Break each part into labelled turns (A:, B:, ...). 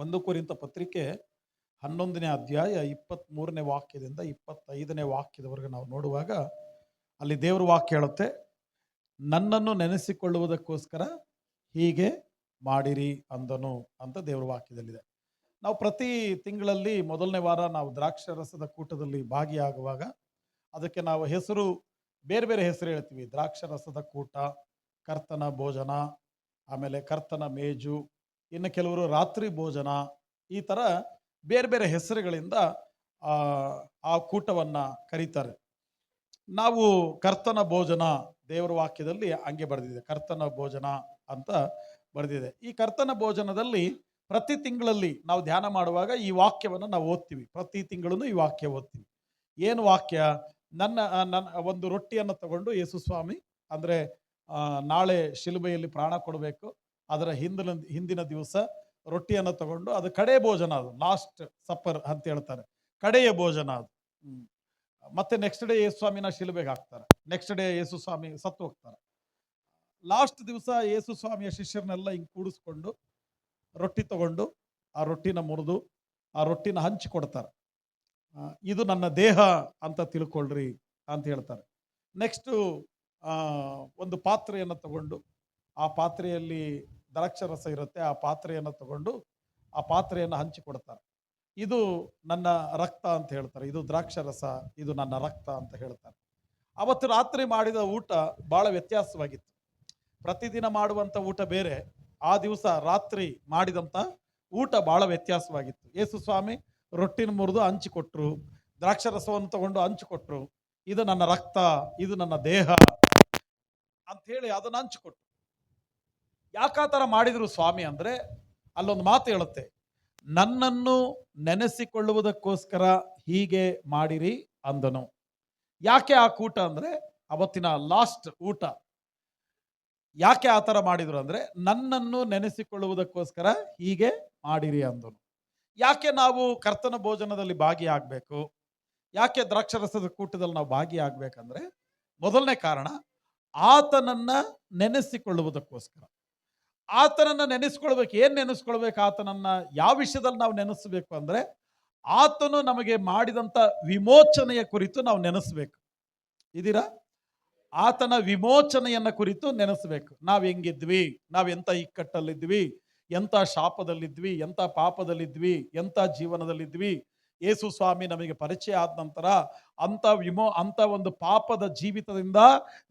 A: ಒಂದು ಕೊರಿಂಥ ಪತ್ರಿಕೆ 11ನೇ ಅಧ್ಯಾಯ 23ನೇ ವಾಕ್ಯದಿಂದ 25ನೇ ವಾಕ್ಯದವರೆಗೆ ನಾವು ನೋಡುವಾಗ ಅಲ್ಲಿ ದೇವರ ವಾಕ್ಯ ಹೇಳುತ್ತೆ, ನನ್ನನ್ನು ನೆನೆಸಿಕೊಳ್ಳುವುದಕ್ಕೋಸ್ಕರ ಹೀಗೆ ಮಾಡಿರಿ ಅಂದನು ಅಂತ ದೇವರ ವಾಕ್ಯದಲ್ಲಿದೆ. ನಾವು ಪ್ರತಿ ತಿಂಗಳಲ್ಲಿ ಮೊದಲನೇ ವಾರ ನಾವು ದ್ರಾಕ್ಷರಸದ ಕೂಟದಲ್ಲಿ ಭಾಗಿಯಾಗುವಾಗ ಅದಕ್ಕೆ ನಾವು ಹೆಸರು ಬೇರೆ ಬೇರೆ ಹೆಸರು ಹೇಳ್ತೀವಿ. ದ್ರಾಕ್ಷರಸದ ಕೂಟ, ಕರ್ತನ ಭೋಜನ, ಆಮೇಲೆ ಕರ್ತನ ಮೇಜು, ಇನ್ನು ಕೆಲವರು ರಾತ್ರಿ ಭೋಜನ, ಈ ಥರ ಬೇರೆ ಬೇರೆ ಹೆಸರುಗಳಿಂದ ಆ ಆ ಕೂಟವನ್ನು ಕರೀತಾರೆ. ನಾವು ಕರ್ತನ ಭೋಜನ ದೇವರ ವಾಕ್ಯದಲ್ಲಿ ಹಂಗೆ ಬರೆದಿದೆ, ಕರ್ತನ ಭೋಜನ ಅಂತ ಬರೆದಿದೆ. ಈ ಕರ್ತನ ಭೋಜನದಲ್ಲಿ ಪ್ರತಿ ತಿಂಗಳಲ್ಲಿ ನಾವು ಧ್ಯಾನ ಮಾಡುವಾಗ ಈ ವಾಕ್ಯವನ್ನು ನಾವು ಓದ್ತೀವಿ. ಪ್ರತಿ ತಿಂಗಳು ಈ ವಾಕ್ಯ ಓದ್ತೀವಿ. ಏನು ವಾಕ್ಯ? ನನ್ನ ಒಂದು ರೊಟ್ಟಿಯನ್ನು ತಗೊಂಡು ಯೇಸು ಸ್ವಾಮಿ ಅಂದರೆ ನಾಳೆ ಶಿಲುಬೆಯಲ್ಲಿ ಪ್ರಾಣ ಕೊಡಬೇಕು, ಅದರ ಹಿಂದಿನ ದಿವಸ ರೊಟ್ಟಿಯನ್ನು ತಗೊಂಡು, ಅದು ಕಡೆ ಭೋಜನ, ಅದು ಲಾಸ್ಟ್ ಸಪ್ಪರ್ ಅಂತ ಹೇಳ್ತಾರೆ, ಕಡೆಯ ಭೋಜನ ಅದು. ಮತ್ತೆ ನೆಕ್ಸ್ಟ್ ಡೇ ಯೇಸು ಸ್ವಾಮಿನ ಶಿಲುಬೆಗೆ ಹಾಕ್ತಾರೆ, ನೆಕ್ಸ್ಟ್ ಡೇ ಯೇಸು ಸ್ವಾಮಿ ಸತ್ತು ಹೋಗ್ತಾರೆ. ಲಾಸ್ಟ್ ದಿವಸ ಯೇಸು ಸ್ವಾಮಿಯ ಶಿಷ್ಯರನ್ನೆಲ್ಲ ಹಿಂಗೆ ಕೂಡಿಸ್ಕೊಂಡು ರೊಟ್ಟಿ ತಗೊಂಡು ಆ ರೊಟ್ಟಿನ ಮುರಿದು ಆ ರೊಟ್ಟಿನ ಹಂಚಿಕೊಡ್ತಾರೆ. ಇದು ನನ್ನ ದೇಹ ಅಂತ ತಿಳ್ಕೊಳ್ರಿ ಅಂತ ಹೇಳ್ತಾರೆ. ನೆಕ್ಸ್ಟು ಒಂದು ಪಾತ್ರೆಯನ್ನು ತಗೊಂಡು, ಆ ಪಾತ್ರೆಯಲ್ಲಿ ದ್ರಾಕ್ಷರಸ ಇರುತ್ತೆ, ಆ ಪಾತ್ರೆಯನ್ನು ತಗೊಂಡು ಆ ಪಾತ್ರೆಯನ್ನು ಹಂಚಿಕೊಡ್ತಾರೆ. ಇದು ನನ್ನ ರಕ್ತ ಅಂತ ಹೇಳ್ತಾರೆ, ಇದು ದ್ರಾಕ್ಷರಸ, ಇದು ನನ್ನ ರಕ್ತ ಅಂತ ಹೇಳ್ತಾರೆ. ಅವತ್ತು ರಾತ್ರಿ ಮಾಡಿದ ಊಟ ಭಾಳ ವ್ಯತ್ಯಾಸವಾಗಿತ್ತು. ಪ್ರತಿದಿನ ಮಾಡುವಂಥ ಊಟ ಬೇರೆ, ಆ ದಿವಸ ರಾತ್ರಿ ಮಾಡಿದಂಥ ಊಟ ಭಾಳ ವ್ಯತ್ಯಾಸವಾಗಿತ್ತು. ಯೇಸು ಸ್ವಾಮಿ ರೊಟ್ಟಿನ ಮುರಿದು ಹಂಚಿಕೊಟ್ರು, ದ್ರಾಕ್ಷರಸವನ್ನು ತಗೊಂಡು ಹಂಚಿಕೊಟ್ರು, ಇದು ನನ್ನ ರಕ್ತ, ಇದು ನನ್ನ ದೇಹ ಅಂಥೇಳಿ ಅದನ್ನು ಹಂಚಿಕೊಟ್ರು. ಯಾಕೆ ಥರ ಮಾಡಿದ್ರು ಸ್ವಾಮಿ ಅಂದರೆ, ಅಲ್ಲೊಂದು ಮಾತು ಹೇಳುತ್ತೆ, ನನ್ನನ್ನು ನೆನೆಸಿಕೊಳ್ಳುವುದಕ್ಕೋಸ್ಕರ ಹೀಗೆ ಮಾಡಿರಿ ಅಂದನು. ಯಾಕೆ ಆ ಕೂಟ ಅಂದರೆ, ಅವತ್ತಿನ ಲಾಸ್ಟ್ ಊಟ. ಯಾಕೆ ಆ ಥರ ಮಾಡಿದ್ರು ಅಂದರೆ, ನನ್ನನ್ನು ನೆನೆಸಿಕೊಳ್ಳುವುದಕ್ಕೋಸ್ಕರ ಹೀಗೆ ಮಾಡಿರಿ ಅಂದನು. ಯಾಕೆ ನಾವು ಕರ್ತನ ಭೋಜನದಲ್ಲಿ ಭಾಗಿಯಾಗಬೇಕು? ಯಾಕೆ ದ್ರಾಕ್ಷರಸದ ಕೂಟದಲ್ಲಿ ನಾವು ಭಾಗಿಯಾಗಬೇಕಂದ್ರೆ, ಮೊದಲನೇ ಕಾರಣ ಆತನನ್ನ ನೆನೆಸಿಕೊಳ್ಳುವುದಕ್ಕೋಸ್ಕರ. ಆತನನ್ನ ನೆನೆಸ್ಕೊಳ್ಬೇಕು. ಏನು ನೆನೆಸ್ಕೊಳ್ಬೇಕು ಆತನನ್ನ? ಯಾವ ವಿಷಯದಲ್ಲಿ ನಾವು ನೆನೆಸಬೇಕು ಅಂದರೆ, ಆತನು ನಮಗೆ ಮಾಡಿದಂಥ ವಿಮೋಚನೆಯ ಕುರಿತು ನಾವು ನೆನೆಸಬೇಕು. ಇದೀರಾ? ಆತನ ವಿಮೋಚನೆಯನ್ನ ಕುರಿತು ನೆನೆಸಬೇಕು. ನಾವು ಹೆಂಗಿದ್ವಿ, ನಾವು ಎಂಥ ಇಕ್ಕಟ್ಟಲ್ಲಿದ್ವಿ, ಎಂಥ ಶಾಪದಲ್ಲಿದ್ವಿ, ಎಂಥ ಪಾಪದಲ್ಲಿದ್ವಿ, ಎಂಥ ಜೀವನದಲ್ಲಿದ್ವಿ. ಯೇಸು ಸ್ವಾಮಿ ನಮಗೆ ಪರಿಚಯ ಆದ ನಂತರ ಅಂಥ ಒಂದು ಪಾಪದ ಜೀವಿತದಿಂದ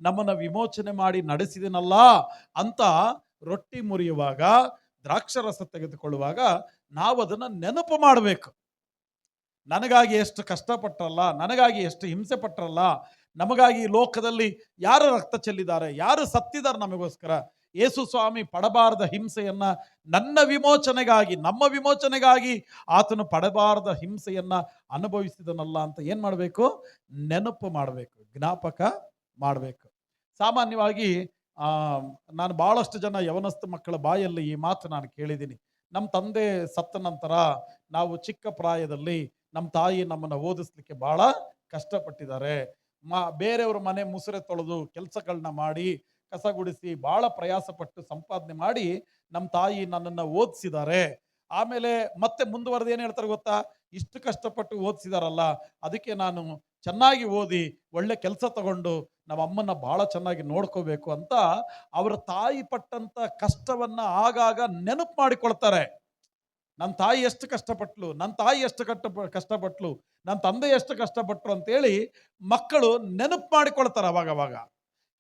A: ನಮ್ಮನ್ನು ವಿಮೋಚನೆ ಮಾಡಿ ನಡೆಸಿದನಲ್ಲ ಅಂತ ರೊಟ್ಟಿ ಮುರಿಯುವಾಗ, ದ್ರಾಕ್ಷರಸ ತೆಗೆದುಕೊಳ್ಳುವಾಗ ನಾವು ಅದನ್ನು ನೆನಪು ಮಾಡಬೇಕು. ನನಗಾಗಿ ಎಷ್ಟು ಕಷ್ಟಪಟ್ಟರಲ್ಲ, ನನಗಾಗಿ ಎಷ್ಟು ಹಿಂಸೆ ಪಟ್ಟರಲ್ಲ, ನಮಗಾಗಿ ಈ ಲೋಕದಲ್ಲಿ ಯಾರು ರಕ್ತ ಚೆಲ್ಲಿದ್ದಾರೆ, ಯಾರು ಸತ್ತಿದ್ದಾರೆ ನಮಗೋಸ್ಕರ. ಯೇಸು ಸ್ವಾಮಿ ಪಡಬಾರದ ಹಿಂಸೆಯನ್ನ ನನ್ನ ವಿಮೋಚನೆಗಾಗಿ, ನಮ್ಮ ವಿಮೋಚನೆಗಾಗಿ ಆತನು ಪಡಬಾರದ ಹಿಂಸೆಯನ್ನ ಅನುಭವಿಸಿದನಲ್ಲ ಅಂತ ಏನು ಮಾಡಬೇಕು? ನೆನಪು ಮಾಡಬೇಕು, ಜ್ಞಾಪಕ ಮಾಡಬೇಕು. ಸಾಮಾನ್ಯವಾಗಿ ನಾನು ಭಾಳಷ್ಟು ಜನ ಯವನಸ್ಥ ಮಕ್ಕಳ ಬಾಯಲ್ಲಿ ಈ ಮಾತು ನಾನು ಕೇಳಿದ್ದೀನಿ. ನಮ್ಮ ತಂದೆ ಸತ್ತ ನಂತರ ನಾವು ಚಿಕ್ಕ ಪ್ರಾಯದಲ್ಲಿ ನಮ್ಮ ತಾಯಿ ನಮ್ಮನ್ನು ಓದಿಸ್ಲಿಕ್ಕೆ ಭಾಳ ಕಷ್ಟಪಟ್ಟಿದ್ದಾರೆ. ಬೇರೆಯವ್ರ ಮನೆ ಮುಸುರೆ ತೊಳೆದು ಕೆಲಸಗಳನ್ನ ಮಾಡಿ, ಕಸ ಗುಡಿಸಿ, ಭಾಳ ಪ್ರಯಾಸಪಟ್ಟು ಸಂಪಾದನೆ ಮಾಡಿ ನಮ್ಮ ತಾಯಿ ನನ್ನನ್ನು ಓದಿಸಿದ್ದಾರೆ. ಆಮೇಲೆ ಮತ್ತೆ ಮುಂದುವರೆದು ಏನು ಹೇಳ್ತಾರೆ ಗೊತ್ತಾ? ಇಷ್ಟು ಕಷ್ಟಪಟ್ಟು ಓದಿಸಿದಾರಲ್ಲ, ಅದಕ್ಕೆ ನಾನು ಚೆನ್ನಾಗಿ ಓದಿ ಒಳ್ಳೆ ಕೆಲಸ ತಗೊಂಡು ನಮ್ಮ ಅಮ್ಮನ್ನ ಭಾಳ ಚೆನ್ನಾಗಿ ನೋಡ್ಕೋಬೇಕು ಅಂತ ಅವರ ತಾಯಿ ಪಟ್ಟಂತ ಕಷ್ಟವನ್ನ ಆಗಾಗ ನೆನಪು ಮಾಡಿಕೊಳ್ತಾರೆ. ನನ್ನ ತಾಯಿ ಎಷ್ಟು ಕಷ್ಟಪಟ್ಲು, ನನ್ನ ತಾಯಿ ಎಷ್ಟು ಕಷ್ಟಪಟ್ಲು, ನನ್ನ ತಂದೆ ಎಷ್ಟು ಕಷ್ಟಪಟ್ರು ಅಂತೇಳಿ ಮಕ್ಕಳು ನೆನಪು ಮಾಡಿಕೊಳ್ತಾರೆ ಅವಾಗವಾಗ.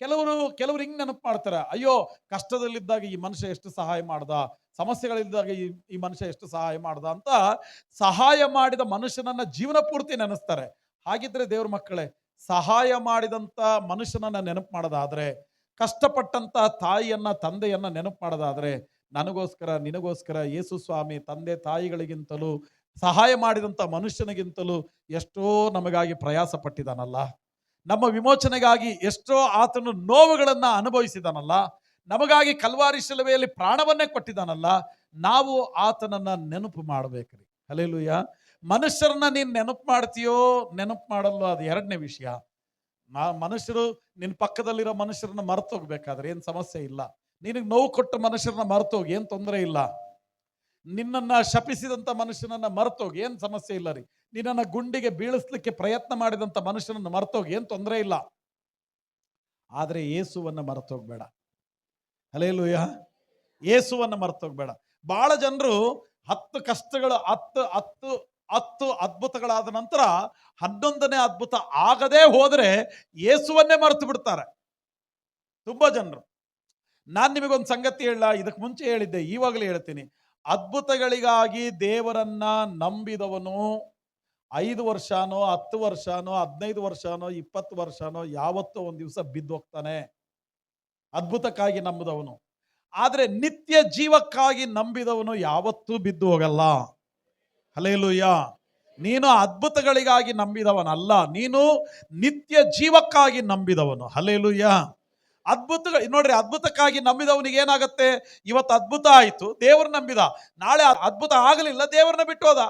A: ಕೆಲವರು ಹಿಂಗೆ ನೆನಪು ಮಾಡ್ತಾರೆ, ಅಯ್ಯೋ ಕಷ್ಟದಲ್ಲಿದ್ದಾಗ ಈ ಮನುಷ್ಯ ಎಷ್ಟು ಸಹಾಯ ಮಾಡ್ದ, ಸಮಸ್ಯೆಗಳಿದ್ದಾಗ ಈ ಮನುಷ್ಯ ಎಷ್ಟು ಸಹಾಯ ಮಾಡ್ದ ಅಂತ ಸಹಾಯ ಮಾಡಿದ ಮನುಷ್ಯನನ್ನ ಜೀವನ ಪೂರ್ತಿ ನೆನೆಸ್ತಾರೆ. ಹಾಗಿದ್ರೆ ದೇವ್ರ ಮಕ್ಕಳೇ, ಸಹಾಯ ಮಾಡಿದಂಥ ಮನುಷ್ಯನನ್ನ ನೆನಪು ಮಾಡೋದಾದ್ರೆ, ಕಷ್ಟಪಟ್ಟಂತ ತಾಯಿಯನ್ನ ತಂದೆಯನ್ನ ನೆನಪು ಮಾಡೋದಾದ್ರೆ, ನನಗೋಸ್ಕರ ನಿನಗೋಸ್ಕರ ಯೇಸು ಸ್ವಾಮಿ ತಂದೆ ತಾಯಿಗಳಿಗಿಂತಲೂ ಸಹಾಯ ಮಾಡಿದಂಥ ಮನುಷ್ಯನಿಗಿಂತಲೂ ಎಷ್ಟೋ ನಮಗಾಗಿ ಪ್ರಯಾಸ ಪಟ್ಟಿದ್ದಾನಲ್ಲ, ನಮ್ಮ ವಿಮೋಚನೆಗಾಗಿ ಎಷ್ಟೋ ಆತನು ನೋವುಗಳನ್ನು ಅನುಭವಿಸಿದಾನಲ್ಲ, ನಮಗಾಗಿ ಕಲ್ವಾರಿ ಶಿಲುಬೆಯಲ್ಲಿ ಪ್ರಾಣವನ್ನೇ ಕೊಟ್ಟಿದ್ದಾನಲ್ಲ. ನಾವು ಆತನನ್ನ ನೆನಪು ಮಾಡಬೇಕ್ರಿ. ಹಲ್ಲೆಲೂಯಾ. ಮನುಷ್ಯರನ್ನ ನೀನು ನೆನಪು ಮಾಡ್ತೀಯೋ ನೆನಪು ಮಾಡಲ್ಲೋ ಅದು ಎರಡನೇ ವಿಷಯ. ಮನುಷ್ಯರು ನಿನ್ನ ಪಕ್ಕದಲ್ಲಿರೋ ಮನುಷ್ಯರನ್ನ ಮರೆತು ಹೋಗ್ಬೇಕಾದ್ರೆ ಏನು ಸಮಸ್ಯೆ ಇಲ್ಲ. ನಿನಗೆ ನೋವು ಕೊಟ್ಟ ಮನುಷ್ಯರನ್ನ ಮರೆತು ಹೋಗಿ ಏನು ತೊಂದರೆ ಇಲ್ಲ. ನಿನ್ನನ್ನು ಶಪಿಸಿದಂಥ ಮನುಷ್ಯನನ್ನು ಮರೆತೋಗಿ ಏನು ಸಮಸ್ಯೆ ಇಲ್ಲ ರೀ. ನಿನ್ನನ್ನು ಗುಂಡಿಗೆ ಬೀಳಿಸ್ಲಿಕ್ಕೆ ಪ್ರಯತ್ನ ಮಾಡಿದಂಥ ಮನುಷ್ಯನನ್ನು ಮರೆತೋಗಿ ಏನು ತೊಂದರೆ ಇಲ್ಲ. ಆದರೆ ಯೇಸುವನ್ನು ಮರೆತೋಗ್ಬೇಡ. ಹಲ್ಲೆಲೂಯಾ. ಯೇಸುವನ್ನು ಮರೆತೋಗ್ಬೇಡ. ಬಹಳ ಜನರು 10 ಕಷ್ಟಗಳು 10 ಅದ್ಭುತಗಳಾದ ನಂತರ 11ನೇ ಅದ್ಭುತ ಆಗದೇ ಹೋದರೆ ಯೇಸುವನ್ನೇ ಮರೆತು ಬಿಡ್ತಾರೆ ತುಂಬಾ ಜನರು. ನಾನು ನಿಮಗೊಂದು ಸಂಗತಿ ಹೇಳ, ಇದಕ್ಕೆ ಮುಂಚೆ ಹೇಳಿದ್ದೆ, ಈವಾಗಲೇ ಹೇಳ್ತೀನಿ. ಅದ್ಭುತಗಳಿಗಾಗಿ ದೇವರನ್ನ ನಂಬಿದವನು 5 ವರ್ಷನೋ 10 ವರ್ಷನೋ 15 ವರ್ಷನೋ 20 ವರ್ಷನೋ ಯಾವತ್ತೋ ಒಂದು ದಿವಸ ಬಿದ್ದು ಹೋಗ್ತಾನೆ, ಅದ್ಭುತಕ್ಕಾಗಿ ನಂಬಿದವನು. ಆದರೆ ನಿತ್ಯ ಜೀವಕ್ಕಾಗಿ ನಂಬಿದವನು ಯಾವತ್ತೂ ಬಿದ್ದು ಹೋಗಲ್ಲ. ಹಲ್ಲೆಲೂಯಾ. ನೀನು ಅದ್ಭುತಗಳಿಗಾಗಿ ನಂಬಿದವನಲ್ಲ, ನೀನು ನಿತ್ಯ ಜೀವಕ್ಕಾಗಿ ನಂಬಿದವನು. ಹಲ್ಲೆಲೂಯಾ. ಅದ್ಭುತಗಳು ನೋಡ್ರಿ, ಅದ್ಭುತಕ್ಕಾಗಿ ನಂಬಿದವನಿಗೆ ಏನಾಗುತ್ತೆ? ಇವತ್ತು ಅದ್ಭುತ ಆಯಿತು, ದೇವ್ರ ನಂಬಿದ. ನಾಳೆ ಅದ್ಭುತ ಆಗಲಿಲ್ಲ, ದೇವ್ರನ್ನ ಬಿಟ್ಟು ಹೋದ.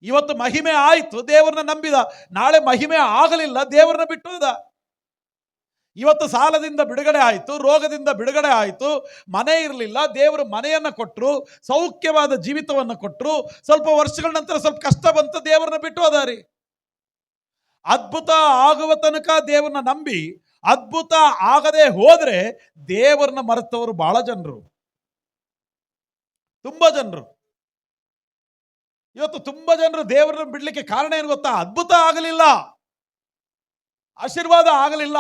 A: ಇವತ್ತು ಮಹಿಮೆ ಆಯಿತು, ದೇವ್ರನ್ನ ನಂಬಿದ. ನಾಳೆ ಮಹಿಮೆ ಆಗಲಿಲ್ಲ, ದೇವ್ರನ್ನ ಬಿಟ್ಟು ಹೋದ. ಇವತ್ತು ಸಾಲದಿಂದ ಬಿಡುಗಡೆ ಆಯಿತು, ರೋಗದಿಂದ ಬಿಡುಗಡೆ ಆಯಿತು, ಮನೆ ಇರಲಿಲ್ಲ, ದೇವರು ಮನೆಯನ್ನು ಕೊಟ್ಟರು, ಸೌಖ್ಯವಾದ ಜೀವಿತವನ್ನು ಕೊಟ್ಟರು. ಸ್ವಲ್ಪ ವರ್ಷಗಳ ನಂತರ ಸ್ವಲ್ಪ ಕಷ್ಟ ಬಂತು, ದೇವರನ್ನ ಬಿಟ್ಟು ಹೋದಾರಿ. ಅದ್ಭುತ ಆಗುವ ತನಕ ದೇವರನ್ನ ನಂಬಿ ಅದ್ಭುತ ಆಗದೆ ಹೋದ್ರೆ ದೇವರನ್ನ ಮರೆತವರು ಬಹಳ ಜನರು, ತುಂಬಾ ಜನರು. ಇವತ್ತು ತುಂಬಾ ಜನರು ದೇವರನ್ನ ಬಿಡ್ಲಿಕ್ಕೆ ಕಾರಣ ಏನು ಗೊತ್ತಾ? ಅದ್ಭುತ ಆಗಲಿಲ್ಲ, ಆಶೀರ್ವಾದ ಆಗಲಿಲ್ಲ.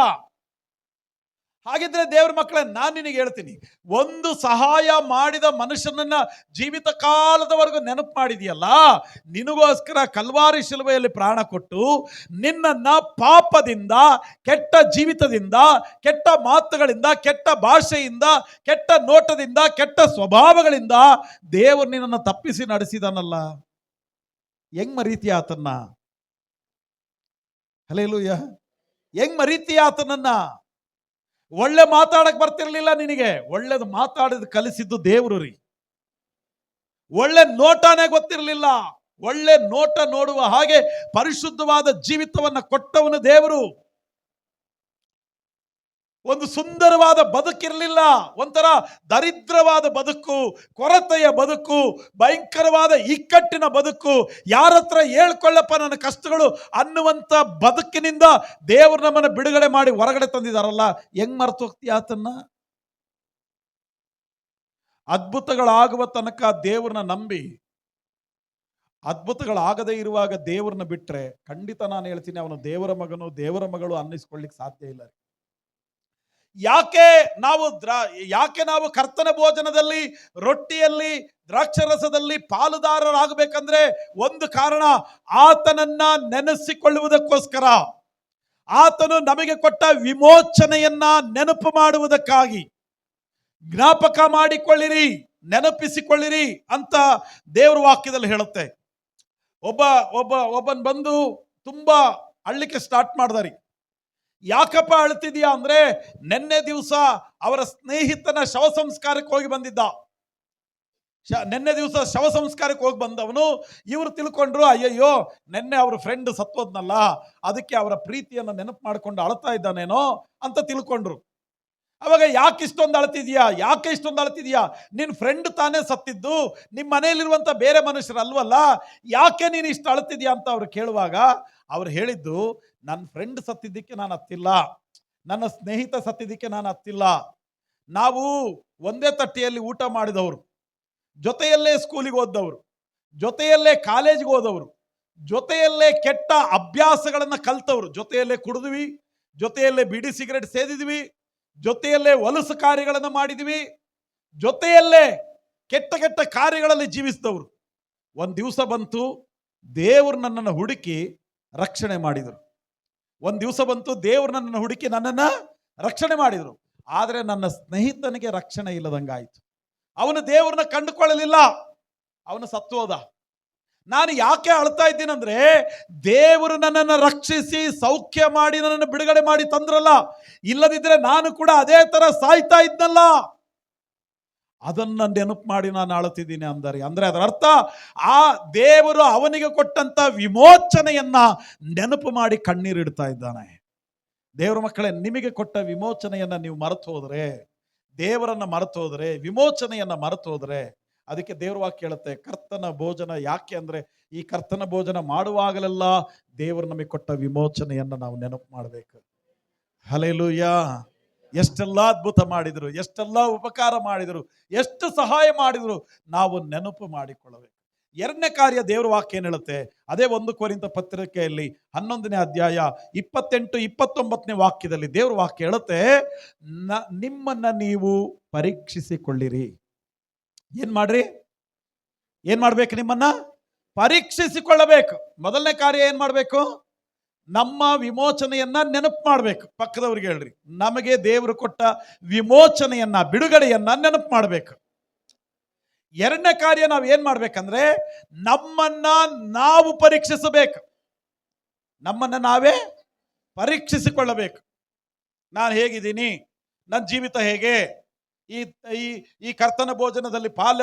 A: ಹಾಗಿದ್ರೆ ದೇವರ ಮಕ್ಕಳೇ, ನಾನು ನಿನಗೆ ಹೇಳ್ತೀನಿ, ಒಂದು ಸಹಾಯ ಮಾಡಿದ ಮನುಷ್ಯನನ್ನ ಜೀವಿತ ಕಾಲದವರೆಗೂ ನೆನಪು ಮಾಡಿದೆಯಲ್ಲ, ನಿನಗೋಸ್ಕರ ಕಲ್ವಾರಿ ಶಿಲುಬೆಯಲ್ಲಿ ಪ್ರಾಣ ಕೊಟ್ಟು ನಿನ್ನನ್ನ ಪಾಪದಿಂದ, ಕೆಟ್ಟ ಜೀವಿತದಿಂದ, ಕೆಟ್ಟ ಮಾತುಗಳಿಂದ, ಕೆಟ್ಟ ಭಾಷೆಯಿಂದ, ಕೆಟ್ಟ ನೋಟದಿಂದ, ಕೆಟ್ಟ ಸ್ವಭಾವಗಳಿಂದ ದೇವರು ನಿನ್ನನ್ನು ತಪ್ಪಿಸಿ ನಡೆಸಿದನಲ್ಲ. ಹೆಂಗ್ ಮರೀತೀಯ ಆತನ್ನ? ಹಲ್ಲೆಲೂಯಾ. ಹೆಂಗ್ ಮರೀತೀಯ ಆತನನ್ನ? ಒಳ್ಳೆ ಮಾತಾಡಕ್ ಬರ್ತಿರ್ಲಿಲ್ಲ ನಿನಗೆ, ಒಳ್ಳೇದು ಮಾತಾಡಿದ ಕಲಿಸಿದ್ದು ದೇವರು ರೀ. ಒಳ್ಳೆ ನೋಟನೇ ಗೊತ್ತಿರಲಿಲ್ಲ, ಒಳ್ಳೆ ನೋಟ ನೋಡುವ ಹಾಗೆ ಪರಿಶುದ್ಧವಾದ ಜೀವಿತವನ್ನ ಕೊಟ್ಟವನು ದೇವರು. ಒಂದು ಸುಂದರವಾದ ಬದುಕಿರಲಿಲ್ಲ, ಒಂಥರ ದರಿದ್ರವಾದ ಬದುಕು, ಕೊರತೆಯ ಬದುಕು, ಭಯಂಕರವಾದ ಇಕ್ಕಟ್ಟಿನ ಬದುಕು, ಯಾರ ಹತ್ರ ಹೇಳ್ಕೊಳ್ಳಪ್ಪ ನನ್ನ ಕಷ್ಟಗಳು ಅನ್ನುವಂಥ ಬದುಕಿನಿಂದ ದೇವರು ನಮ್ಮನ್ನು ಬಿಡುಗಡೆ ಮಾಡಿ ಹೊರಗಡೆ ತಂದಿದ್ದಾರಲ್ಲ. ಹೆಂಗ್ ಮರೆತು ಹೋಗ್ತೀಯ ಆತನ್ನ? ಅದ್ಭುತಗಳಾಗುವ ತನಕ ದೇವ್ರನ್ನ ನಂಬಿ ಅದ್ಭುತಗಳಾಗದೇ ಇರುವಾಗ ದೇವ್ರನ್ನ ಬಿಟ್ರೆ ಖಂಡಿತ ನಾನು ಹೇಳ್ತೀನಿ, ಅವನು ದೇವರ ಮಗನು ದೇವರ ಮಗಳು ಅನ್ನಿಸ್ಕೊಳ್ಳಿಕ್ಕೆ ಸಾಧ್ಯ ಇಲ್ಲ. ಯಾಕೆ ನಾವು ಕರ್ತನ ಭೋಜನದಲ್ಲಿ, ರೊಟ್ಟಿಯಲ್ಲಿ, ದ್ರಾಕ್ಷರಸದಲ್ಲಿ ಪಾಲುದಾರರಾಗಬೇಕಂದ್ರೆ ಒಂದು ಕಾರಣ, ಆತನನ್ನ ನೆನೆಸಿಕೊಳ್ಳುವುದಕ್ಕೋಸ್ಕರ, ಆತನು ನಮಗೆ ಕೊಟ್ಟ ವಿಮೋಚನೆಯನ್ನ ನೆನಪು ಮಾಡುವುದಕ್ಕಾಗಿ. ಜ್ಞಾಪಕ ಮಾಡಿಕೊಳ್ಳಿರಿ, ನೆನಪಿಸಿಕೊಳ್ಳಿರಿ ಅಂತ ದೇವರ ವಾಕ್ಯದಲ್ಲಿ ಹೇಳುತ್ತೆ. ಒಬ್ಬನ್ ಬಂದು ತುಂಬಾ ಅಳ್ಳಿಕ್ಕೆ ಸ್ಟಾರ್ಟ್ ಮಾಡ್ದಾರಿ. ಯಾಕಪ್ಪ ಅಳ್ತಿದ್ಯಾ ಅಂದ್ರೆ, ನಿನ್ನೆ ದಿವಸ ಅವರ ಸ್ನೇಹಿತನ ಶವ ಸಂಸ್ಕಾರಕ್ಕೆ ಹೋಗಿ ಬಂದಿದ್ದ. ನಿನ್ನೆ ದಿವಸ ಶವ ಸಂಸ್ಕಾರಕ್ಕೆ ಹೋಗಿ ಬಂದವನು ಇವರು ತಿಳ್ಕೊಂಡ್ರು, ಅಯ್ಯಯ್ಯೋ ನಿನ್ನೆ ಅವ್ರ ಫ್ರೆಂಡ್ ಸತ್ತೋದ್ನಲ್ಲ, ಅದಕ್ಕೆ ಅವರ ಪ್ರೀತಿಯನ್ನು ನೆನಪು ಮಾಡ್ಕೊಂಡು ಅಳ್ತಾ ಇದ್ದಾನೇನೋ ಅಂತ ತಿಳ್ಕೊಂಡ್ರು. ಅವಾಗ ಯಾಕೆ ಇಷ್ಟೊಂದು ಅಳ್ತಿದ್ಯಾ? ನಿನ್ನ ಫ್ರೆಂಡ್ ತಾನೇ ಸತ್ತಿದ್ದು, ನಿಮ್ಮ ಮನೆಯಲ್ಲಿರುವಂಥ ಬೇರೆ ಮನುಷ್ಯರು ಅಲ್ವಲ್ಲ, ಯಾಕೆ ನೀನು ಇಷ್ಟು ಅಳ್ತಿದ್ಯಾ ಅಂತ ಅವ್ರು ಕೇಳುವಾಗ ಅವ್ರು ಹೇಳಿದ್ದು, ನನ್ನ ಫ್ರೆಂಡ್ ಸತ್ತಿದ್ದಕ್ಕೆ ನಾನು ಹತ್ತಿಲ್ಲ, ನನ್ನ ಸ್ನೇಹಿತ ಸತ್ತಿದ್ದಕ್ಕೆ ನಾನು ಹತ್ತಿಲ್ಲ. ನಾವು ಒಂದೇ ತಟ್ಟೆಯಲ್ಲಿ ಊಟ ಮಾಡಿದವರು, ಜೊತೆಯಲ್ಲೇ ಸ್ಕೂಲಿಗೆ ಓದ್ದವರು, ಜೊತೆಯಲ್ಲೇ ಕಾಲೇಜಿಗೆ ಹೋದವರು, ಜೊತೆಯಲ್ಲೇ ಕೆಟ್ಟ ಅಭ್ಯಾಸಗಳನ್ನು ಕಲ್ತವರು, ಜೊತೆಯಲ್ಲೇ ಕುಡಿದ್ವಿ, ಜೊತೆಯಲ್ಲೇ ಬಿಡಿ ಸಿಗರೇಟ್ ಸೇದಿದ್ವಿ, ಜೊತೆಯಲ್ಲೇ ಹೊಲಸು ಕಾರ್ಯಗಳನ್ನು ಮಾಡಿದ್ವಿ, ಜೊತೆಯಲ್ಲೇ ಕೆಟ್ಟ ಕೆಟ್ಟ ಕಾರ್ಯಗಳಲ್ಲಿ ಜೀವಿಸಿದವರು. ಒಂದು ದಿವಸ ಬಂತು, ದೇವರು ನನ್ನನ್ನು ಹುಡುಕಿ ರಕ್ಷಣೆ ಮಾಡಿದರು. ಒಂದು ದಿವಸ ಬಂತು, ದೇವರು ನನ್ನನ್ನು ಹುಡುಕಿ ನನ್ನನ್ನು ರಕ್ಷಣೆ ಮಾಡಿದರು. ಆದರೆ ನನ್ನ ಸ್ನೇಹಿತನಿಗೆ ರಕ್ಷಣೆ ಇಲ್ಲದಂಗಾಯಿತು. ಅವನು ದೇವ್ರನ್ನ ಕಂಡುಕೊಳ್ಳಲಿಲ್ಲ, ಅವನು ಸತ್ತು ಹೋದ. ನಾನು ಯಾಕೆ ಅಳ್ತಾ ಇದ್ದೀನಂದ್ರೆ, ದೇವರು ನನ್ನನ್ನು ರಕ್ಷಿಸಿ ಸೌಖ್ಯ ಮಾಡಿ ನನ್ನನ್ನು ಬಿಡುಗಡೆ ಮಾಡಿ ತಂದ್ರಲ್ಲ, ಇಲ್ಲದಿದ್ರೆ ನಾನು ಕೂಡ ಅದೇ ತರ ಸಾಯ್ತಾ ಇದ್ನಲ್ಲ. ಅದನ್ನ ನೆನಪು ಮಾಡಿ ನಾನು ಅಳುತ್ತಿದ್ದೀನಿ ಅಂದ್ರೆ ಅದರ ಅರ್ಥ, ಆ ದೇವರು ಅವನಿಗೆ ಕೊಟ್ಟಂತ ವಿಮೋಚನೆಯನ್ನ ನೆನಪು ಮಾಡಿ ಕಣ್ಣೀರಿಡ್ತಾ ಇದ್ದಾನೆ. ದೇವರ ಮಕ್ಕಳೇ, ನಿಮಗೆ ಕೊಟ್ಟ ವಿಮೋಚನೆಯನ್ನ ನೀವು ಮರೆತು ಹೋದ್ರೆ, ದೇವರನ್ನ ಮರೆತು ಹೋದ್ರೆ, ವಿಮೋಚನೆಯನ್ನ ಮರೆತು ಹೋದ್ರೆ, ಅದಕ್ಕೆ ದೇವ್ರ ವಾಕ್ಯ ಹೇಳುತ್ತೆ, ಕರ್ತನ ಭೋಜನ ಯಾಕೆ ಅಂದ್ರೆ, ಈ ಕರ್ತನ ಭೋಜನ ಮಾಡುವಾಗಲೆಲ್ಲ ದೇವರು ನಮಗೆ ಕೊಟ್ಟ ವಿಮೋಚನೆಯನ್ನು ನಾವು ನೆನಪು ಮಾಡಬೇಕು. ಹಲ್ಲೆಲೂಯಾ. ಎಷ್ಟೆಲ್ಲ ಅದ್ಭುತ ಮಾಡಿದ್ರು, ಎಷ್ಟೆಲ್ಲ ಉಪಕಾರ ಮಾಡಿದ್ರು, ಎಷ್ಟು ಸಹಾಯ ಮಾಡಿದ್ರು, ನಾವು ನೆನಪು ಮಾಡಿಕೊಳ್ಳಬೇಕು. ಎರಡನೇ ಕಾರ್ಯ ದೇವ್ರ ವಾಕ್ಯ ಏನ್ ಹೇಳುತ್ತೆ, ಅದೇ 1 ಕೊರಿಂಥ ಪತ್ರಿಕೆಯಲ್ಲಿ 11ನೇ ಅಧ್ಯಾಯ 28-29ನೇ ವಾಕ್ಯದಲ್ಲಿ ದೇವ್ರ ವಾಕ್ಯ ಹೇಳುತ್ತೆ, ನಿಮ್ಮನ್ನ ನೀವು ಪರೀಕ್ಷಿಸಿಕೊಳ್ಳಿರಿ. ಏನ್ ಮಾಡ್ರಿ? ಏನ್ ಮಾಡ್ಬೇಕು? ನಿಮ್ಮನ್ನ ಪರೀಕ್ಷಿಸಿಕೊಳ್ಳಬೇಕು. ಮೊದಲನೇ ಕಾರ್ಯ ಏನ್ ಮಾಡ್ಬೇಕು? ನಮ್ಮ ವಿಮೋಚನೆಯನ್ನ ನೆನಪು ಮಾಡಬೇಕು. ಪಕ್ಕದವ್ರಿಗೆ ಹೇಳ್ರಿ, ನಮಗೆ ದೇವರು ಕೊಟ್ಟ ವಿಮೋಚನೆಯನ್ನ, ಬಿಡುಗಡೆಯನ್ನ ನೆನಪು ಮಾಡಬೇಕು. ಎರಡನೇ ಕಾರ್ಯ ನಾವು ಏನ್ ಮಾಡ್ಬೇಕಂದ್ರೆ, ನಮ್ಮನ್ನ ನಾವು ಪರೀಕ್ಷಿಸಬೇಕು. ನಮ್ಮನ್ನ ನಾವೇ ಪರೀಕ್ಷಿಸಿಕೊಳ್ಳಬೇಕು. ನಾನು ಹೇಗಿದ್ದೀನಿ, ನನ್ನ ಜೀವಿತ ಹೇಗೆ, ಈ ಕರ್ತನ ಭೋಜನದಲ್ಲಿ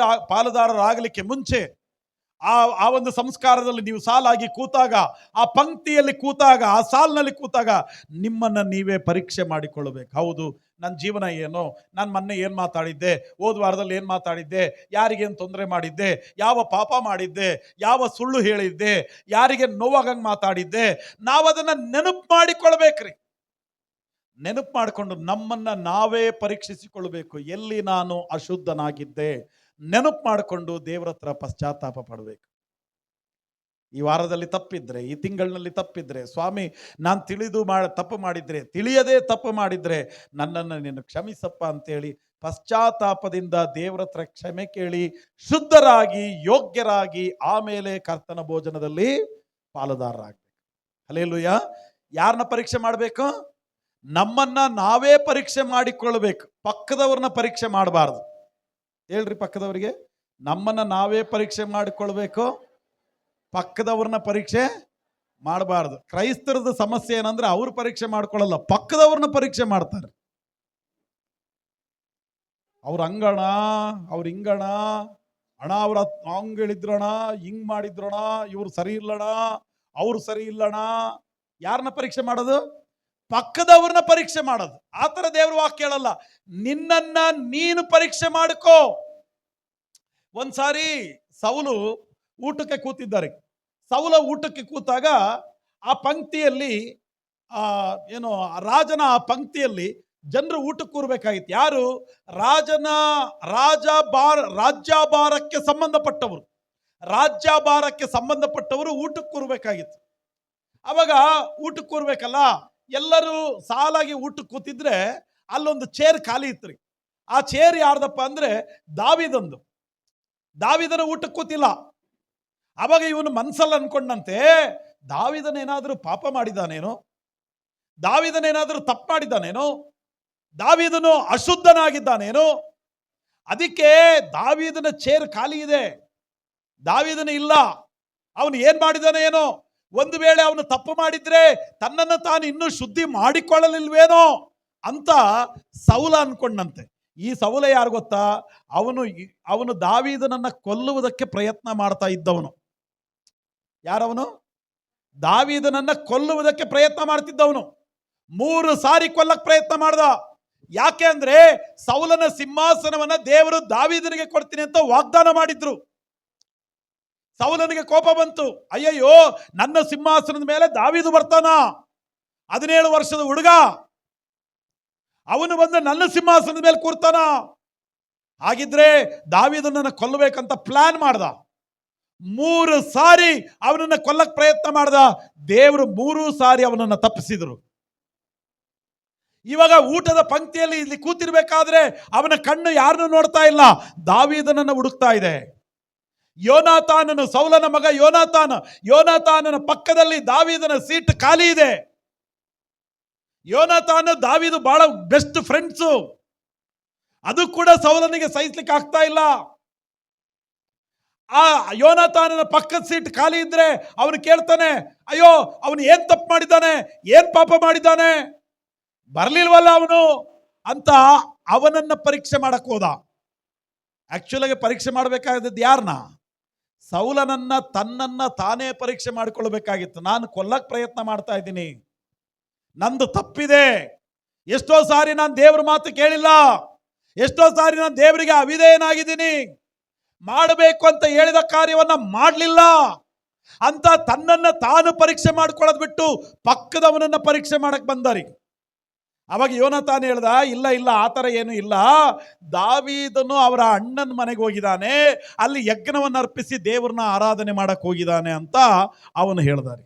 A: ಪಾಲುದಾರರಾಗಲಿಕ್ಕೆ ಮುಂಚೆ ಆ ಒಂದು ಸಂಸ್ಕಾರದಲ್ಲಿ ನೀವು ಸಾಲಾಗಿ ಕೂತಾಗ, ಆ ಪಂಕ್ತಿಯಲ್ಲಿ ಕೂತಾಗ, ಆ ಸಾಲಿನಲ್ಲಿ ಕೂತಾಗ ನಿಮ್ಮನ್ನು ನೀವೇ ಪರೀಕ್ಷೆ ಮಾಡಿಕೊಳ್ಳಬೇಕು. ಹೌದು, ನನ್ನ ಜೀವನ ಏನು, ನಾನು ಮೊನ್ನೆ ಏನು ಮಾತಾಡಿದ್ದೆ, ಹೋದ ವಾರದಲ್ಲಿ ಏನು ಮಾತಾಡಿದ್ದೆ, ಯಾರಿಗೇನು ತೊಂದರೆ ಮಾಡಿದ್ದೆ, ಯಾವ ಪಾಪ ಮಾಡಿದ್ದೆ, ಯಾವ ಸುಳ್ಳು ಹೇಳಿದ್ದೆ, ಯಾರಿಗೆ ನೋವಾಗಂಗೆ ಮಾತಾಡಿದ್ದೆ, ನಾವು ಅದನ್ನು ನೆನಪು ಮಾಡಿಕೊಳ್ಬೇಕ್ರಿ. ನೆನಪು ಮಾಡಿಕೊಂಡು ನಮ್ಮನ್ನು ನಾವೇ ಪರೀಕ್ಷಿಸಿಕೊಳ್ಬೇಕು. ಎಲ್ಲಿ ನಾನು ಅಶುದ್ಧನಾಗಿದ್ದೆ ನೆನಪು ಮಾಡಿಕೊಂಡು ದೇವರ ಹತ್ರ ಪಶ್ಚಾತ್ತಾಪ ಪಡಬೇಕು. ಈ ವಾರದಲ್ಲಿ ತಪ್ಪಿದ್ರೆ, ಈ ತಿಂಗಳಿನಲ್ಲಿ ತಪ್ಪಿದ್ರೆ, ಸ್ವಾಮಿ ನಾನು ತಿಳಿದು ತಪ್ಪು ಮಾಡಿದ್ರೆ, ತಿಳಿಯದೇ ತಪ್ಪು ಮಾಡಿದ್ರೆ ನನ್ನನ್ನು ನೀನು ಕ್ಷಮಿಸಪ್ಪ ಅಂತೇಳಿ ಪಶ್ಚಾತ್ತಾಪದಿಂದ ದೇವರ ಹತ್ರ ಕ್ಷಮೆ ಕೇಳಿ ಶುದ್ಧರಾಗಿ ಯೋಗ್ಯರಾಗಿ ಆಮೇಲೆ ಕರ್ತನ ಭೋಜನದಲ್ಲಿ ಪಾಲುದಾರರಾಗಬೇಕು. ಹಲ್ಲೆಲೂಯಾ. ಯಾರನ್ನ ಪರೀಕ್ಷೆ ಮಾಡಬೇಕು? ನಮ್ಮನ್ನ ನಾವೇ ಪರೀಕ್ಷೆ ಮಾಡಿಕೊಳ್ಬೇಕು. ಪಕ್ಕದವ್ರನ್ನ ಪರೀಕ್ಷೆ ಮಾಡಬಾರ್ದು. ಹೇಳ್ರಿ ಪಕ್ಕದವರಿಗೆ, ನಮ್ಮನ್ನ ನಾವೇ ಪರೀಕ್ಷೆ ಮಾಡಿಕೊಳ್ಬೇಕು, ಪಕ್ಕದವ್ರನ್ನ ಪರೀಕ್ಷೆ ಮಾಡಬಾರ್ದು. ಕ್ರೈಸ್ತರದ ಸಮಸ್ಯೆ ಏನಂದ್ರೆ, ಅವ್ರು ಪರೀಕ್ಷೆ ಮಾಡ್ಕೊಳ್ಳಲ್ಲ, ಪಕ್ಕದವ್ರನ್ನ ಪರೀಕ್ಷೆ ಮಾಡ್ತಾರೆ. ಅವ್ರ ಹಂಗಣ, ಅವ್ರ ಹಿಂಗಣ, ಅಣ್ಣ ಅವ್ರ ಹಂಗ ಹೇಳಿದ್ರಣ, ಹಿಂಗ್ ಮಾಡಿದ್ರಣ, ಇವ್ರು ಸರಿ ಇಲ್ಲಣ, ಅವ್ರು ಸರಿ ಇಲ್ಲಣ. ಯಾರನ್ನ ಪರೀಕ್ಷೆ ಮಾಡೋದು? ಪಕ್ಕದವ್ರನ್ನ ಪರೀಕ್ಷೆ ಮಾಡೋದು. ಆ ತರ ದೇವ್ರ ವಾಕ್ಯ ಹೇಳಲ್ಲ, ನಿನ್ನನ್ನ ನೀನು ಪರೀಕ್ಷೆ ಮಾಡಿಕೋ. ಒಂದ್ಸಾರಿ ಸೌಲು ಊಟಕ್ಕೆ ಕೂತಿದ್ದಾರೆ. ಸೌಲ ಊಟಕ್ಕೆ ಕೂತಾಗ ಆ ಪಂಕ್ತಿಯಲ್ಲಿ ರಾಜನ ಆ ಪಂಕ್ತಿಯಲ್ಲಿ ಜನರು ಊಟಕ್ಕೆ ಕೂರ್ಬೇಕಾಗಿತ್ತು. ಯಾರು? ರಾಜ್ಯಭಾರಕ್ಕೆ ಸಂಬಂಧಪಟ್ಟವರು, ರಾಜ್ಯಭಾರಕ್ಕೆ ಸಂಬಂಧಪಟ್ಟವರು ಊಟಕ್ಕೆ ಕೂರ್ಬೇಕಾಗಿತ್ತು. ಅವಾಗ ಊಟಕ್ಕೆ ಕೂರ್ಬೇಕಲ್ಲ, ಎಲ್ಲರೂ ಸಾಲಾಗಿ ಊಟಕ್ಕೆ ಕೂತಿದ್ರೆ ಅಲ್ಲೊಂದು ಚೇರ್ ಖಾಲಿ ಇತ್ತು ರೀ. ಆ ಚೇರ್ ಯಾರ್ದಪ್ಪ ಅಂದ್ರೆ ದಾವೀದನ ಊಟಕ್ಕೆ ಕೂತಿಲ್ಲ. ಅವಾಗ ಇವನು ಮನ್ಸಲ್ಲಿ ಅನ್ಕೊಂಡಂತೆ, ದಾವೀದನೇನಾದ್ರೂ ಪಾಪ ಮಾಡಿದಾನೇನೋ, ದಾವೀದನೇನಾದ್ರೂ ತಪ್ಪು ಮಾಡಿದ್ದಾನೇನೋ, ದಾವೀದನು ಅಶುದ್ಧನಾಗಿದ್ದಾನೇನೋ, ಅದಕ್ಕೆ ದಾವೀದನ ಚೇರ್ ಖಾಲಿ ಇದೆ, ದಾವೀದನ ಇಲ್ಲ, ಅವನು ಏನ್ ಮಾಡಿದಾನೆ ಏನೋ, ಒಂದು ವೇಳೆ ಅವನು ತಪ್ಪು ಮಾಡಿದ್ರೆ ತನ್ನನ್ನು ತಾನು ಇನ್ನೂ ಶುದ್ಧಿ ಮಾಡಿಕೊಳ್ಳಲಿಲ್ವೇನೋ ಅಂತ ಸೌಲ ಅನ್ಕೊಂಡಂತೆ. ಈ ಸೌಲ ಯಾರು ಗೊತ್ತಾ? ಅವನು ದಾವೀದನನ್ನ ಕೊಲ್ಲುವುದಕ್ಕೆ ಪ್ರಯತ್ನ ಮಾಡ್ತಾ ಇದ್ದವನು. ಯಾರವನು? ದಾವೀದನನ್ನ ಕೊಲ್ಲುವುದಕ್ಕೆ ಪ್ರಯತ್ನ ಮಾಡ್ತಿದ್ದವನು. 3 ಸಾರಿ ಕೊಲ್ಲಕ್ಕೆ ಪ್ರಯತ್ನ ಮಾಡ್ದ. ಯಾಕೆ ಅಂದ್ರೆ ಸೌಲನ ಸಿಂಹಾಸನವನ್ನ ದೇವರು ದಾವೀದನಿಗೆ ಕೊಡ್ತೀನಿ ಅಂತ ವಾಗ್ದಾನ ಮಾಡಿದ್ರು. ಸೌಲನಿಗೆ ಕೋಪ ಬಂತು. ಅಯ್ಯಯ್ಯೋ, ನನ್ನ ಸಿಂಹಾಸನದ ಮೇಲೆ ದಾವೀದು ಬರ್ತಾನ, 17 ವರ್ಷದ ಹುಡುಗ, ಅವನು ಬಂದು ನನ್ನ ಸಿಂಹಾಸನದ ಮೇಲೆ ಕೂರ್ತಾನ, ಹಾಗಿದ್ರೆ ದಾವೀದನನ್ನ ಕೊಲ್ಲಬೇಕಂತ ಪ್ಲಾನ್ ಮಾಡ್ದ. 3 ಸಾರಿ ಅವನನ್ನ ಕೊಲ್ಲಕ್ಕೆ ಪ್ರಯತ್ನ ಮಾಡ್ದ. ದೇವರು 3 ಸಾರಿ ಅವನನ್ನ ತಪ್ಪಿಸಿದ್ರು. ಇವಾಗ ಊಟದ ಪಂಕ್ತಿಯಲ್ಲಿ ಇಲ್ಲಿ ಕೂತಿರ್ಬೇಕಾದ್ರೆ ಅವನ ಕಣ್ಣು ಯಾರನ್ನು ನೋಡ್ತಾ ಇಲ್ಲ, ದಾವೀದನನ್ನ ಹುಡುಕ್ತಾ ಇದೆ. ಯೋನಾತಾನನು, ಸೌಲನ ಮಗ ಯೋನಾತಾನನ ಪಕ್ಕದಲ್ಲಿ ದಾವೀದನ ಸೀಟ್ ಖಾಲಿ ಇದೆ. ಯೋನಾತಾನ ದಾವೀದು ಬಹಳ ಬೆಸ್ಟ್ ಫ್ರೆಂಡ್ಸು. ಅದು ಕೂಡ ಸೌಲನಿಗೆ ಸಹಿಸ್ಲಿಕ್ಕೆ ಆಗ್ತಾ ಇಲ್ಲ. ಆ ಯೋನಾತಾನನ ಪಕ್ಕದ ಸೀಟ್ ಖಾಲಿ ಇದ್ರೆ ಅವನು ಕೇಳ್ತಾನೆ, ಅಯ್ಯೋ ಅವನು ಏನ್ ತಪ್ಪು ಮಾಡಿದ್ದಾನೆ, ಏನ್ ಪಾಪ ಮಾಡಿದ್ದಾನೆ, ಬರ್ಲಿಲ್ವಲ್ಲ ಅವನು ಅಂತ ಅವನನ್ನ ಪರೀಕ್ಷೆ ಮಾಡಕ್ ಹೋದ. ಆಕ್ಚುಲಾಗಿ ಪರೀಕ್ಷೆ ಮಾಡಬೇಕಾಗಿದ್ದು ಯಾರನ್ನ? ಸೌಲನನ್ನ, ತನ್ನನ್ನ ತಾನೇ ಪರೀಕ್ಷೆ ಮಾಡಿಕೊಳ್ಬೇಕಾಗಿತ್ತು. ನಾನು ಕೊಲ್ಲಕ್ಕೆ ಪ್ರಯತ್ನ ಮಾಡ್ತಾ ಇದ್ದೀನಿ, ನಂದು ತಪ್ಪಿದೆ, ಎಷ್ಟೋ ಸಾರಿ ನಾನು ದೇವ್ರ ಮಾತು ಕೇಳಿಲ್ಲ, ಎಷ್ಟೋ ಸಾರಿ ನಾನು ದೇವರಿಗೆ ಅವಿಧೇಯನಾಗಿದ್ದೀನಿ, ಮಾಡಬೇಕು ಅಂತ ಹೇಳಿದ ಕಾರ್ಯವನ್ನ ಮಾಡಲಿಲ್ಲ ಅಂತ ತನ್ನನ್ನ ತಾನು ಪರೀಕ್ಷೆ ಮಾಡ್ಕೊಳ್ಳೋದು ಬಿಟ್ಟು ಪಕ್ಕದವನನ್ನ ಪರೀಕ್ಷೆ ಮಾಡಕ್ ಬಂದಾರಿ. ಅವಾಗ ಯೋನಾತಾನ್ ಹೇಳ್ದ, ಇಲ್ಲ ಇಲ್ಲ, ಆ ಥರ ಏನು ಇಲ್ಲ, ದಾವೀದನು ಅವರ ಅಣ್ಣನ ಮನೆಗೆ ಹೋಗಿದ್ದಾನೆ, ಅಲ್ಲಿ ಯಜ್ಞವನ್ನು ಅರ್ಪಿಸಿ ದೇವರನ್ನ ಆರಾಧನೆ ಮಾಡಕ್ ಹೋಗಿದ್ದಾನೆ ಅಂತ ಅವನು ಹೇಳ್ದಾರೆ.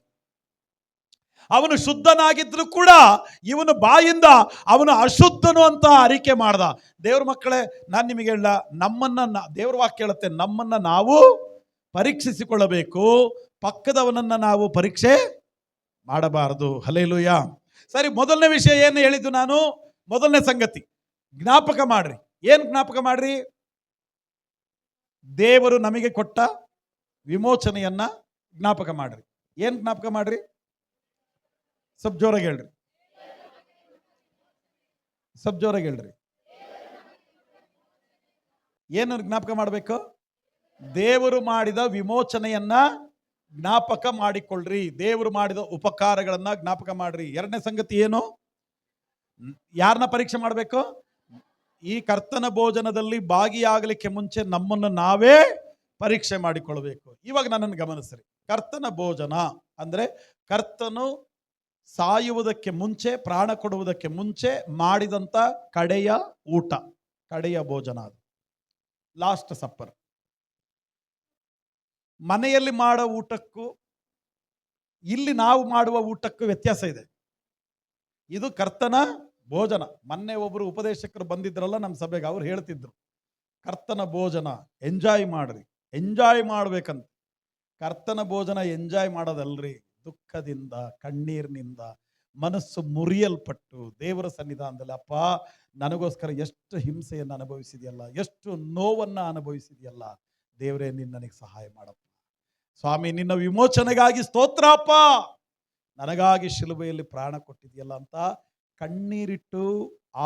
A: ಅವನು ಶುದ್ಧನಾಗಿದ್ರು ಕೂಡ ಇವನು ಬಾಯಿಂದ ಅವನು ಅಶುದ್ಧನು ಅಂತ ಅರಿಕೆ ಮಾಡ್ದ. ದೇವ್ರ ಮಕ್ಕಳೇ, ನಾನು ನಿಮಗೆ ಹೇಳ, ನಮ್ಮನ್ನ ದೇವ್ರ ವಾಕ್ಯ ಹೇಳುತ್ತೆ, ನಮ್ಮನ್ನ ನಾವು ಪರೀಕ್ಷಿಸಿಕೊಳ್ಳಬೇಕು, ಪಕ್ಕದವನನ್ನ ನಾವು ಪರೀಕ್ಷೆ ಮಾಡಬಾರದು. ಹಲ್ಲೆಲೂಯಾ. ಸರಿ, ಮೊದಲನೇ ವಿಷಯ ಏನು ಹೇಳಿದ್ದು ನಾನು? ಮೊದಲನೇ ಸಂಗತಿ ಜ್ಞಾಪಕ ಮಾಡ್ರಿ. ಏನು ಜ್ಞಾಪಕ ಮಾಡ್ರಿ? ದೇವರು ನಮಗೆ ಕೊಟ್ಟ ವಿಮೋಚನೆಯನ್ನ ಜ್ಞಾಪಕ ಮಾಡ್ರಿ. ಏನು ಜ್ಞಾಪಕ ಮಾಡ್ರಿ? ಸ್ವಲ್ಪ ಜೋರಾಗಿ ಹೇಳ್ರಿ, ಸ್ವಲ್ಪ ಜೋರಾಗಿ ಹೇಳ್ರಿ. ಏನು ಜ್ಞಾಪಕ ಮಾಡಬೇಕು? ದೇವರು ಮಾಡಿದ ವಿಮೋಚನೆಯನ್ನ ಜ್ಞಾಪಕ ಮಾಡಿಕೊಳ್ಳ್ರಿ. ದೇವರು ಮಾಡಿದ ಉಪಕಾರಗಳನ್ನ ಜ್ಞಾಪಕ ಮಾಡ್ರಿ. ಎರಡನೇ ಸಂಗತಿ ಏನು? ಯಾರನ್ನ ಪರೀಕ್ಷೆ ಮಾಡಬೇಕು? ಈ ಕರ್ತನ ಭೋಜನದಲ್ಲಿ ಭಾಗಿಯಾಗಲಿಕ್ಕೆ ಮುಂಚೆ ನಮ್ಮನ್ನು ನಾವೇ ಪರೀಕ್ಷೆ ಮಾಡಿಕೊಳ್ಬೇಕು. ಇವಾಗ ನನ್ನನ್ನು ಗಮನಿಸ್ರಿ. ಕರ್ತನ ಭೋಜನ ಅಂದ್ರೆ ಕರ್ತನು ಸಾಯುವುದಕ್ಕೆ ಮುಂಚೆ, ಪ್ರಾಣ ಕೊಡುವುದಕ್ಕೆ ಮುಂಚೆ ಮಾಡಿದಂತ ಕಡೆಯ ಊಟ, ಕಡೆಯ ಭೋಜನ, ಅದು ಲಾಸ್ಟ್ ಸಪ್ಪರ್. ಮನೆಯಲ್ಲಿ ಮಾಡೋ ಊಟಕ್ಕೂ ಇಲ್ಲಿ ನಾವು ಮಾಡುವ ಊಟಕ್ಕೂ ವ್ಯತ್ಯಾಸ ಇದೆ. ಇದು ಕರ್ತನ ಭೋಜನ. ಮೊನ್ನೆ ಒಬ್ಬರು ಉಪದೇಶಕರು ಬಂದಿದ್ರಲ್ಲ ನಮ್ಮ ಸಭೆಗೆ, ಅವ್ರು ಹೇಳ್ತಿದ್ರು, ಕರ್ತನ ಭೋಜನ ಎಂಜಾಯ್ ಮಾಡ್ರಿ, ಎಂಜಾಯ್ ಮಾಡ್ಬೇಕಂತ. ಕರ್ತನ ಭೋಜನ ಎಂಜಾಯ್ ಮಾಡೋದಲ್ರಿ, ದುಃಖದಿಂದ, ಕಣ್ಣೀರಿನಿಂದ, ಮನಸ್ಸು ಮುರಿಯಲ್ಪಟ್ಟು ದೇವರ ಸನ್ನಿಧಾನದಲ್ಲಿ, ಅಪ್ಪ ನನಗೋಸ್ಕರ ಎಷ್ಟು ಹಿಂಸೆಯನ್ನು ಅನುಭವಿಸಿದೆಯಲ್ಲ, ಎಷ್ಟು ನೋವನ್ನು ಅನುಭವಿಸಿದೆಯಲ್ಲ, ದೇವರೇ ನೀನು ನನಗೆ ಸಹಾಯ ಮಾಡಪ್ಪ. ಸ್ವಾಮಿ, ನಿನ್ನ ವಿಮೋಚನೆಗಾಗಿ ಸ್ತೋತ್ರಪ್ಪ, ನನಗಾಗಿ ಶಿಲುಬೆಯಲ್ಲಿ ಪ್ರಾಣ ಕೊಟ್ಟಿದೆಯಲ್ಲ ಅಂತ ಕಣ್ಣೀರಿಟ್ಟು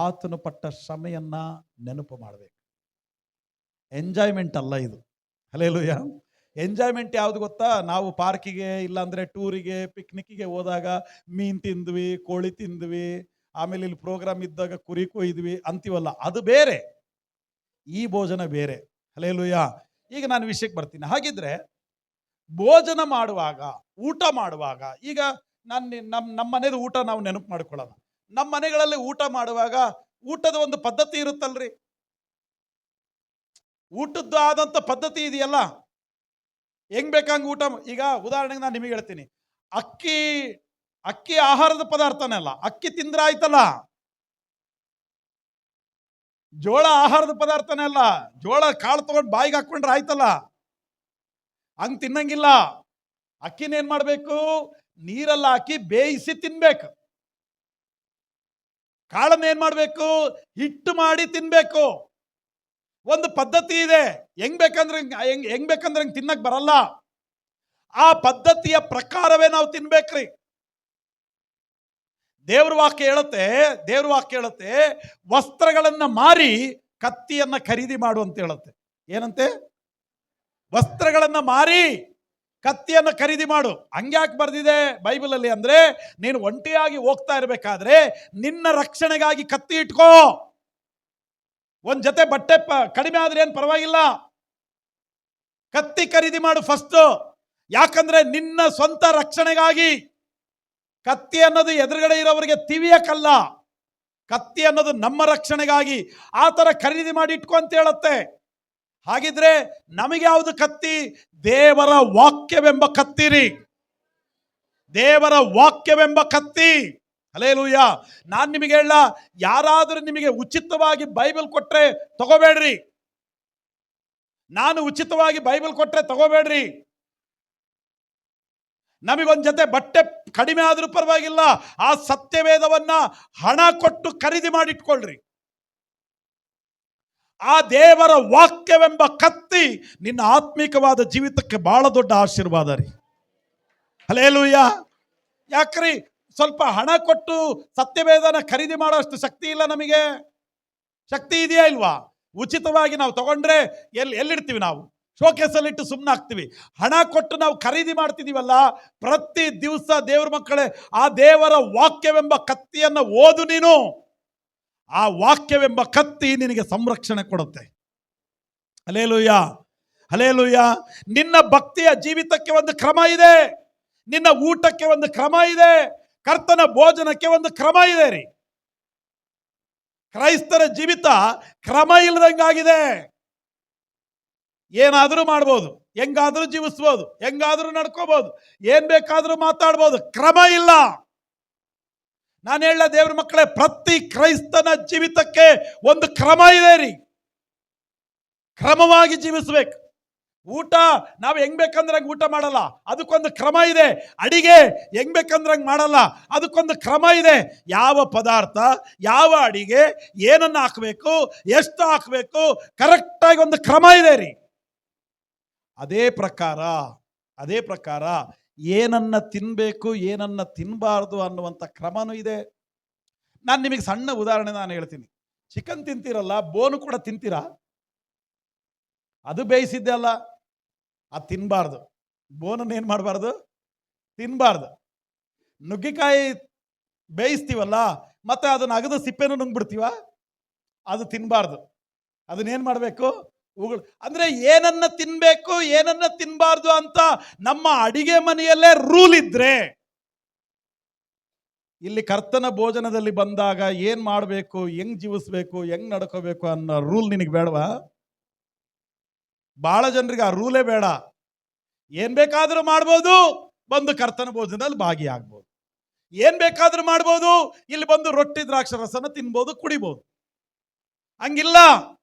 A: ಆತನು ಪಟ್ಟ ಶ್ರಮೆಯನ್ನ ನೆನಪು ಮಾಡಬೇಕು. ಎಂಜಾಯ್ಮೆಂಟ್ ಅಲ್ಲ ಇದು. ಹಲ್ಲೆಲೂಯಾ. ಎಂಜಾಯ್ಮೆಂಟ್ ಯಾವುದು ಗೊತ್ತಾ? ನಾವು ಪಾರ್ಕಿಗೆ, ಇಲ್ಲಾಂದ್ರೆ ಟೂರಿಗೆ, ಪಿಕ್ನಿಕ್ಕಿಗೆ ಹೋದಾಗ ಮೀನು ತಿಂದ್ವಿ, ಕೋಳಿ ತಿಂದ್ವಿ, ಆಮೇಲೆ ಇಲ್ಲಿ ಪ್ರೋಗ್ರಾಮ್ ಇದ್ದಾಗ ಕುರಿ ಕೊಯ್ದ್ವಿ ಅಂತೀವಲ್ಲ, ಅದು ಬೇರೆ, ಈ ಭೋಜನ ಬೇರೆ. ಹಲ್ಲೆಲೂಯಾ. ಈಗ ನಾನು ವಿಷಯಕ್ಕೆ ಬರ್ತೀನಿ. ಹಾಗಿದ್ರೆ ಭೋಜನ ಮಾಡುವಾಗ, ಊಟ ಮಾಡುವಾಗ, ಈಗ ನಮ್ಮ ಮನೇದು ಊಟ ನಾವು ನೆನಪು ಮಾಡ್ಕೊಳ್ಳೋಣ. ನಮ್ಮ ಮನೆಗಳಲ್ಲಿ ಊಟ ಮಾಡುವಾಗ ಊಟದ ಒಂದು ಪದ್ಧತಿ ಇರುತ್ತಲ್ರಿ, ಊಟದ್ದು ಆದಂತ ಪದ್ಧತಿ ಇದೆಯಲ್ಲ, ಹೆಂಗ್ ಬೇಕಂಗೆ ಊಟ. ಈಗ ಉದಾಹರಣೆಗೆ ನಾನು ನಿಮಗೆ ಹೇಳ್ತೀನಿ, ಅಕ್ಕಿ ಆಹಾರದ ಪದಾರ್ಥನೇ ಅಲ್ಲ, ಅಕ್ಕಿ ತಿಂದ್ರೆ ಆಯ್ತಲ್ಲ. ಜೋಳ ಆಹಾರದ ಪದಾರ್ಥನೇ ಅಲ್ಲ, ಜೋಳ ಕಾಳು ತಗೊಂಡು ಬಾಯಿಗೆ ಹಾಕೊಂಡ್ರೆ ಆಯ್ತಲ್ಲ, ಹಂಗ್ ತಿನ್ನಂಗಿಲ್ಲ. ಅಕ್ಕಿನೇನ್ ಮಾಡ್ಬೇಕು? ನೀರೆಲ್ಲ ಹಾಕಿ ಬೇಯಿಸಿ ತಿನ್ಬೇಕು. ಕಾಳನ್ನ ಏನ್ ಮಾಡ್ಬೇಕು? ಹಿಟ್ಟು ಮಾಡಿ ತಿನ್ಬೇಕು. ಒಂದು ಪದ್ಧತಿ ಇದೆ. ಹೆಂಗ್ ಬೇಕಂದ್ರೆ ಹೆಂಗ್ ತಿನ್ನಕ್ ಬರಲ್ಲ. ಆ ಪದ್ಧತಿಯ ಪ್ರಕಾರವೇ ನಾವು ತಿನ್ಬೇಕ್ರಿ. ದೇವ್ರ ವಾಕ್ಯ ಹೇಳುತ್ತೆ, ವಸ್ತ್ರಗಳನ್ನ ಮಾರಿ ಕತ್ತಿಯನ್ನ ಖರೀದಿ ಮಾಡು ಅಂತ ಹೇಳುತ್ತೆ. ಏನಂತೆ? ವಸ್ತ್ರಗಳನ್ನ ಮಾರಿ ಕತ್ತಿಯನ್ನ ಖರೀದಿ ಮಾಡು. ಹಂಗ್ಯಾಕೆ ಬರ್ದಿದೆ ಬೈಬಲ್ ಅಲ್ಲಿ ಅಂದ್ರೆ, ನೀನು ಒಂಟಿಯಾಗಿ ಹೋಗ್ತಾ ಇರ್ಬೇಕಾದ್ರೆ ನಿನ್ನ ರಕ್ಷಣೆಗಾಗಿ ಕತ್ತಿ ಇಟ್ಕೋ. ಒಂದ್ ಜೊತೆ ಬಟ್ಟೆ ಕಡಿಮೆ ಆದ್ರೆ ಏನ್ ಪರವಾಗಿಲ್ಲ, ಕತ್ತಿ ಖರೀದಿ ಮಾಡು ಫಸ್ಟ್. ಯಾಕಂದ್ರೆ ನಿನ್ನ ಸ್ವಂತ ರಕ್ಷಣೆಗಾಗಿ. ಕತ್ತಿ ಅನ್ನೋದು ಎದುರುಗಡೆ ಇರೋವರಿಗೆ ತಿವಿಯಕ್ಕಲ್ಲ, ಕತ್ತಿ ಅನ್ನೋದು ನಮ್ಮ ರಕ್ಷಣೆಗಾಗಿ. ಆ ತರ ಖರೀದಿ ಮಾಡಿ ಇಟ್ಕೊ ಅಂತ ಹೇಳುತ್ತೆ. ಹಾಗಿದ್ರೆ ನಮಗೆ ಯಾವುದು ಕತ್ತಿ? ದೇವರ ವಾಕ್ಯವೆಂಬ ಕತ್ತಿರಿ, ದೇವರ ವಾಕ್ಯವೆಂಬ ಕತ್ತಿ. ಹಲ್ಲೆಲೂಯಾ. ನಾನು ನಿಮಗೆ ಹೇಳ, ಯಾರಾದರೂ ನಿಮಗೆ ಉಚಿತವಾಗಿ ಬೈಬಲ್ ಕೊಟ್ರೆ ತಗೋಬೇಡ್ರಿ. ನಾನು ಉಚಿತವಾಗಿ ಬೈಬಲ್ ಕೊಟ್ರೆ ತಗೋಬೇಡ್ರಿ. ನಮಗೊಂದು ಜೊತೆ ಬಟ್ಟೆ ಕಡಿಮೆ ಆದ್ರೂ ಪರವಾಗಿಲ್ಲ, ಆ ಸತ್ಯವೇದವನ್ನ ಹಣ ಕೊಟ್ಟು ಖರೀದಿ ಮಾಡಿಟ್ಕೊಳ್ರಿ. ಆ ದೇವರ ವಾಕ್ಯವೆಂಬ ಕತ್ತಿ ನಿನ್ನ ಆತ್ಮಿಕವಾದ ಜೀವಿತಕ್ಕೆ ಬಹಳ ದೊಡ್ಡ ಆಶೀರ್ವಾದ ರೀ. ಹಲ್ಲೆಲೂಯಾ. ಯಾಕ್ರಿ? ಸ್ವಲ್ಪ ಹಣ ಕೊಟ್ಟು ಸತ್ಯವೇದನ ಖರೀದಿ ಮಾಡೋಷ್ಟು ಶಕ್ತಿ ಇಲ್ಲ ನಮಗೆ. ಶಕ್ತಿ ಇದೆಯಾ ಇಲ್ವಾ? ಉಚಿತವಾಗಿ ನಾವು ತಗೊಂಡ್ರೆ ಎಲ್ಲಿಡ್ತೀವಿ? ನಾವು ಶೋಕೇಸಲ್ಲಿ ಇಟ್ಟು ಸುಮ್ಮನೆ ಆಗ್ತೀವಿ. ಹಣ ಕೊಟ್ಟು ನಾವು ಖರೀದಿ ಮಾಡ್ತಿದೀವಲ್ಲ, ಪ್ರತಿ ದಿವಸ ದೇವ್ರ ಮಕ್ಕಳೇ, ಆ ದೇವರ ವಾಕ್ಯವೆಂಬ ಕತ್ತಿಯನ್ನು ಓದು ನೀನು. ಆ ವಾಕ್ಯವೆಂಬ ಕತ್ತಿ ನಿನಗೆ ಸಂರಕ್ಷಣೆ ಕೊಡುತ್ತೆ. ಹಲ್ಲೆಲೂಯಾ. ಹಲ್ಲೆಲೂಯಾ. ನಿನ್ನ ಭಕ್ತಿಯ ಜೀವಿತಕ್ಕೆ ಒಂದು ಕ್ರಮ ಇದೆ, ನಿನ್ನ ಊಟಕ್ಕೆ ಒಂದು ಕ್ರಮ ಇದೆ, ಕರ್ತನ ಭೋಜನಕ್ಕೆ ಒಂದು ಕ್ರಮ ಇದೆ ರೀ. ಕ್ರೈಸ್ತರ ಜೀವಿತ ಕ್ರಮ ಇಲ್ಲದಂಗಾಗಿದೆ. ಏನಾದರೂ ಮಾಡ್ಬೋದು, ಹೆಂಗಾದ್ರೂ ಜೀವಿಸ್ಬೋದು, ಹೆಂಗಾದ್ರೂ ನಡ್ಕೋಬಹುದು, ಏನ್ ಬೇಕಾದ್ರೂ ಮಾತಾಡ್ಬೋದು, ಕ್ರಮ ಇಲ್ಲ. ನಾನು ಹೇಳ ದೇವ್ರ ಮಕ್ಕಳೇ, ಪ್ರತಿ ಕ್ರೈಸ್ತನ ಜೀವಿತಕ್ಕೆ ಒಂದು ಕ್ರಮ ಇದೆ ರೀ. ಕ್ರಮವಾಗಿ ಜೀವಿಸ್ಬೇಕು. ಊಟ ನಾವು ಹೆಂಗ್ ಬೇಕಂದ್ರೆ ಹಂಗೆ ಊಟ ಮಾಡಲ್ಲ, ಅದಕ್ಕೊಂದು ಕ್ರಮ ಇದೆ. ಅಡಿಗೆ ಹೆಂಗ್ ಬೇಕಂದ್ರೆ ಹಂಗೆ ಮಾಡಲ್ಲ, ಅದಕ್ಕೊಂದು ಕ್ರಮ ಇದೆ. ಯಾವ ಪದಾರ್ಥ, ಯಾವ ಅಡಿಗೆ, ಏನನ್ನ ಹಾಕಬೇಕು, ಎಷ್ಟು ಹಾಕಬೇಕು, ಕರೆಕ್ಟಾಗಿ ಒಂದು ಕ್ರಮ ಇದೆ ರೀ. ಅದೇ ಪ್ರಕಾರ ಏನನ್ನ ತಿನ್ಬೇಕು, ಏನನ್ನ ತಿನ್ನಬಾರ್ದು ಅನ್ನುವಂಥ ಕ್ರಮನೂ ಇದೆ. ನಾನು ನಿಮಗೆ ಸಣ್ಣ ಉದಾಹರಣೆ ನಾನು ಹೇಳ್ತೀನಿ. ಚಿಕನ್ ತಿಂತೀರಲ್ಲ, ಬೋನು ಕೂಡ ತಿಂತೀರಾ? ಅದು ಬೇಯಿಸಿದ್ದೆ ಅಲ್ಲ, ಅದು ತಿನ್ನಬಾರ್ದು. ಬೋನನ್ನು ಏನು ಮಾಡಬಾರ್ದು? ತಿನ್ನಬಾರ್ದು. ನುಗ್ಗಿಕಾಯಿ ಬೇಯಿಸ್ತೀವಲ್ಲ, ಮತ್ತೆ ಅದನ್ನು ಅಗದು ಸಿಪ್ಪೆನೂ ನುಂಗ್ಬಿಡ್ತೀವ, ಅದು ತಿನ್ನಬಾರ್ದು. ಅದನ್ನೇನು ಮಾಡಬೇಕು? ಅಂದ್ರೆ ಏನನ್ನ ತಿನ್ಬೇಕು, ಏನನ್ನ ತಿನ್ನಬಾರ್ದು ಅಂತ ನಮ್ಮ ಅಡಿಗೆ ಮನೆಯಲ್ಲೇ ರೂಲ್ ಇದ್ರೆ, ಇಲ್ಲಿ ಕರ್ತನ ಭೋಜನದಲ್ಲಿ ಬಂದಾಗ ಏನ್ ಮಾಡಬೇಕು, ಹೆಂಗ್ ಜೀವಿಸ್ಬೇಕು, ಹೆಂಗ್ ನಡ್ಕೋಬೇಕು ಅನ್ನೋ ರೂಲ್ ನಿನಗೆ ಬೇಡವಾ? ಬಹಳ ಜನರಿಗೆ ಆ ರೂಲೇ ಬೇಡ. ಏನ್ ಬೇಕಾದ್ರೂ ಮಾಡ್ಬೋದು, ಬಂದು ಕರ್ತನ ಭೋಜನದಲ್ಲಿ ಭಾಗಿಯಾಗ್ಬೋದು. ಏನ್ ಬೇಕಾದ್ರೂ ಮಾಡ್ಬೋದು, ಇಲ್ಲಿ ಬಂದು ರೊಟ್ಟಿ ದ್ರಾಕ್ಷರಸನ ತಿನ್ಬೋದು, ಕುಡಿಬೋದು. ಹಂಗಿಲ್ಲ.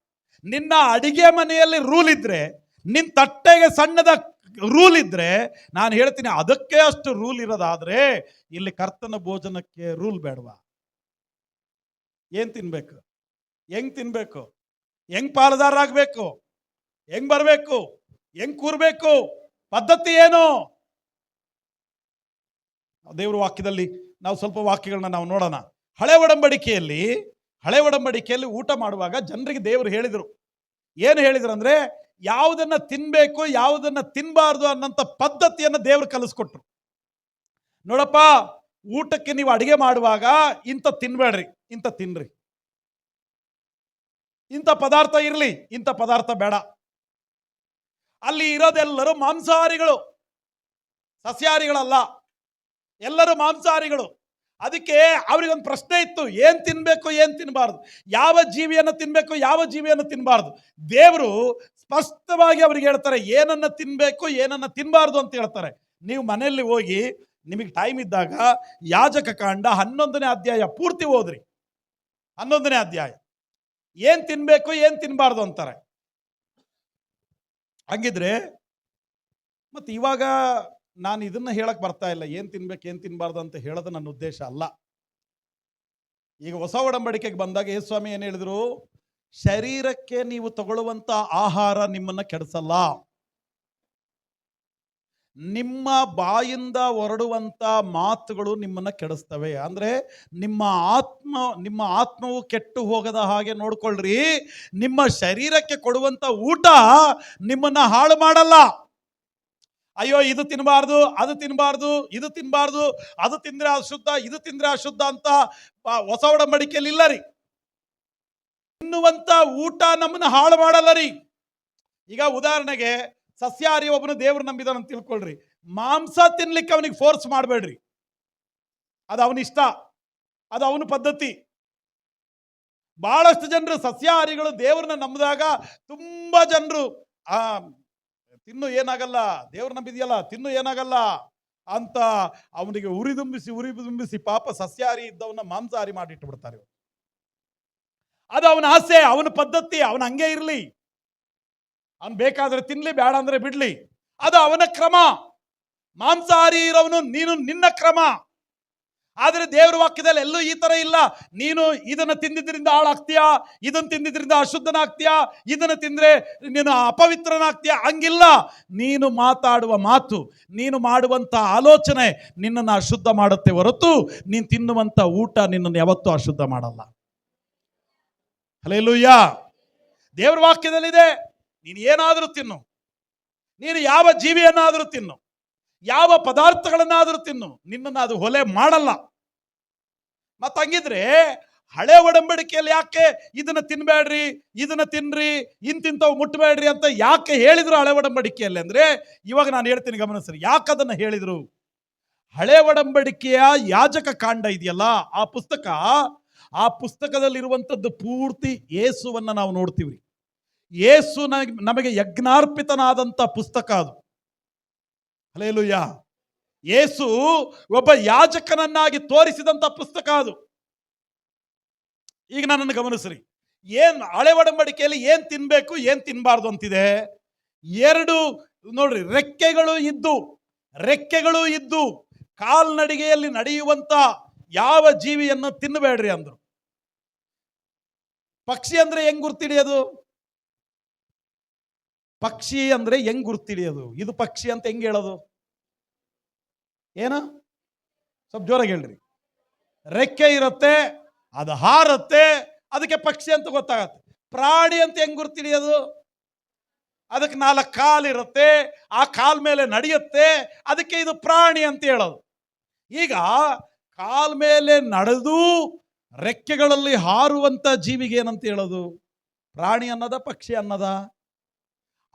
A: ನಿನ್ನ ಅಡಿಗೆ ಮನೆಯಲ್ಲಿ ರೂಲ್ ಇದ್ರೆ, ನಿನ್ನ ತಟ್ಟೆಗೆ ಸಣ್ಣದ ರೂಲ್ ಇದ್ರೆ, ನಾನು ಹೇಳ್ತೀನಿ, ಅದಕ್ಕೆ ಅಷ್ಟು ರೂಲ್ ಇರೋದಾದ್ರೆ ಇಲ್ಲಿ ಕರ್ತನ ಭೋಜನಕ್ಕೆ ರೂಲ್ ಬೇಡವಾ? ಏನ್ ತಿನ್ಬೇಕು, ಹೆಂಗ್ ತಿನ್ಬೇಕು, ಹೆಂಗ್ ಪಾಲುದಾರ ಆಗ್ಬೇಕು, ಹೆಂಗ್ ಬರ್ಬೇಕು, ಹೆಂಗ್ ಕೂರ್ಬೇಕು, ಪದ್ಧತಿ ಏನು? ದೇವ್ರ ವಾಕ್ಯದಲ್ಲಿ ನಾವು ಸ್ವಲ್ಪ ವಾಕ್ಯಗಳನ್ನ ನಾವು ನೋಡೋಣ. ಹಳೆ ಒಡಂಬಡಿಕೆಯಲ್ಲಿ ಊಟ ಮಾಡುವಾಗ ಜನರಿಗೆ ದೇವರು ಹೇಳಿದರು. ಏನು ಹೇಳಿದ್ರು ಅಂದ್ರೆ, ಯಾವುದನ್ನ ತಿನ್ಬೇಕು, ಯಾವುದನ್ನ ತಿನ್ಬಾರ್ದು ಅನ್ನೋಂಥ ಪದ್ಧತಿಯನ್ನು ದೇವರು ಕಲಿಸ್ಕೊಟ್ರು. ನೋಡಪ್ಪ, ಊಟಕ್ಕೆ ನೀವು ಅಡಿಗೆ ಮಾಡುವಾಗ ಇಂಥ ತಿನ್ಬೇಡ್ರಿ, ಇಂಥ ತಿನ್ರಿ. ಇಂಥ ಪದಾರ್ಥ ಇರಲಿ, ಇಂಥ ಪದಾರ್ಥ ಬೇಡ. ಅಲ್ಲಿ ಇರೋದೆಲ್ಲರೂ ಮಾಂಸಾಹಾರಿಗಳು, ಸಸ್ಯಾಹಾರಿಗಳಲ್ಲ, ಎಲ್ಲರೂ ಮಾಂಸಾಹಾರಿಗಳು. ಅದಕ್ಕೆ ಅವ್ರಿಗೊಂದು ಪ್ರಶ್ನೆ ಇತ್ತು, ಏನ್ ತಿನ್ಬೇಕು, ಏನ್ ತಿನ್ನಬಾರ್ದು, ಯಾವ ಜೀವಿಯನ್ನು ತಿನ್ಬೇಕು, ಯಾವ ಜೀವಿಯನ್ನು ತಿನ್ನಬಾರ್ದು. ದೇವರು ಸ್ಪಷ್ಟವಾಗಿ ಅವ್ರಿಗೆ ಹೇಳ್ತಾರೆ, ಏನನ್ನ ತಿನ್ಬೇಕು, ಏನನ್ನ ತಿನ್ನಬಾರ್ದು ಅಂತ ಹೇಳ್ತಾರೆ. ನೀವು ಮನೆಯಲ್ಲಿ ಹೋಗಿ ನಿಮಗೆ ಟೈಮ್ ಇದ್ದಾಗ ಯಾಜಕ ಕಾಂಡ 11ನೇ ಅಧ್ಯಾಯ ಪೂರ್ತಿ ಓದ್ರಿ. 11ನೇ ಅಧ್ಯಾಯ ಏನ್ ತಿನ್ಬೇಕು, ಏನ್ ತಿನ್ನಬಾರ್ದು ಅಂತಾರೆ. ಹಂಗಿದ್ರೆ ಮತ್ತೆ ಇವಾಗ ನಾನು ಇದನ್ನ ಹೇಳಕ್ ಬರ್ತಾ ಇಲ್ಲ, ಏನ್ ತಿನ್ಬೇಕು, ಏನ್ ತಿನ್ಬಾರ್ದು ಅಂತ ಹೇಳೋದು ನನ್ನ ಉದ್ದೇಶ ಅಲ್ಲ. ಈಗ ಹೊಸ ಒಡಂಬಡಿಕೆಗೆ ಬಂದಾಗ ಯೇಸು ಸ್ವಾಮಿ ಏನು ಹೇಳಿದ್ರು? ಶರೀರಕ್ಕೆ ನೀವು ತಗೊಳ್ಳುವಂತ ಆಹಾರ ನಿಮ್ಮನ್ನ ಕೆಡಿಸಲ್ಲ, ನಿಮ್ಮ ಬಾಯಿಂದ ಹೊರಡುವಂತ ಮಾತುಗಳು ನಿಮ್ಮನ್ನ ಕೆಡಿಸ್ತವೆ. ಅಂದ್ರೆ ನಿಮ್ಮ ಆತ್ಮವು ಕೆಟ್ಟು ಹೋಗದ ಹಾಗೆ ನೋಡ್ಕೊಳ್ರಿ. ನಿಮ್ಮ ಶರೀರಕ್ಕೆ ಕೊಡುವಂತ ಊಟ ನಿಮ್ಮನ್ನ ಹಾಳು ಮಾಡಲ್ಲ. ಅಯ್ಯೋ, ಇದು ತಿನ್ನಬಾರ್ದು, ಅದು ತಿನ್ನಬಾರ್ದು, ಇದು ತಿನ್ನಬಾರ್ದು, ಅದು ತಿಂದ್ರೆ ಅಶುದ್ಧ, ಇದು ತಿಂದ್ರೆ ಅಶುದ್ಧ ಅಂತ ಹೊಸ ಒಡಂಬಡಿಕೆಯಲ್ಲಿ ಇಲ್ಲ ರೀ. ತಿನ್ನುವಂತ ಊಟ ನಮ್ಮನ್ನ ಹಾಳು ಮಾಡಲ್ಲ ರೀ. ಈಗ ಉದಾಹರಣೆಗೆ ಸಸ್ಯಾಹಾರಿ ಒಬ್ಬನು ದೇವ್ರು ನಂಬಿದಾನ ಅಂತ ತಿಳ್ಕೊಳ್ರಿ, ಮಾಂಸ ತಿನ್ಲಿಕ್ಕೆ ಅವನಿಗೆ ಫೋರ್ಸ್ ಮಾಡಬೇಡ್ರಿ. ಅದು ಅವನ ಇಷ್ಟ, ಅದು ಅವನ ಪದ್ಧತಿ. ಬಹಳಷ್ಟು ಜನರು ಸಸ್ಯಾಹಾರಿಗಳು ದೇವ್ರನ್ನ ನಂಬಿದಾಗ ತುಂಬಾ ಜನರು ತಿನ್ನು ಏನಾಗಲ್ಲ, ದೇವ್ರು ನಂಬಿದೆಯಲ್ಲ, ತಿನ್ನು ಏನಾಗಲ್ಲ ಅಂತ ಅವನಿಗೆ ಉರಿದುಂಬಿಸಿ ಪಾಪ ಸಸ್ಯಾಹಾರಿ ಇದ್ದವನ್ನ ಮಾಂಸಾಹಾರಿ ಮಾಡಿಟ್ಟು ಬಿಡ್ತಾರೆ. ಅದು ಅವನ ಆಸೆ, ಅವನ ಪದ್ಧತಿ, ಅವನ ಹಂಗೆ ಇರಲಿ, ಅವನು ಬೇಕಾದ್ರೆ ತಿನ್ಲಿ, ಬೇಡ ಅಂದ್ರೆ ಬಿಡ್ಲಿ, ಅದು ಅವನ ಕ್ರಮ. ಮಾಂಸಾಹಾರಿ ಇರೋವನು ನೀನು ನಿನ್ನ ಕ್ರಮ. ಆದರೆ ದೇವರ ವಾಕ್ಯದಲ್ಲಿ ಎಲ್ಲೂ ಈ ತರ ಇಲ್ಲ. ನೀನು ಇದನ್ನ ತಿಂದಿದ್ರಿಂದ ಹಾಳಾಗ್ತೀಯಾ, ಇದನ್ನ ತಿಂದಿದ್ರಿಂದ ಅಶುದ್ಧನಾಗ್ತೀಯಾ, ಇದನ್ನ ತಿಂದ್ರೆ ನೀನು ಅಪವಿತ್ರನಾಗ್ತೀಯಾ, ಹಂಗಿಲ್ಲ. ನೀನು ಮಾತಾಡುವ ಮಾತು, ನೀನು ಮಾಡುವಂತ ಆಲೋಚನೆ ನಿನ್ನನ್ನು ಅಶುದ್ಧ ಮಾಡುತ್ತೆ ಹೊರತು ನೀನು ತಿನ್ನುವಂತ ಊಟ ನಿನ್ನನ್ನು ಯಾವತ್ತೂ ಅಶುದ್ಧ ಮಾಡಲ್ಲ. ಹಲ್ಲೆಲೂಯಾ. ದೇವರ ವಾಕ್ಯದಲ್ಲಿದೆ, ನೀನು ಏನಾದರೂ ತಿನ್ನು, ನೀನು ಯಾವ ಜೀವಿಯನ್ನಾದರೂ ತಿನ್ನು, ಯಾವ ಪದಾರ್ಥಗಳನ್ನಾದರೂ ತಿನ್ನು, ನಿನ್ನನ್ನು ಅದು ಹೊಲೆ ಮಾಡಲ್ಲ. ಮತ್ತಂಗಿದ್ರೆ ಹಳೆ ಒಡಂಬಡಿಕೆಯಲ್ಲಿ ಯಾಕೆ ಇದನ್ನ ತಿನ್ಬೇಡ್ರಿ, ಇದನ್ನ ತಿನ್ರಿ, ಇಂತಿಂತವು ಮುಟ್ಟಬೇಡ್ರಿ ಅಂತ ಯಾಕೆ ಹೇಳಿದ್ರು ಹಳೆ ಒಡಂಬಡಿಕೆಯಲ್ಲಿ ಅಂದ್ರೆ, ಇವಾಗ ನಾನು ಹೇಳ್ತೀನಿ ಗಮನಿಸ್ರಿ, ಯಾಕೆ ಅದನ್ನ ಹೇಳಿದ್ರು. ಹಳೆ ಒಡಂಬಡಿಕೆಯ ಯಾಜಕ ಕಾಂಡ ಇದೆಯಲ್ಲ, ಆ ಪುಸ್ತಕದಲ್ಲಿರುವಂಥದ್ದು ಪೂರ್ತಿ ಯೇಸುವನ್ನ ನಾವು ನೋಡ್ತೀವಿ. ಯೇಸು ನಮಗೆ ಯಜ್ಞಾರ್ಪಿತನಾದಂಥ ಪುಸ್ತಕ ಅದು. ಹಲ್ಲೆಲೂಯಾ. ಯೇಸು ಒಬ್ಬ ಯಾಜಕನನ್ನಾಗಿ ತೋರಿಸಿದಂಥ ಪುಸ್ತಕ ಅದು. ಈಗ ನನ್ನನ್ನು ಗಮನಿಸ್ರಿ, ಏನ್ ಹಳೆ ಒಡಂಬಡಿಕೆಯಲ್ಲಿ ಏನ್ ತಿನ್ಬೇಕು ಏನ್ ತಿನ್ಬಾರ್ದು ಅಂತಿದೆ. ಎರಡು ನೋಡ್ರಿ, ರೆಕ್ಕೆಗಳು ಇದ್ದು ಕಾಲ್ನಡಿಗೆಯಲ್ಲಿ ನಡೆಯುವಂತ ಯಾವ ಜೀವಿಯನ್ನು ತಿನ್ನಬೇಡ್ರಿ ಅಂದ್ರು. ಪಕ್ಷಿ ಅಂದ್ರೆ ಹೆಂಗ್ ಗುರ್ತಿಡಿಯೋದು? ಇದು ಪಕ್ಷಿ ಅಂತ ಹೆಂಗ್ ಹೇಳೋದು? ಏನು ಸ್ವಲ್ಪ ಜೋರಾಗಿ ಹೇಳ್ರಿ. ರೆಕ್ಕೆ ಇರುತ್ತೆ, ಅದು ಹಾರತ್ತೆ, ಅದಕ್ಕೆ ಪಕ್ಷಿ ಅಂತ ಗೊತ್ತಾಗತ್ತೆ. ಪ್ರಾಣಿ ಅಂತ ಹೆಂಗ್ ಗುರ್ತಿಡಿಯೋದು? ಅದಕ್ಕೆ 4 ಕಾಲಿರುತ್ತೆ, ಆ ಕಾಲ್ ಮೇಲೆ ನಡೆಯುತ್ತೆ, ಅದಕ್ಕೆ ಇದು ಪ್ರಾಣಿ ಅಂತ ಹೇಳೋದು. ಈಗ ಕಾಲ್ ಮೇಲೆ ನಡೆದು ರೆಕ್ಕೆಗಳಲ್ಲಿ ಹಾರುವಂತ ಜೀವಿಗೆ ಏನಂತ ಹೇಳೋದು? ಪ್ರಾಣಿ ಅನ್ನದ ಪಕ್ಷಿ ಅನ್ನದ?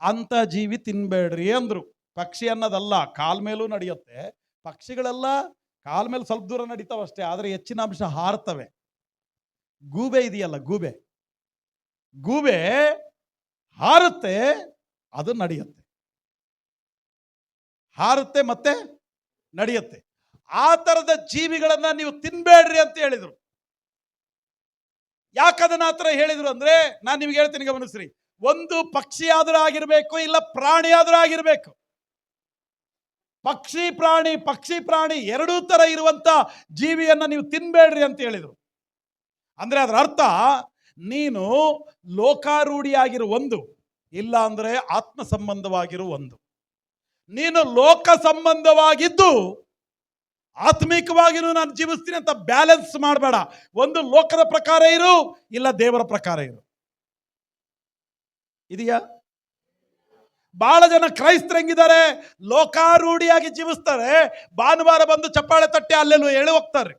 A: ಅಂತ ಜೀವಿ ತಿನ್ಬೇಡ್ರಿ ಅಂದ್ರು. ಪಕ್ಷಿ ಅನ್ನದಲ್ಲ, ಕಾಲ್ ಮೇಲೂ ನಡೆಯುತ್ತೆ. ಪಕ್ಷಿಗಳೆಲ್ಲ ಕಾಲ್ ಮೇಲೆ ಸ್ವಲ್ಪ ದೂರ ನಡೀತಾವಷ್ಟೇ, ಆದರೆ ಹೆಚ್ಚಿನ ಅಂಶ ಹಾರ್ತವೆ. ಗೂಬೆ ಇದೆಯಲ್ಲ, ಗೂಬೆ ಹಾರುತ್ತೆ, ಅದು ನಡೆಯುತ್ತೆ, ಹಾರುತ್ತೆ ಮತ್ತೆ ನಡೆಯುತ್ತೆ. ಆ ತರದ ಜೀವಿಗಳನ್ನ ನೀವು ತಿನ್ಬೇಡ್ರಿ ಅಂತ ಹೇಳಿದ್ರು. ಯಾಕದನ್ನ ಆ ಥರ ಹೇಳಿದ್ರು ಅಂದ್ರೆ, ನಾನು ನಿಮ್ಗೆ ಹೇಳ್ತೀನಿ ಗಮನಿಸ್ರಿ. ಒಂದು ಪಕ್ಷಿ ಆದ್ರೂ ಆಗಿರ್ಬೇಕು, ಇಲ್ಲ ಪ್ರಾಣಿ ಆದ್ರೂ ಆಗಿರ್ಬೇಕು. ಪಕ್ಷಿ ಪ್ರಾಣಿ ಎರಡೂ ತರ ಇರುವಂತ ಜೀವಿಯನ್ನ ನೀವು ತಿನ್ಬೇಡ್ರಿ ಅಂತ ಹೇಳಿದ್ರು. ಅಂದ್ರೆ ಅದರ ಅರ್ಥ, ನೀನು ಲೋಕಾರೂಢಿಯಾಗಿರು ಒಂದು, ಇಲ್ಲ ಅಂದ್ರೆ ಆತ್ಮ ಸಂಬಂಧವಾಗಿರು ಒಂದು. ನೀನು ಲೋಕ ಸಂಬಂಧವಾಗಿದ್ದು ಆತ್ಮಿಕವಾಗಿನೂ ನಾನು ಜೀವಿಸ್ತೀನಿ ಅಂತ ಬ್ಯಾಲೆನ್ಸ್ ಮಾಡಬೇಡ. ಒಂದು ಲೋಕದ ಪ್ರಕಾರ ಇರು, ಇಲ್ಲ ದೇವರ ಪ್ರಕಾರ ಇರು. ಇದೆಯಾ? ಬಹಳ ಜನ ಕ್ರೈಸ್ತರು ಹೆಂಗಿದ್ದಾರೆ, ಲೋಕಾರೂಢಿಯಾಗಿ ಜೀವಿಸ್ತಾರೆ, ಭಾನುವಾರ ಬಂದು ಚಪ್ಪಾಳೆ ತಟ್ಟೆ ಅಲ್ಲೆಲ್ಲೂ ಹೇಳಿ ಹೋಗ್ತಾರೆ.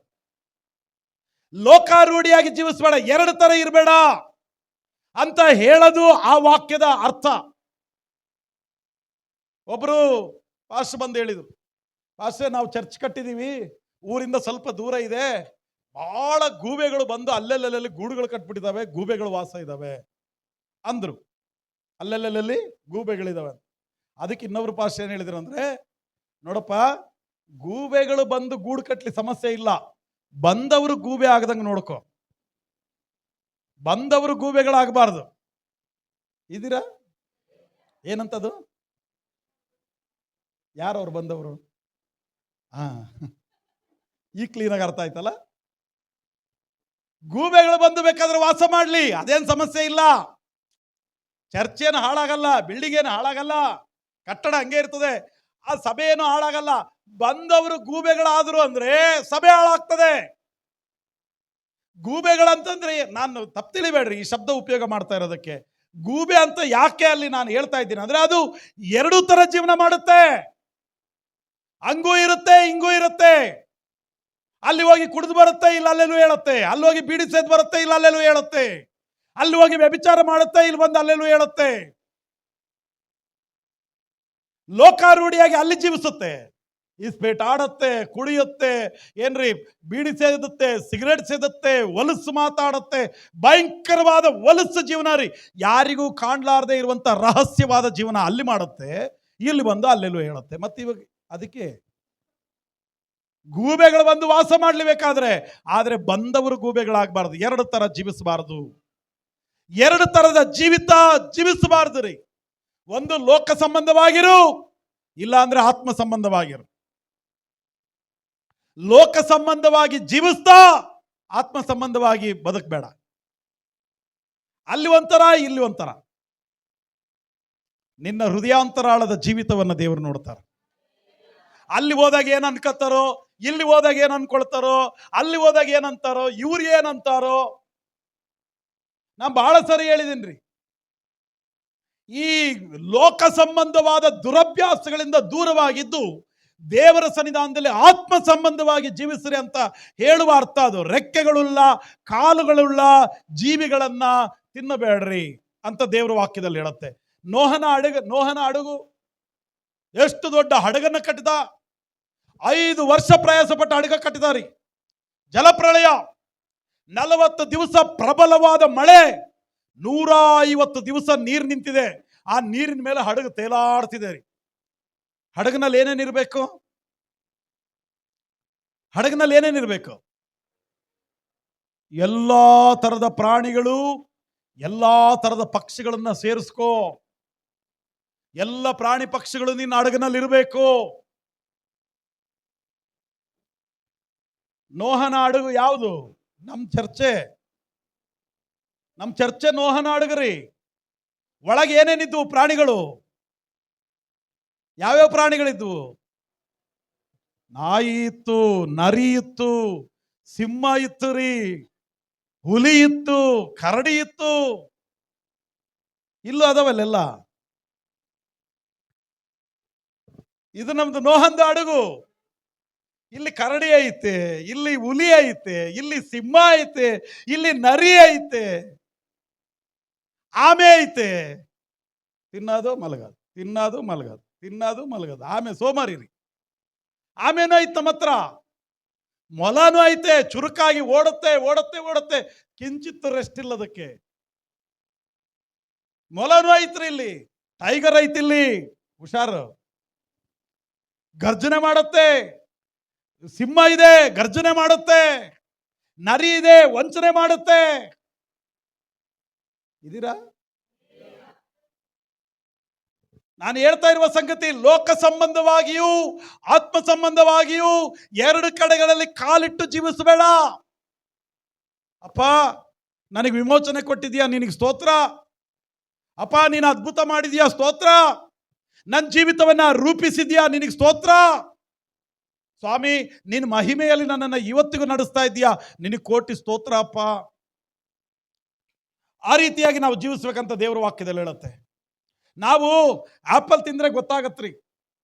A: ಲೋಕಾರೂಢಿಯಾಗಿ ಜೀವಿಸಬೇಡ, 2 ತರ ಇರಬೇಡ ಅಂತ ಹೇಳೋದು ಆ ವಾಕ್ಯದ ಅರ್ಥ. ಒಬ್ರು ಪಾಸ್ಟರ್ ಬಂದು ಹೇಳಿದ್ರು, ಪಾಸ್ಟರ್ ನಾವು ಚರ್ಚ್ ಕಟ್ಟಿದೀವಿ, ಊರಿಂದ ಸ್ವಲ್ಪ ದೂರ ಇದೆ, ಬಹಳ ಗೂಬೆಗಳು ಬಂದು ಅಲ್ಲೆಲ್ಲೆಲ್ಲಿ ಗೂಡುಗಳು ಕಟ್ಬಿಟ್ಟಿದ್ದಾವೆ, ಗೂಬೆಗಳು ವಾಸ ಇದ್ದಾವೆ ಅಂದ್ರು. ಅಲ್ಲೆಲ್ಲೆಲ್ಲಿ ಗೂಬೆಗಳಿದಾವೆ. ಅದಕ್ಕೆ ಇನ್ನೊಬ್ರು ಪಾಸ್ಟರ್ ಏನ್ ಹೇಳಿದ್ರು ಅಂದ್ರೆ, ನೋಡಪ್ಪ, ಗೂಬೆಗಳು ಬಂದು ಗೂಡು ಕಟ್ಲಿ ಸಮಸ್ಯೆ ಇಲ್ಲ, ಬಂದವರು ಗೂಬೆ ಆಗದಂಗೆ ನೋಡ್ಕೋ, ಬಂದವರು ಗೂಬೆಗಳಾಗಬಾರ್ದು. ಇದೀರಾ? ಏನಂತದು? ಯಾರವ್ರು ಬಂದವರು? ಈ ಕ್ಲೀನಾಗಿ ಅರ್ಥ ಆಯ್ತಲ್ಲ. ಗೂಬೆಗಳು ಬಂದು ಬೇಕಾದ್ರೆ ವಾಸ ಮಾಡ್ಲಿ, ಅದೇನ್ ಸಮಸ್ಯೆ ಇಲ್ಲ. ಚರ್ಚ್ ಏನು ಹಾಳಾಗಲ್ಲ, ಬಿಲ್ಡಿಂಗ್ ಏನು ಹಾಳಾಗಲ್ಲ, ಕಟ್ಟಡ ಹಂಗೆ ಇರ್ತದೆ, ಆ ಸಭೆ ಏನು ಹಾಳಾಗಲ್ಲ. ಬಂದವರು ಗೂಬೆಗಳಾದ್ರು ಅಂದ್ರೆ ಸಭೆ ಹಾಳಾಗ್ತದೆ. ಗೂಬೆಗಳಂತಂದ್ರೆ, ನಾನು ತಪ್ಪು ತಿಳಿಬೇಡ್ರಿ ಈ ಶಬ್ದ ಉಪಯೋಗ ಮಾಡ್ತಾ ಇರೋದಕ್ಕೆ. ಗೂಬೆ ಅಂತ ಯಾಕೆ ಅಲ್ಲಿ ನಾನು ಹೇಳ್ತಾ ಇದ್ದೀನಿ ಅಂದ್ರೆ, ಅದು 2 ತರ ಜೀವನ ಮಾಡುತ್ತೆ. ಹಂಗೂ ಇರುತ್ತೆ, ಹಿಂಗೂ ಇರುತ್ತೆ. ಅಲ್ಲಿ ಹೋಗಿ ಕುಡಿದು ಬರುತ್ತೆ, ಇಲ್ಲ ಅಲ್ಲೆಲ್ಲೂ ಹೇಳುತ್ತೆ. ಅಲ್ಲಿ ಹೋಗಿ ಬೀಡಿ ಸೇದ್ ಬರುತ್ತೆ, ಇಲ್ಲ ಅಲ್ಲೆಲ್ಲೂ ಹೇಳುತ್ತೆ. ಅಲ್ಲಿ ಹೋಗಿ ವ್ಯಭಿಚಾರ ಮಾಡುತ್ತೆ, ಇಲ್ಲಿ ಬಂದು ಅಲ್ಲೆಲ್ಲೂ ಹೇಳುತ್ತೆ. ಲೋಕಾರೂಢಿಯಾಗಿ ಅಲ್ಲಿ ಜೀವಿಸುತ್ತೆ, ಇಸ್ಪೇಟ್ ಆಡುತ್ತೆ, ಕುಡಿಯುತ್ತೆ, ಏನ್ರಿ ಬೀಡಿ ಸೇದುತ್ತೆ, ಸಿಗರೇಟ್ ಸೇದುತ್ತೆ, ಹೊಲಸು ಮಾತಾಡುತ್ತೆ. ಭಯಂಕರವಾದ ಹೊಲಸು ಜೀವನ ರೀ, ಯಾರಿಗೂ ಕಾಣ್ಲಾರ್ದೆ ಇರುವಂತ ರಹಸ್ಯವಾದ ಜೀವನ ಅಲ್ಲಿ ಮಾಡುತ್ತೆ, ಇಲ್ಲಿ ಬಂದು ಅಲ್ಲೆಲ್ಲೂ ಹೇಳುತ್ತೆ. ಮತ್ತೆ ಇವಾಗ ಅದಕ್ಕೆ ಗೂಬೆಗಳು ಬಂದು ವಾಸ ಮಾಡ್ಲಿಬೇಕಾದ್ರೆ, ಆದ್ರೆ ಬಂದವರು ಗೂಬೆಗಳಾಗಬಾರ್ದು, 2 ತರ ಜೀವಿಸಬಾರದು, 2 ತರದ ಜೀವಿತ ಜೀವಿಸಬಾರ್ದು ರೀ. ಒಂದು ಲೋಕ ಸಂಬಂಧವಾಗಿರು, ಇಲ್ಲ ಅಂದ್ರೆ ಆತ್ಮ ಸಂಬಂಧವಾಗಿರು. ಲೋಕ ಸಂಬಂಧವಾಗಿ ಜೀವಿಸ್ತಾ ಆತ್ಮ ಸಂಬಂಧವಾಗಿ ಬದುಕಬೇಡ. ಅಲ್ಲಿ ಒಂಥರ, ಇಲ್ಲಿ ಒಂಥರ. ನಿನ್ನ ಹೃದಯಾಂತರಾಳದ ಜೀವಿತವನ್ನು ದೇವರು ನೋಡ್ತಾರೆ. ಅಲ್ಲಿ ಹೋದಾಗ ಏನ್ ಅನ್ಕೋತಾರೋ, ಇಲ್ಲಿ ಹೋದಾಗ ಏನ್ ಅನ್ಕೊಳ್ತಾರೋ, ಅಲ್ಲಿ ಹೋದಾಗ ಏನಂತಾರೋ, ಇವ್ರು ಏನಂತಾರೋ. ನಾನು ಬಹಳ ಸರಿ ಹೇಳಿದ್ದೀನಿ, ಈ ಲೋಕ ಸಂಬಂಧವಾದ ದುರಭ್ಯಾಸಗಳಿಂದ ದೂರವಾಗಿದ್ದು ದೇವರ ಸನ್ನಿಧಾನದಲ್ಲಿ ಆತ್ಮ ಸಂಬಂಧವಾಗಿ ಜೀವಿಸ್ರಿ ಅಂತ ಹೇಳುವ ಅರ್ಥ ಅದು. ರೆಕ್ಕೆಗಳುಳ್ಳ ಕಾಲುಗಳುಳ್ಳ ಜೀವಿಗಳನ್ನ ತಿನ್ನಬೇಡ್ರಿ ಅಂತ ದೇವರ ವಾಕ್ಯದಲ್ಲಿ ಹೇಳುತ್ತೆ. ನೋಹನ ಹಡಗು ಎಷ್ಟು ದೊಡ್ಡ ಹಡಗನ್ನ ಕಟ್ಟಿದ, 5 ವರ್ಷ ಪ್ರಯಾಸ ಪಟ್ಟ ಹಡಗ ಕಟ್ಟಿದಾರಿ. ಜಲಪ್ರಳಯ, 40 ದಿವಸ ಪ್ರಬಲವಾದ ಮಳೆ, 150 ದಿವಸ ನೀರು ನಿಂತಿದೆ. ಆ ನೀರಿನ ಮೇಲೆ ಹಡಗು ತೇಲಾಡ್ತಿದೆ ರೀ. ಹಡಗಿನಲ್ಲಿ ಏನೇನಿರ್ಬೇಕು? ಹಡಗಿನಲ್ಲಿ ಏನೇನಿರ್ಬೇಕು? ಎಲ್ಲಾ ತರದ ಪ್ರಾಣಿಗಳು, ಎಲ್ಲಾ ತರದ ಪಕ್ಷಿಗಳನ್ನ ಸೇರಿಸ್ಕೋ. ಎಲ್ಲ ಪ್ರಾಣಿ ಪಕ್ಷಿಗಳು ನಿನ್ನ ಹಡಗಿನಲ್ಲಿ ಇರಬೇಕು. ನೋಹನ ಹಡಗು ಯಾವುದು? ನಮ್ಮ ಚರ್ಚೆ ನೋಹನ ಹಡಗ್ರಿ. ಒಳಗೆ ಏನೇನಿದ್ವು ಪ್ರಾಣಿಗಳು? ಯಾವ್ಯಾವ ಪ್ರಾಣಿಗಳಿದ್ವು? ನಾಯಿ ಇತ್ತು, ನರಿ ಇತ್ತು, ಸಿಂಹ ಇತ್ತು ರೀ, ಹುಲಿ ಇತ್ತು, ಕರಡಿ ಇತ್ತು. ಇಲ್ಲೂ ಅದಾವಲ್ಲೆಲ್ಲ. ಇದು ನಮ್ದು ನೋಹಂದ ಹಡಗು. ಇಲ್ಲಿ ಕರಡಿ ಐತೆ, ಇಲ್ಲಿ ಹುಲಿ ಐತೆ, ಇಲ್ಲಿ ಸಿಂಹ ಐತೆ, ಇಲ್ಲಿ ನರಿ ಐತೆ, ಆಮೆ ಐತೆ. ತಿನ್ನೋದು ಮಲಗೋದು, ತಿನ್ನೋದು ಮಲಗೋದು, ತಿನ್ನೋದು ಮಲಗೋದು. ಆಮೆ ಸೋಮಾರಿ ರೀ. ಆಮೇನೂ ಐತೆ ನಮ್ಮ ಹತ್ರ. ಮೊಲನೂ ಐತೆ, ಚುರುಕಾಗಿ ಓಡುತ್ತೆ ಓಡುತ್ತೆ ಓಡುತ್ತೆ, ಕಿಂಚಿತ್ತು ರೆಸ್ಟ್ ಇಲ್ಲದಕ್ಕೆ. ಮೊಲನೂ ಐತ್ರಿ ಇಲ್ಲಿ. ಟೈಗರ್ ಐತಿಲ್ಲಿ, ಹುಷಾರು, ಗರ್ಜನೆ ಮಾಡುತ್ತೆ. ಸಿಂಹ ಇದೆ, ಗರ್ಜನೆ ಮಾಡುತ್ತೆ. ನರಿ ಇದೆ, ವಂಚನೆ ಮಾಡುತ್ತೆ. ಇದೀರಾ? ನಾನು ಹೇಳ್ತಾ ಇರುವ ಸಂಗತಿ, ಲೋಕ ಸಂಬಂಧವಾಗಿಯೂ ಆತ್ಮ ಸಂಬಂಧವಾಗಿಯೂ 2 ಕಡೆಗಳಲ್ಲಿ ಕಾಲಿಟ್ಟು ಜೀವಿಸಬೇಡ. ಅಪ್ಪ ನನಗೆ ವಿಮೋಚನೆ ಕೊಟ್ಟಿದ್ಯಾ, ನಿನಗೆ ಸ್ತೋತ್ರ. ಅಪ್ಪ ನೀನು ಅದ್ಭುತ ಮಾಡಿದ್ಯಾ, ಸ್ತೋತ್ರ. ನನ್ನ ಜೀವಿತವನ್ನ ರೂಪಿಸಿದ್ಯಾ, ನಿನಗೆ ಸ್ತೋತ್ರ. ಸ್ವಾಮಿ ನಿನ್ನ ಮಹಿಮೆಯಲ್ಲಿ ನನ್ನನ್ನು ಇವತ್ತಿಗೂ ನಡೆಸ್ತಾ ಇದೆಯಾ, ನಿನಗೆ ಕೋಟಿ ಸ್ತೋತ್ರ ಅಪ್ಪ. ಆ ರೀತಿಯಾಗಿ ನಾವು ಜೀವಿಸ್ಬೇಕಂತ ದೇವರ ವಾಕ್ಯದಲ್ಲಿ ಹೇಳುತ್ತೆ. ನಾವು ಆಪಲ್ ತಿಂದ್ರೆ ಗೊತ್ತಾಗತ್ರಿ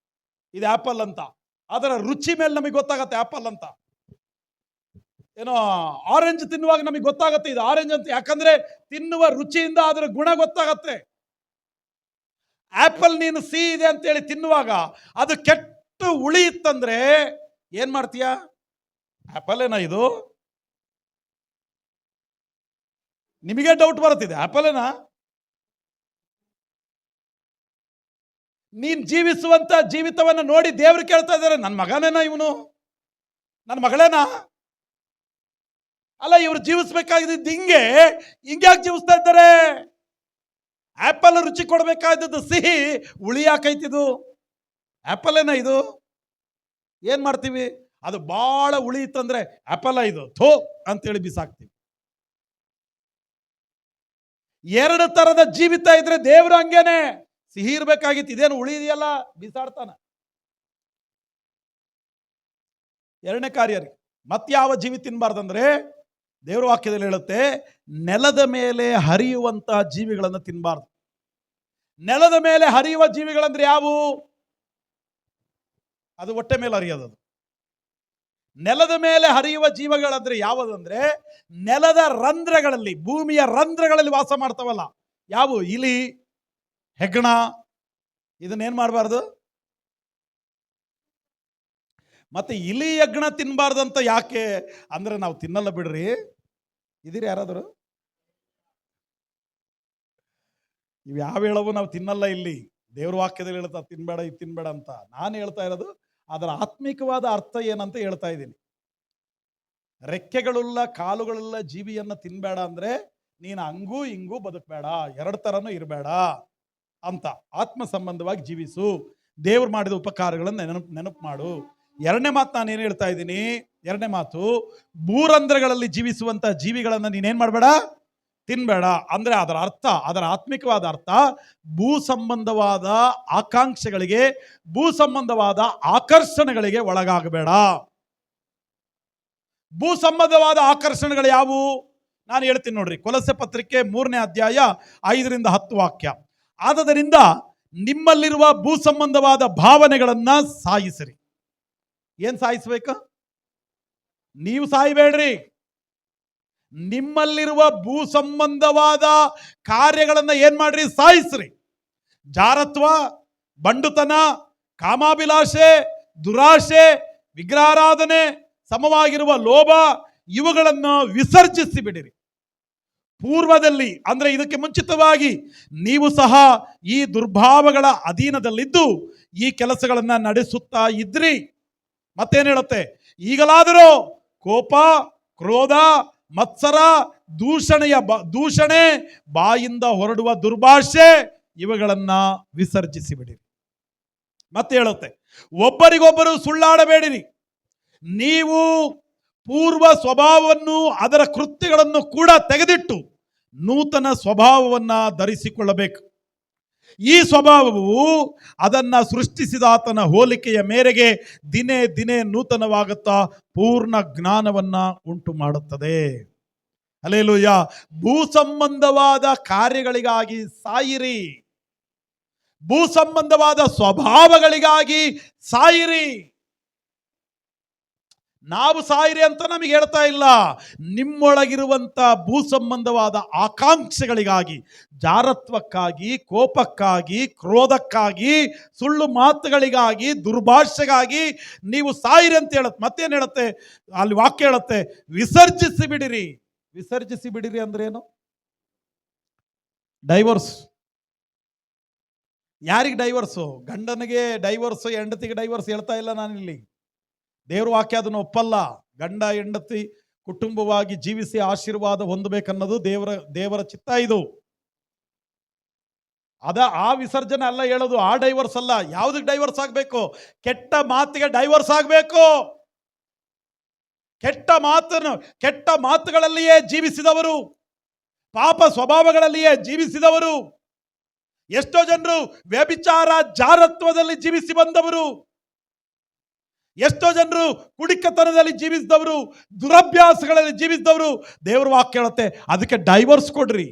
A: ಇದು ಆಪಲ್ ಅಂತ. ಅದರ ರುಚಿ ಮೇಲೆ ನಮಗೆ ಗೊತ್ತಾಗತ್ತೆ ಆಪಲ್ ಅಂತ. ಏನೋ ಆರೆಂಜ್ ತಿನ್ನುವಾಗ ನಮಗೆ ಗೊತ್ತಾಗತ್ತೆ ಇದು ಆರೆಂಜ್ ಅಂತ, ಯಾಕಂದ್ರೆ ತಿನ್ನುವ ರುಚಿಯಿಂದ ಅದರ ಗುಣ ಗೊತ್ತಾಗತ್ತೆ. ಆಪಲ್ ನೀನು ಸಿಹಿ ಇದೆ ಅಂತೇಳಿ ತಿನ್ನುವಾಗ ಅದು ಕೆಟ್ಟು ಹುಳಿ ಇತ್ತಂದ್ರೆ ಏನ್ ಮಾಡ್ತೀಯ? ಆಪಲ್ ಏನಾ ಇದು? ನಿಮಗೆ ಡೌಟ್ ಬರುತ್ತಿದೆ, ಆಪಲ್ ಏನಾ? ನೀನ್ ಜೀವಿಸುವಂತ ಜೀವಿತವನ್ನ ನೋಡಿ ದೇವರು ಕೇಳ್ತಾ ಇದ್ದಾರೆ, ನನ್ನ ಮಗನೇನಾ ಇವನು, ನನ್ನ ಮಗಳೇನಾ? ಅಲ್ಲ, ಇವ್ರು ಜೀವಿಸ್ಬೇಕಾಗಿದ್ದು ಹಿಂಗ್ಯಾಕೆ ಜೀವಿಸ್ತಾ ಇದ್ದಾರೆ? ಆಪಲ್ ರುಚಿ ಕೊಡ್ಬೇಕಾದದ್ದು ಸಿಹಿ, ಹುಳಿ ಯಾಕೈತಿದು? ಆಪಲ್ ಏನಾ ಇದು? ಏನ್ ಮಾಡ್ತೀವಿ? ಅದು ಬಹಳ ಹುಳಿ ಇತ್ತಂದ್ರೆ ಆಪಲ್ ಇದು ಥೋ ಅಂತೇಳಿ ಬಿಸಾಕ್ತೀವಿ. 2 ತರದ ಜೀವಿತ ಇದ್ರೆ ದೇವರು ಹಂಗೇನೆ. ಸಿಹಿ ಇರ್ಬೇಕಾಗಿತ್ತು, ಇದೇನು ಹುಳಿ ಇದೆಯಲ್ಲ ಬಿಸಾಡ್ತಾನ. 2ನೇ ಕಾರ್ಯ ರೀ. ಮತ್ಯಾವ ಜೀವಿ ತಿನ್ಬಾರ್ದಂದ್ರೆ ದೇವರ ವಾಕ್ಯದಲ್ಲಿ ಹೇಳುತ್ತೆ, ನೆಲದ ಮೇಲೆ ಹರಿಯುವಂತಹ ಜೀವಿಗಳನ್ನು ತಿನ್ಬಾರ್ದು. ನೆಲದ ಮೇಲೆ ಹರಿಯುವ ಜೀವಿಗಳಂದ್ರೆ ಯಾವುವು? ಅದು ಹೊಟ್ಟೆ ಮೇಲೆ ಹರಿಯೋದು. ನೆಲದ ಮೇಲೆ ಹರಿಯುವ ಜೀವಗಳಂದ್ರೆ ಯಾವುದಂದ್ರೆ ನೆಲದ ರಂಧ್ರಗಳಲ್ಲಿ, ಭೂಮಿಯ ರಂಧ್ರಗಳಲ್ಲಿ ವಾಸ ಮಾಡ್ತಾವಲ್ಲ, ಯಾವು? ಇಲಿ, ಹೆಗ್ಗಣ. ಇದನ್ನೇನ್ ಮಾಡಬಾರ್ದು. ಮತ್ತೆ ಇಲಿ ಹೆಗ್ಗಣ ತಿನ್ಬಾರ್ದಂತ ಯಾಕೆ ಅಂದ್ರೆ ನಾವು ತಿನ್ನಲ್ಲ ಬಿಡ್ರಿ. ಇದೀರಿ ಯಾರಾದರೂ? ಇವು ಯಾವ ಹೇಳವು ನಾವು ತಿನ್ನಲ್ಲ. ಇಲ್ಲಿ ದೇವ್ರ ವಾಕ್ಯದಲ್ಲಿ ಹೇಳ್ತಾ ತಿನ್ಬೇಡ, ಇದು ತಿನ್ಬೇಡ ಅಂತ. ನಾನು ಹೇಳ್ತಾ ಇರೋದು ಅದರ ಆತ್ಮಿಕವಾದ ಅರ್ಥ ಏನಂತ ಹೇಳ್ತಾ ಇದ್ದೀನಿ. ರೆಕ್ಕೆಗಳುಳ್ಳ ಕಾಲುಗಳುಳ್ಳ ಜೀವಿಯನ್ನ ತಿನ್ಬೇಡ ಅಂದ್ರೆ ನೀನು ಹಂಗೂ ಹಿಂಗೂ ಬದುಕಬೇಡ, 2 ತರನೂ ಇರಬೇಡ ಅಂತ. ಆತ್ಮ ಸಂಬಂಧವಾಗಿ ಜೀವಿಸು, ದೇವ್ರು ಮಾಡಿದ ಉಪಕಾರಗಳನ್ನು ನೆನಪು ಮಾಡು. 2ನೇ ಮಾತು ನಾನು ಏನು ಹೇಳ್ತಾ ಇದ್ದೀನಿ? 2ನೇ ಮಾತು, ಭೂರಂಧ್ರಗಳಲ್ಲಿ ಜೀವಿಸುವಂತ ಜೀವಿಗಳನ್ನ ನೀನೇನ್ ಮಾಡಬೇಡ, ತಿನ್ಬೇಡ. ಅಂದ್ರೆ ಅದರ ಅರ್ಥ, ಅದರ ಆತ್ಮಿಕವಾದ ಅರ್ಥ, ಭೂ ಸಂಬಂಧವಾದ ಆಕಾಂಕ್ಷೆಗಳಿಗೆ, ಭೂ ಸಂಬಂಧವಾದ ಆಕರ್ಷಣೆಗಳಿಗೆ ಒಳಗಾಗಬೇಡ. ಭೂ ಸಂಬಂಧವಾದ ಆಕರ್ಷಣೆಗಳು ಯಾವುವು? ನಾನು ಹೇಳ್ತೀನಿ ನೋಡ್ರಿ. ಕೊಲೊಸ್ಸೆ ಪತ್ರಿಕೆ 3ನೇ ಅಧ್ಯಾಯ 5ರಿಂದ 10 ವಾಕ್ಯ. ಆದದರಿಂದ ನಿಮ್ಮಲ್ಲಿರುವ ಭೂ ಸಂಬಂಧವಾದ ಭಾವನೆಗಳನ್ನ ಸಾಯಿಸಿರಿ. ಏನ್ ಸಾಯಿಸ್ಬೇಕು? ನೀವು ಸಾಯಬೇಡ್ರಿ, ನಿಮ್ಮಲ್ಲಿರುವ ಭೂ ಸಂಬಂಧವಾದ ಕಾರ್ಯಗಳನ್ನ ಏನ್ ಮಾಡ್ರಿ? ಸಾಯಿಸ್ರಿ. ಜಾರತ್ವ, ಬಂಡುತನ, ಕಾಮಾಭಿಲಾಷೆ, ದುರಾಶೆ, ವಿಗ್ರಹಾರಾಧನೆ, ಸಮವಾಗಿರುವ ಲೋಭ, ಇವುಗಳನ್ನು ವಿಸರ್ಜಿಸಿ ಬಿಡಿರಿ. ಪೂರ್ವದಲ್ಲಿ ಅಂದ್ರೆ ಇದಕ್ಕೆ ಮುಂಚಿತವಾಗಿ ನೀವು ಸಹ ಈ ದುರ್ಭಾವಗಳ ಅಧೀನದಲ್ಲಿದ್ದು ಈ ಕೆಲಸಗಳನ್ನ ನಡೆಸುತ್ತಾ ಇದ್ರಿ. ಮತ್ತೇನು ಹೇಳುತ್ತೆ? ಈಗಲಾದರೂ ಕೋಪ, ಕ್ರೋಧ, ಮತ್ಸರ, ದೂಷಣೆ, ಬಾಯಿಂದ ಹೊರಡುವ ದುರ್ಭಾಷೆ ಇವುಗಳನ್ನ ವಿಸರ್ಜಿಸಿ ಬಿಡಿರಿ. ಮತ್ತೆ ಹೇಳುತ್ತೆ, ಒಬ್ಬರಿಗೊಬ್ಬರು ಸುಳ್ಳಾಡಬೇಡಿರಿ. ನೀವು ಪೂರ್ವ ಸ್ವಭಾವವನ್ನು, ಅದರ ಕೃತ್ಯಗಳನ್ನು ಕೂಡ ತೆಗೆದಿಟ್ಟು ನೂತನ ಸ್ವಭಾವವನ್ನ ಧರಿಸಿಕೊಳ್ಳಬೇಕು. ಈ ಸ್ವಭಾವವು ಅದನ್ನ ಸೃಷ್ಟಿಸಿದ ಆತನ ಹೋಲಿಕೆಯ ಮೇರೆಗೆ ದಿನೇ ದಿನೇ ನೂತನವಾಗುತ್ತಾ ಪೂರ್ಣ ಜ್ಞಾನವನ್ನ ಉಂಟು ಮಾಡುತ್ತದೆ. ಹಲ್ಲೆಲೂಯಾ. ಭೂ ಸಂಬಂಧವಾದ ಕಾರ್ಯಗಳಿಗಾಗಿ ಸಾಯಿರಿ, ಭೂ ಸಂಬಂಧವಾದ ಸ್ವಭಾವಗಳಿಗಾಗಿ ಸಾಯಿರಿ. ನಾವು ಸಾಯಿರಿ ಅಂತ ನಮಗೆ ಹೇಳ್ತಾ ಇಲ್ಲ, ನಿಮ್ಮೊಳಗಿರುವಂತ ಭೂ ಸಂಬಂಧವಾದ ಆಕಾಂಕ್ಷೆಗಳಿಗಾಗಿ, ಜಾರತ್ವಕ್ಕಾಗಿ, ಕೋಪಕ್ಕಾಗಿ, ಕ್ರೋಧಕ್ಕಾಗಿ, ಸುಳ್ಳು ಮಾತುಗಳಿಗಾಗಿ, ದುರ್ಭಾಷೆಗಾಗಿ ನೀವು ಸಾಯಿರಿ ಅಂತ ಹೇಳುತ್ತೆ. ಮತ್ತೇನು ಹೇಳುತ್ತೆ ಅಲ್ಲಿ ವಾಕ್ಯ? ಹೇಳುತ್ತೆ, ವಿಸರ್ಜಿಸಿ ಬಿಡಿರಿ. ವಿಸರ್ಜಿಸಿ ಬಿಡಿರಿ ಅಂದ್ರೆ ಏನು? ಡೈವರ್ಸ್. ಯಾರಿಗೆ ಡೈವರ್ಸು? ಗಂಡನಿಗೆ ಡೈವರ್ಸ್, ಹೆಂಡತಿಗೆ ಡೈವರ್ಸ್ ಹೇಳ್ತಾ ಇಲ್ಲ ನಾನಿಲ್ಲಿ. ದೇವ್ರ ವಾಕ್ಯ ಅದನ್ನು ಒಪ್ಪಲ್ಲ. ಗಂಡ ಹೆಂಡತಿ ಕುಟುಂಬವಾಗಿ ಜೀವಿಸಿ ಆಶೀರ್ವಾದ ಹೊಂದಬೇಕನ್ನೋದು ದೇವರ ಚಿತ್ತ. ಇದು ಆ ವಿಸರ್ಜನೆ ಅಲ್ಲ ಹೇಳೋದು, ಆ ಡೈವರ್ಸ್ ಅಲ್ಲ. ಯಾವುದಕ್ಕೆ ಡೈವರ್ಸ್ ಆಗಬೇಕು? ಕೆಟ್ಟ ಮಾತಿಗೆ ಡೈವರ್ಸ್ ಆಗಬೇಕು. ಕೆಟ್ಟ ಮಾತುಗಳಲ್ಲಿಯೇ ಜೀವಿಸಿದವರು, ಪಾಪ ಸ್ವಭಾವಗಳಲ್ಲಿಯೇ ಜೀವಿಸಿದವರು, ಎಷ್ಟೋ ಜನರು ವ್ಯಭಿಚಾರ, ಜಾರತ್ವದಲ್ಲಿ ಜೀವಿಸಿ ಬಂದವರು, ಎಷ್ಟೋ ಜನರು ಕುಡಿಕತನದಲ್ಲಿ ಜೀವಿಸಿದವರು, ದುರಭ್ಯಾಸಗಳಲ್ಲಿ ಜೀವಿಸಿದವರು. ದೇವರ ವಾಕ್ಯ ಹೇಳುತ್ತೆ, ಅದಕ್ಕೆ ಡೈವರ್ಸ್ ಕೊಡ್ರಿ.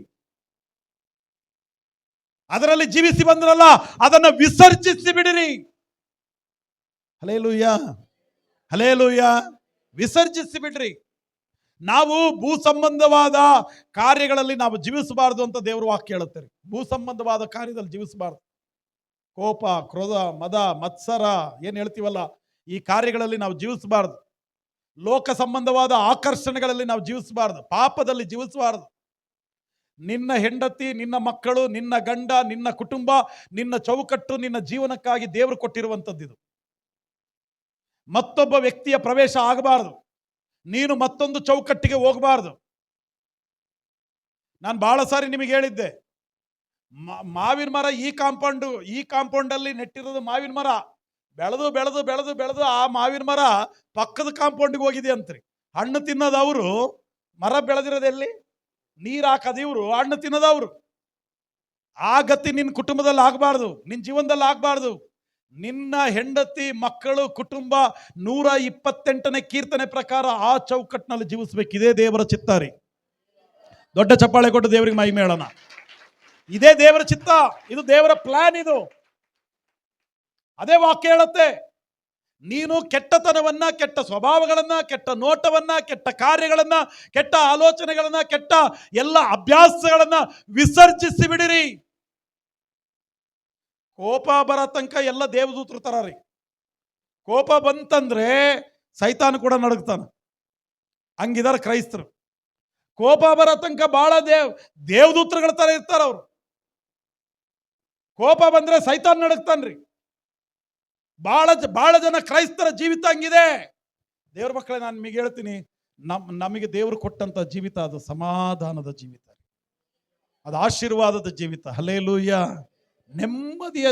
A: ಅದರಲ್ಲಿ ಜೀವಿಸಿ ಬಂದ್ರಲ್ಲ, ಅದನ್ನು ವಿಸರ್ಜಿಸಿ ಬಿಡಿರಿ. Hallelujah, hallelujah. ವಿಸರ್ಜಿಸಿ ಬಿಡ್ರಿ. ನಾವು ಭೂ ಸಂಬಂಧವಾದ ಕಾರ್ಯಗಳಲ್ಲಿ ನಾವು ಜೀವಿಸಬಾರದು ಅಂತ ದೇವರ ವಾಕ್ಯ ಹೇಳುತ್ತೆ. ಭೂ ಸಂಬಂಧವಾದ ಕಾರ್ಯದಲ್ಲಿ ಜೀವಿಸಬಾರದು. ಕೋಪ, ಕ್ರೋಧ, ಮದ, ಮತ್ಸರ ಏನ್ ಹೇಳ್ತೀವಲ್ಲ, ಈ ಕಾರ್ಯಗಳಲ್ಲಿ ನಾವು ಜೀವಿಸಬಾರದು. ಲೋಕ ಸಂಬಂಧವಾದ ಆಕರ್ಷಣೆಗಳಲ್ಲಿ ನಾವು ಜೀವಿಸಬಾರದು. ಪಾಪದಲ್ಲಿ ಜೀವಿಸಬಾರದು. ನಿನ್ನ ಹೆಂಡತಿ, ನಿನ್ನ ಮಕ್ಕಳು, ನಿನ್ನ ಗಂಡ, ನಿನ್ನ ಕುಟುಂಬ, ನಿನ್ನ ಚೌಕಟ್ಟು, ನಿನ್ನ ಜೀವನಕ್ಕಾಗಿ ದೇವರು ಕೊಟ್ಟಿರುವಂಥದ್ದು. ಇದು ಮತ್ತೊಬ್ಬ ವ್ಯಕ್ತಿಯ ಪ್ರವೇಶ ಆಗಬಾರದು. ನೀನು ಮತ್ತೊಂದು ಚೌಕಟ್ಟಿಗೆ ಹೋಗಬಾರದು. ನಾನು ಬಹಳ ಸಾರಿ ನಿಮಗೆ ಹೇಳಿದ್ದೆ, ಮಾವಿನ ಮರ ಈ ಕಾಂಪೌಂಡ್ ಅಲ್ಲಿ ನೆಟ್ಟಿರೋದು ಮಾವಿನ ಮರ ಬೆಳೆದು ಬೆಳೆದು ಬೆಳೆದು ಬೆಳೆದು ಆ ಮಾವಿನ ಮರ ಪಕ್ಕದ ಕಾಂಪೌಂಡ್ಗೆ ಹೋಗಿದೆ ಅಂತ್ರಿ. ಹಣ್ಣು ತಿನ್ನೋದು ಅವರು, ಮರ ಬೆಳೆದಿರೋದೆಲ್ಲಿ? ನೀರು ಹಾಕೋದು ಇವರು, ಹಣ್ಣು ತಿನ್ನೋದು ಅವರು. ಆ ಗತಿ ನಿನ್ನ ಕುಟುಂಬದಲ್ಲಿ ಆಗಬಾರ್ದು, ನಿನ್ನ ಜೀವನದಲ್ಲಿ ಆಗಬಾರ್ದು. ನಿನ್ನ ಹೆಂಡತಿ, ಮಕ್ಕಳು, ಕುಟುಂಬ 128ನೇ ಕೀರ್ತನೆ ಪ್ರಕಾರ ಆ ಚೌಕಟ್ಟಿನಲ್ಲಿ ಜೀವಿಸಬೇಕು. ಇದೇ ದೇವರ ಚಿತ್ತ ರೀ. ದೊಡ್ಡ ಚಪ್ಪಾಳೆ ಕೊಟ್ಟು ದೇವರಿಗೆ ಮಹಿಮೆ ಹೇಳೋಣ. ಇದೇ ದೇವರ ಚಿತ್ತ, ಇದು ದೇವರ ಪ್ಲಾನ್. ಇದು ಅದೇ ವಾಕ್ಯ ಹೇಳುತ್ತೆ. ನೀನು ಕೆಟ್ಟತನವನ್ನ, ಕೆಟ್ಟ ಸ್ವಭಾವಗಳನ್ನ, ಕೆಟ್ಟ ನೋಟವನ್ನ, ಕೆಟ್ಟ ಕಾರ್ಯಗಳನ್ನ, ಕೆಟ್ಟ ಆಲೋಚನೆಗಳನ್ನ, ಕೆಟ್ಟ ಎಲ್ಲ ಅಭ್ಯಾಸಗಳನ್ನ ವಿಸರ್ಜಿಸಿ ಬಿಡಿರಿ. ಕೋಪ ಬರ ತನಕ ಎಲ್ಲ ದೇವದೂತರು ತರ ರೀ. ಕೋಪ ಬಂತಂದ್ರೆ ಸೈತಾನ ಕೂಡ ನಡುಗ್ತಾನ. ಹಂಗಿದಾರ ಕ್ರೈಸ್ತರು. ಕೋಪ ಬರ ತನಕ ಬಹಳ ದೇವದೂತರುಗಳ ತರ ಇರ್ತಾರ ಅವರು. ಕೋಪ ಬಂದ್ರೆ ಸೈತಾನ್ ನಡುಗ್ತಾನ್ರಿ. ಬಹಳ ಜನ ಕ್ರೈಸ್ತರ ಜೀವಿತ ಹಂಗಿದೆ. ದೇವ್ರ ಮಕ್ಕಳೇ, ನಾನು ನಿಮಗೆ ಹೇಳ್ತೀನಿ, ನಮಗೆ ದೇವರು ಕೊಟ್ಟಂತ ಜೀವಿತ ಅದು ಸಮಾಧಾನದ ಜೀವಿತ, ಅದು ಆಶೀರ್ವಾದದ ಜೀವಿತ. ಹಲ್ಲೆಲೂಯಾ. ನೆಮ್ಮದಿಯ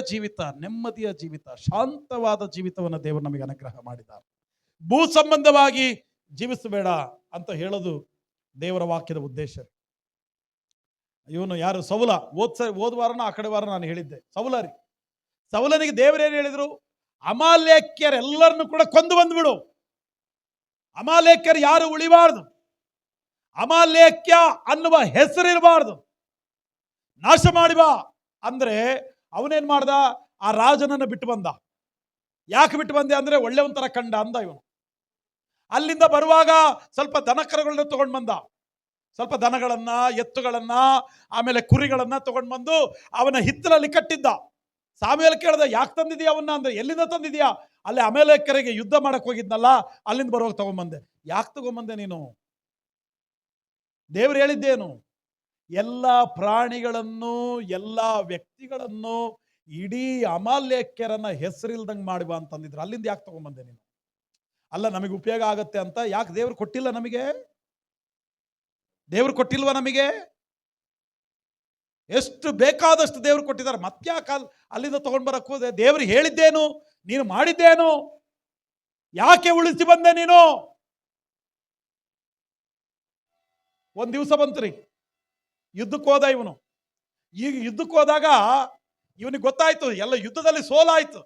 A: ಜೀವಿತ, ಶಾಂತವಾದ ಜೀವಿತವನ್ನು ದೇವರು ನಮಗೆ ಅನುಗ್ರಹ ಮಾಡಿದ್ದಾರೆ. ಭೂ ಸಂಬಂಧವಾಗಿ ಜೀವಿಸಬೇಡ ಅಂತ ಹೇಳೋದು ದೇವರ ವಾಕ್ಯದ ಉದ್ದೇಶ. ಇವನು ಯಾರು? ಸೌಲ. ಹೋದ ವಾರನ ಆ ಕಡೆ ವಾರ ನಾನು ಹೇಳಿದ್ದೆ, ಸೌಲ ರೀ. ಸೌಲನಿಗೆ ದೇವರೇನು ಹೇಳಿದ್ರು? ಅಮಾಲೇಕ್ಯರೆಲ್ಲರನ್ನು ಕೂಡ ಕೊಂದು ಬಂದ್ಬಿಡು. ಅಮಾಲೇಕ್ಯರು ಯಾರು ಉಳಿಬಾರ್ದು, ಅಮಾಲೇಕ್ಯ ಅನ್ನುವ ಹೆಸರಿರಬಾರ್ದು, ನಾಶ ಮಾಡಿ ಬಾ ಅಂದ್ರೆ ಅವನೇನ್ ಮಾಡ್ದ? ಆ ರಾಜನನ್ನು ಬಿಟ್ಟು ಬಂದ. ಯಾಕೆ ಬಿಟ್ಟು ಬಂದೆ ಅಂದ್ರೆ ಒಳ್ಳೆ ಒಂಥರ ಕಂಡ ಅಂದ ಇವನು. ಅಲ್ಲಿಂದ ಬರುವಾಗ ಸ್ವಲ್ಪ ದನಕರುಗಳನ್ನ ತಗೊಂಡು ಬಂದ, ಸ್ವಲ್ಪ ದನಗಳನ್ನ, ಎತ್ತುಗಳನ್ನ, ಆಮೇಲೆ ಕುರಿಗಳನ್ನ ತಗೊಂಡು ಬಂದು ಅವನ ಹಿತ್ತಲಲ್ಲಿ ಕಟ್ಟಿದ್ದ. ಸಾಮುವೇಲ್ ಕೇಳ್ದ, ಯಾಕೆ ತಂದಿದ್ಯಾ ಅವನ್ನ ಅಂದ್ರೆ, ಎಲ್ಲಿಂದ ತಂದಿದ್ಯಾ? ಅಲ್ಲಿ ಅಮಾಲೇಕ್ಯರಿಗೆ ಯುದ್ಧ ಮಾಡಕ್ ಹೋಗಿದ್ನಲ್ಲ, ಅಲ್ಲಿಂದ ಬರುವಾಗ ತಗೊಂಡ್ಬಂದೆ. ಯಾಕೆ ತಗೊಂಡ್ಬಂದೆ ನೀನು? ದೇವ್ರು ಹೇಳಿದ್ದೇನು? ಎಲ್ಲ ಪ್ರಾಣಿಗಳನ್ನು, ಎಲ್ಲ ವ್ಯಕ್ತಿಗಳನ್ನು, ಇಡೀ ಅಮಾಲೇಕ್ಯರನ್ನ ಹೆಸರಿಲ್ದಂಗೆ ಮಾಡಿ ಬಾ ಅಂತಂದಿದ್ರು. ಅಲ್ಲಿಂದ ಯಾಕೆ ತಗೊಂಡ್ಬಂದೆ ನೀನು? ಅಲ್ಲ, ನಮಗೆ ಉಪಯೋಗ ಆಗತ್ತೆ ಅಂತ. ಯಾಕೆ ದೇವ್ರು ಕೊಟ್ಟಿಲ್ಲ ನಮಗೆ? ದೇವ್ರು ಕೊಟ್ಟಿಲ್ವ ನಮಗೆ? ಎಷ್ಟು ಬೇಕಾದಷ್ಟು ದೇವ್ರು ಕೊಟ್ಟಿದ್ದಾರೆ. ಮತ್ತ್ಯಾಕೆ ಅಲ್ಲಿಂದ ತಗೊಂಡ್ ಬರಕ್ ಹೋದೆ? ದೇವ್ರು ಹೇಳಿದ್ದೇನು? ನೀನು ಮಾಡಿದ್ದೇನು? ಯಾಕೆ ಉಳಿಸಿ ಬಂದೆ ನೀನು? ಒಂದ್ ದಿವಸ ಬಂತ್ರಿ, ಯುದ್ಧಕ್ಕೆ ಹೋದ ಇವನು. ಈಗ ಯುದ್ಧಕ್ಕೆ ಹೋದಾಗ ಇವನಿಗೆ ಗೊತ್ತಾಯ್ತು, ಎಲ್ಲ ಯುದ್ಧದಲ್ಲಿ ಸೋಲಾಯ್ತು,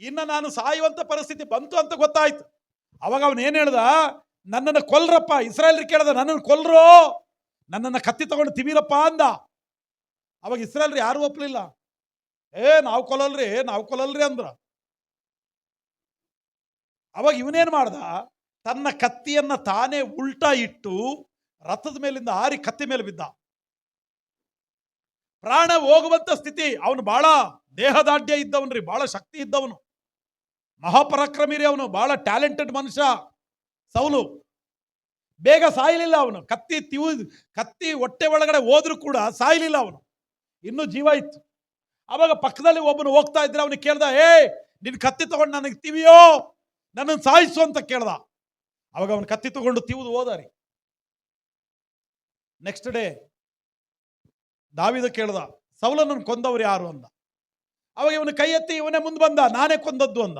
A: ಇನ್ನು ನಾನು ಸಾಯುವಂತ ಪರಿಸ್ಥಿತಿ ಬಂತು ಅಂತ ಗೊತ್ತಾಯ್ತು. ಅವಾಗ ಅವನು ಏನ್ ಹೇಳ್ದ? ನನ್ನನ್ನು ಕೊಲ್ರಪ್ಪ. ಇಸ್ರಾಯೇಲ್ರಿಗೆ ಕೇಳ್ದ, ನನ್ನನ್ನು ಕೊಲ್ರೋ, ನನ್ನನ್ನು ಕತ್ತಿ ತಗೊಂಡು ತಿವಿರಪ್ಪ ಅಂದ. ಅವಾಗ ಇಸ್ರಾಯೇಲ್ರು ಯಾರು ಒಪ್ಪಲಿಲ್ಲ. ನಾವು ಕೊಲ್ಲಲ್ರಿ ಅಂದ್ರ. ಅವಾಗ ಇವನೇನ್ ಮಾಡ್ದ? ತನ್ನ ಕತ್ತಿಯನ್ನ ತಾನೇ ಉಲ್ಟಾ ಇಟ್ಟು ರಥದ ಮೇಲಿಂದ ಹಾರಿ ಕತ್ತಿ ಮೇಲೆ ಬಿದ್ದ. ಪ್ರಾಣ ಹೋಗುವಂತ ಸ್ಥಿತಿ. ಅವನು ಬಹಳ ದೇಹದಾಢ್ಯ ಇದ್ದವನ್ರಿ, ಬಹಳ ಶಕ್ತಿ ಇದ್ದವನು, ಮಹಾಪರಾಕ್ರಮಿರಿ ಅವನು, ಬಹಳ ಟ್ಯಾಲೆಂಟೆಡ್ ಮನುಷ್ಯ ಸೌಲು. ಬೇಗ ಸಾಯಲಿಲ್ಲ ಅವನು. ಕತ್ತಿ ಹೊಟ್ಟೆ ಒಳಗಡೆ ಹೋದ್ರೂ ಕೂಡ ಸಾಯಲಿಲ್ಲ ಅವನು, ಇನ್ನೂ ಜೀವ ಇತ್ತು. ಅವಾಗ ಪಕ್ಕದಲ್ಲಿ ಒಬ್ಬನು ಹೋಗ್ತಾ ಇದ್ರೆ ಅವನಿಗೆ ಕೇಳ್ದ, ನಿನ್ ಕತ್ತಿ ತಗೊಂಡು ನನಗೆ ತಿವಿಯೋ, ನನ್ನನ್ನು ಸಾಯಿಸು ಅಂತ ಕೇಳ್ದ. ಅವಾಗ ಅವನು ಕತ್ತಿ ತಗೊಂಡು ತಿವಿದು ಹೋದಾರಿ. ನೆಕ್ಸ್ಟ್ ಡೇ ದಾವೀದ ಕೇಳ್ದ, ಸೌಲನನ್ನು ಕೊಂದವ್ರು ಯಾರು ಅಂದ. ಅವಾಗ ಇವನು ಕೈ ಎತ್ತಿ ಇವನೇ ಮುಂದೆ ಬಂದ, ನಾನೇ ಕೊಂದದ್ದು ಅಂದ.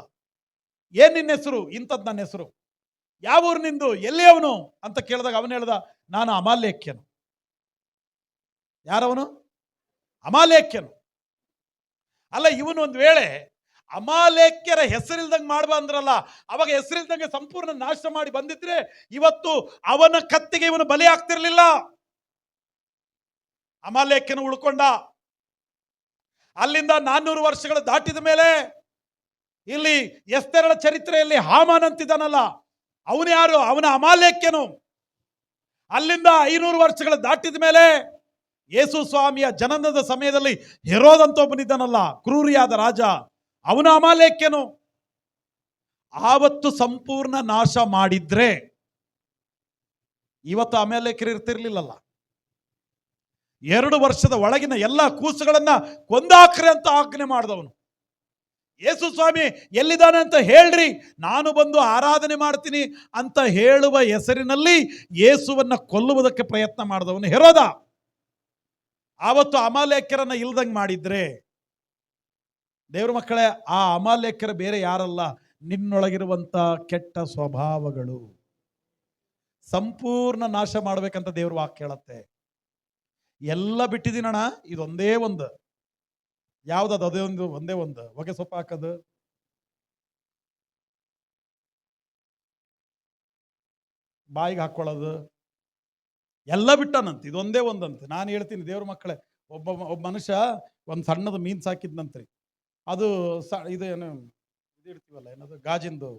A: ಏನ್ ನಿನ್ನ ಹೆಸರು? ಇಂಥದ್ದು ನನ್ನ ಹೆಸರು. ಯಾವ ಊರು ನಿಂದು? ಎಲ್ಲಿ ಅವನು ಅಂತ ಕೇಳಿದಾಗ ಅವನು ಹೇಳ್ದ, ನಾನು ಅಮಾಲೇಕ್ಯನು. ಯಾರವನು? ಅಮಾಲೇಕ್ಯನು. ಅಲ್ಲ, ಇವನು ಒಂದು ವೇಳೆ ಅಮಾಲೇಕ್ಯರ ಹೆಸರಿಲ್ದಂಗೆ ಮಾಡ್ಬಾ ಅಂದ್ರಲ್ಲ, ಅವಾಗ ಹೆಸರಿಲ್ದಂಗೆ ಸಂಪೂರ್ಣ ನಾಶ ಮಾಡಿ ಬಂದಿದ್ರೆ ಇವತ್ತು ಅವನ ಕತ್ತಿಗೆ ಇವನು ಬಲಿ ಆಗ್ತಿರ್ಲಿಲ್ಲ. ಅಮಾಲೇಕ್ಯನು ಉಳ್ಕೊಂಡ. ಅಲ್ಲಿಂದ 400 ವರ್ಷಗಳು ದಾಟಿದ ಮೇಲೆ ಇಲ್ಲಿ ಎಸ್ತೇರಳ ಚರಿತ್ರೆಯಲ್ಲಿ ಹಾಮಾನ್ ಅಂತಿದ್ದಾನಲ್ಲ, ಅವನು ಯಾರು? ಅವನ ಅಮಾಲೇಕ್ಯನು. ಅಲ್ಲಿಂದ 500 ವರ್ಷಗಳು ದಾಟಿದ ಮೇಲೆ ಯೇಸು ಸ್ವಾಮಿಯ ಜನನದ ಸಮಯದಲ್ಲಿ ಹೆರೋದ್ ಅಂತ ಒಬ್ಬನಿದ್ದಾನಲ್ಲ, ಕ್ರೂರಿಯಾದ ರಾಜ, ಅವನ ಅಮಾಲೇಕ್ಯನು. ಆವತ್ತು ಸಂಪೂರ್ಣ ನಾಶ ಮಾಡಿದ್ರೆ ಇವತ್ತು ಅಮಾಲೇಕ್ಯರು ಇರ್ತಿರ್ಲಿಲ್ಲಲ್ಲ. 2 ವರ್ಷದ ಒಳಗಿನ ಎಲ್ಲ ಕೂಸುಗಳನ್ನ ಕೊಂದಾಕ್ರೆ ಅಂತ ಆಜ್ಞೆ ಮಾಡಿದವನು. ಯೇಸು ಸ್ವಾಮಿ ಎಲ್ಲಿದ್ದಾನೆ ಅಂತ ಹೇಳ್ರಿ, ನಾನು ಬಂದು ಆರಾಧನೆ ಮಾಡ್ತೀನಿ ಅಂತ ಹೇಳುವ ಹೆಸರಿನಲ್ಲಿ ಯೇಸುವನ್ನ ಕೊಲ್ಲುವುದಕ್ಕೆ ಪ್ರಯತ್ನ ಮಾಡಿದವನು ಹೆರೋದ. ಆವತ್ತು ಅಮಾಲೇಕ್ಯರನ್ನ ಇಲ್ದಂಗೆ ಮಾಡಿದ್ರೆ, ದೇವ್ರ ಮಕ್ಕಳೇ, ಆ ಅಮಾಲೇಕ್ಯರು ಬೇರೆ ಯಾರಲ್ಲ, ನಿನ್ನೊಳಗಿರುವಂತ ಕೆಟ್ಟ ಸ್ವಭಾವಗಳು ಸಂಪೂರ್ಣ ನಾಶ ಮಾಡ್ಬೇಕಂತ ದೇವ್ರ ವಾಕ್ಯ ಹೇಳತ್ತೆ. ಎಲ್ಲ ಬಿಟ್ಟಿದ್ದೀನಣ್ಣ, ಇದೊಂದೇ ಒಂದು. ಯಾವ್ದದು? ಅದೇ ಒಂದೇ ಒಂದು ಹೊಗೆ ಸೊಪ್ಪು ಹಾಕೋದು, ಬಾಯಿಗೆ ಹಾಕೊಳ್ಳೋದು, ಎಲ್ಲ ಬಿಟ್ಟನಂತ. ಇದೊಂದೇ ಒಂದಂತ. ನಾನು ಹೇಳ್ತೀನಿ ದೇವ್ರ ಮಕ್ಕಳೇ, ಒಬ್ಬ ಮನುಷ್ಯ ಒಂದು ಸಣ್ಣದು ಮೀನ್ ಸಾಕಿದ್ನಂತ್ರಿ. ಅದು ಇದೇನು ಇದು ಇಡ್ತೀವಲ್ಲ, ಏನದು ಗಾಜಿಂದು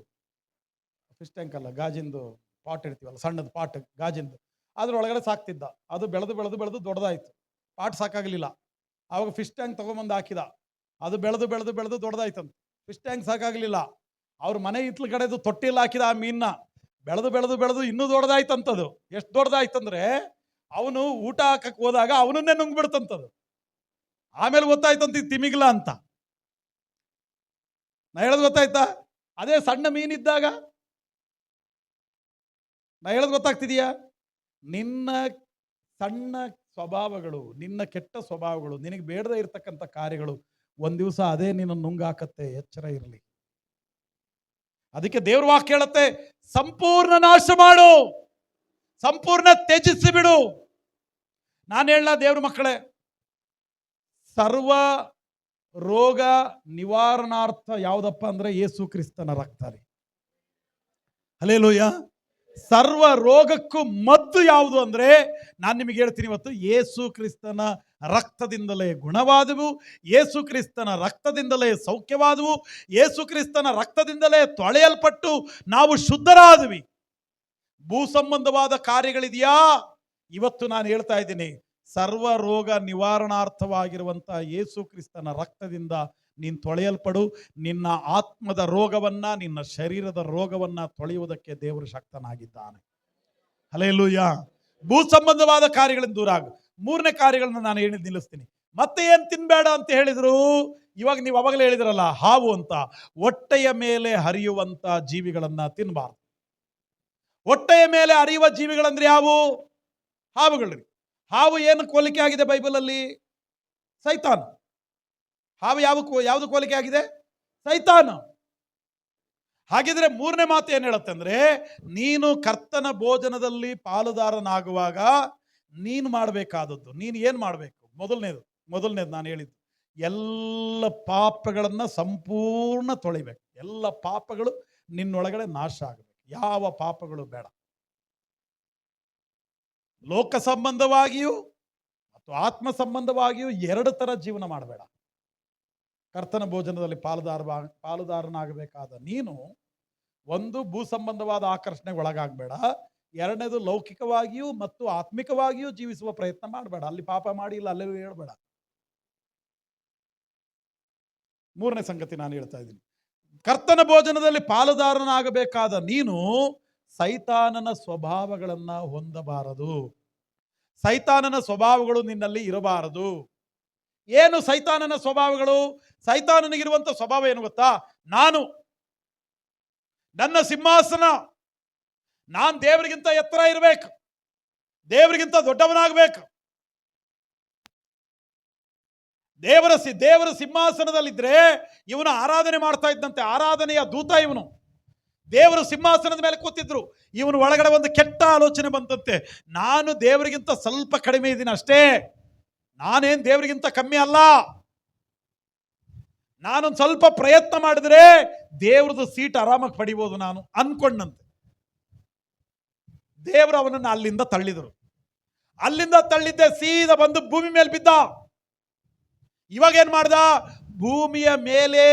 A: ಫಿಶ್ ಟ್ಯಾಂಕ್ ಅಲ್ಲ, ಗಾಜಿಂದು ಪಾಟ್ ಇಡ್ತೀವಲ್ಲ, ಸಣ್ಣದು ಪಾಟ್ ಗಾಜಿಂದು, ಅದ್ರೊಳಗಡೆ ಸಾಕ್ತಿದ್ದ. ಅದು ಬೆಳೆದು ಬೆಳೆದು ಬೆಳೆದು ದೊಡ್ಡದಾಯ್ತು. ಪಾಟ್ ಸಾಕಾಗಲಿಲ್ಲ. ಆವಾಗ ಫಿಶ್ ಟ್ಯಾಂಕ್ ತಗೊಂಬಂದು ಹಾಕಿದ. ಅದು ಬೆಳೆದು ಬೆಳೆದು ಬೆಳೆದು ದೊಡ್ಡದಾಯ್ತಂತ. Fish tank ಸಾಕಾಗಲಿಲ್ಲ. ಅವ್ರ ಮನೆ ಹಿತ್ಲ ಕಡೆದು ತೊಟ್ಟಿಲ್ಲ ಹಾಕಿದ ಆ ಮೀನ್ನ. ಬೆಳೆದು ಬೆಳೆದು ಬೆಳೆದು ಇನ್ನೂ ದೊಡ್ಡದಾಯ್ತಂತದು. ಎಷ್ಟು ದೊಡ್ಡದಾಯ್ತಂದ್ರೆ ಅವನು ಊಟ ಹಾಕಕ್ಕೆ ಹೋದಾಗ ಅವನನ್ನೇ ನುಂಗ್ಬಿಡ್ತಂತದು. ಆಮೇಲೆ ಗೊತ್ತಾಯ್ತಂತ ಇದು ತಿಮಿಗಿಲ್ಲ ಅಂತ. ನಾ ಹೇಳೋದು ಗೊತ್ತಾಯ್ತಾ? ಅದೇ ಸಣ್ಣ ಮೀನಿದ್ದಾಗ ನಾ ಹೇಳೋದು ಗೊತ್ತಾಗ್ತಿದೀಯಾ? ನಿನ್ನ ಸಣ್ಣ ಸ್ವಭಾವಗಳು, ನಿನ್ನ ಕೆಟ್ಟ ಸ್ವಭಾವಗಳು, ನಿನಗೆ ಬೇಡದೇ ಇರತಕ್ಕಂಥ ಕಾರ್ಯಗಳು ಒಂದ್ ದಿವಸ ಅದೇ ನಿನ್ನ ನುಂಗಾಕತ್ತೆ. ಎಚ್ಚರ ಇರಲಿ. ಅದಕ್ಕೆ ದೇವ್ರ ವಾಕ್ಯ ಹೇಳುತ್ತೆ, ಸಂಪೂರ್ಣ ನಾಶ ಮಾಡು, ಸಂಪೂರ್ಣ ತ್ಯಜಿಸಿ ಬಿಡು. ನಾನು ಹೇಳ ದೇವ್ರ ಮಕ್ಕಳೇ, ಸರ್ವ ರೋಗ ನಿವಾರಣಾರ್ಥ ಯಾವುದಪ್ಪ ಅಂದ್ರೆ ಯೇಸು ಕ್ರಿಸ್ತನ ರಕ್ತ ರೀ. ಹಲ್ಲೆಲೂಯಾ. ಸರ್ವ ರೋಗಕ್ಕೂ ಮದ್ದು ಮದ್ದು ಯಾವುದು ಅಂದರೆ, ನಾನು ನಿಮಗೆ ಹೇಳ್ತೀನಿ ಇವತ್ತು, ಯೇಸು ಕ್ರಿಸ್ತನ ರಕ್ತದಿಂದಲೇ ಗುಣವಾದವು, ಯೇಸು ಕ್ರಿಸ್ತನ ರಕ್ತದಿಂದಲೇ ಸೌಖ್ಯವಾದವು, ಯೇಸು ಕ್ರಿಸ್ತನ ರಕ್ತದಿಂದಲೇ ತೊಳೆಯಲ್ಪಟ್ಟು ನಾವು ಶುದ್ಧರಾದ್ವಿ. ಭೂ ಸಂಬಂಧವಾದ ಕಾರ್ಯಗಳಿದೆಯಾ? ಇವತ್ತು ನಾನು ಹೇಳ್ತಾ ಇದ್ದೀನಿ, ಸರ್ವ ರೋಗ ನಿವಾರಣಾರ್ಥವಾಗಿರುವಂಥ ಯೇಸು ಕ್ರಿಸ್ತನ ರಕ್ತದಿಂದ ನೀನು ತೊಳೆಯಲ್ಪಡು. ನಿನ್ನ ಆತ್ಮದ ರೋಗವನ್ನ, ನಿನ್ನ ಶರೀರದ ರೋಗವನ್ನ ತೊಳೆಯುವುದಕ್ಕೆ ದೇವರು ಶಕ್ತನಾಗಿದ್ದಾನೆ. ಹಲ್ಲೆಲೂಯ. ಭೂ ಸಂಬಂಧವಾದ ಕಾರ್ಯಗಳಿಂದ ದೂರ ಆಗು. ಮೂರನೇ ಕಾರ್ಯಗಳನ್ನ ನಾನು ಹೇಳಿ ನಿಲ್ಲಿಸ್ತೀನಿ. ಮತ್ತೆ ಏನು ತಿನ್ಬೇಡ ಅಂತ ಹೇಳಿದ್ರು? ಇವಾಗ ನೀವು ಅವಾಗಲೇ ಹೇಳಿದ್ರಲ್ಲ, ಹಾವು ಅಂತ. ಹೊಟ್ಟೆಯ ಮೇಲೆ ಹರಿಯುವಂತ ಜೀವಿಗಳನ್ನ ತಿನ್ನಬಾರ್ದು. ಹೊಟ್ಟೆಯ ಮೇಲೆ ಹರಿಯುವ ಜೀವಿಗಳಂದ್ರೆ ಯಾವು? ಹಾವುಗಳು. ಹಾವು ಏನು ಹೋಲಿಕೆ ಆಗಿದೆ ಬೈಬಲಲ್ಲಿ? ಸೈತಾನ. ಹಾವು ಯಾವುದು ಹೋಲಿಕೆ ಆಗಿದೆ? ಸೈತಾನ. ಹಾಗಿದ್ರೆ ಮೂರನೇ ಮಾತು ಏನು ಹೇಳುತ್ತೆ ಅಂದ್ರೆ, ನೀನು ಕರ್ತನ ಭೋಜನದಲ್ಲಿ ಪಾಲುದಾರನಾಗುವಾಗ ನೀನು ಮಾಡಬೇಕಾದದ್ದು, ನೀನು ಏನು ಮಾಡಬೇಕು? ಮೊದಲನೇದು ನಾನು ಹೇಳಿದ್ದು, ಎಲ್ಲ ಪಾಪಗಳನ್ನು ಸಂಪೂರ್ಣ ತೊಳಿಬೇಕು. ಎಲ್ಲ ಪಾಪಗಳು ನಿನ್ನೊಳಗಡೆ ನಾಶ ಆಗಬೇಕು. ಯಾವ ಪಾಪಗಳು ಬೇಡ. ಲೋಕ ಸಂಬಂಧವಾಗಿಯೂ ಮತ್ತು ಆತ್ಮ ಸಂಬಂಧವಾಗಿಯೂ ಎರಡು ಥರ ಜೀವನ ಮಾಡಬೇಡ. ಕರ್ತನ ಭೋಜನದಲ್ಲಿ ಪಾಲುದಾರನಾಗಬೇಕಾದ ನೀನು, ಒಂದು, ಭೂ ಸಂಬಂಧವಾದ ಆಕರ್ಷಣೆಗೆ ಒಳಗಾಗಬೇಡ. ಎರಡನೇದು, ಲೌಕಿಕವಾಗಿಯೂ ಮತ್ತು ಆತ್ಮಿಕವಾಗಿಯೂ ಜೀವಿಸುವ ಪ್ರಯತ್ನ ಮಾಡಬೇಡ. ಅಲ್ಲಿ ಪಾಪ ಮಾಡಿ ಇಲ್ಲ ಅಲ್ಲೇ ಹೇಳ್ಬೇಡ. ಮೂರನೇ ಸಂಗತಿ ನಾನು ಹೇಳ್ತಾ ಇದ್ದೀನಿ, ಕರ್ತನ ಭೋಜನದಲ್ಲಿ ಪಾಲುದಾರನಾಗಬೇಕಾದ ನೀನು ಸೈತಾನನ ಸ್ವಭಾವಗಳನ್ನ ಹೊಂದಬಾರದು. ಸೈತಾನನ ಸ್ವಭಾವಗಳು ನಿನ್ನಲ್ಲಿ ಇರಬಾರದು. ಏನು ಸೈತಾನನ ಸ್ವಭಾವಗಳು? ಸೈತಾನನಿಗಿರುವಂತ ಸ್ವಭಾವ ಏನು ಗೊತ್ತಾ? ನನ್ನ ಸಿಂಹಾಸನ, ನಾನು ದೇವರಿಗಿಂತ ಎತ್ತರ ಇರಬೇಕು, ದೇವರಿಗಿಂತ ದೊಡ್ಡವನಾಗಬೇಕು. ದೇವರ ಸಿಂಹಾಸನದಲ್ಲಿದ್ರೆ ಇವನು ಆರಾಧನೆ ಮಾಡ್ತಾ ಇದ್ದಂತೆ, ಆರಾಧನೆಯ ದೂತ ಇವನು. ದೇವರು ಸಿಂಹಾಸನದ ಮೇಲೆ ಕೂತಿದ್ರು. ಇವನು ಒಳಗಡೆ ಒಂದು ಕೆಟ್ಟ ಆಲೋಚನೆ ಬಂತಂತೆ, ನಾನು ದೇವರಿಗಿಂತ ಸ್ವಲ್ಪ ಕಡಿಮೆ ಇದ್ದೀನಿ ಅಷ್ಟೇ, ನಾನೇನು ದೇವರಿಗಿಂತ ಕಮ್ಮಿ ಅಲ್ಲ, ನಾನೊಂದು ಸ್ವಲ್ಪ ಪ್ರಯತ್ನ ಮಾಡಿದ್ರೆ ದೇವ್ರದ್ದು ಸೀಟ್ ಆರಾಮಾಗಿ ಪಡಿಬೋದು ನಾನು ಅನ್ಕೊಂಡಂತೆ. ದೇವರು ಅವನನ್ನು ಅಲ್ಲಿಂದ ತಳ್ಳಿದರು. ಅಲ್ಲಿಂದ ತಳ್ಳಿದ್ದೆ ಸೀದಾ ಬಂದು ಭೂಮಿ ಮೇಲೆ ಬಿದ್ದ. ಇವಾಗ ಏನ್ ಮಾಡ್ದ? ಭೂಮಿಯ ಮೇಲೆ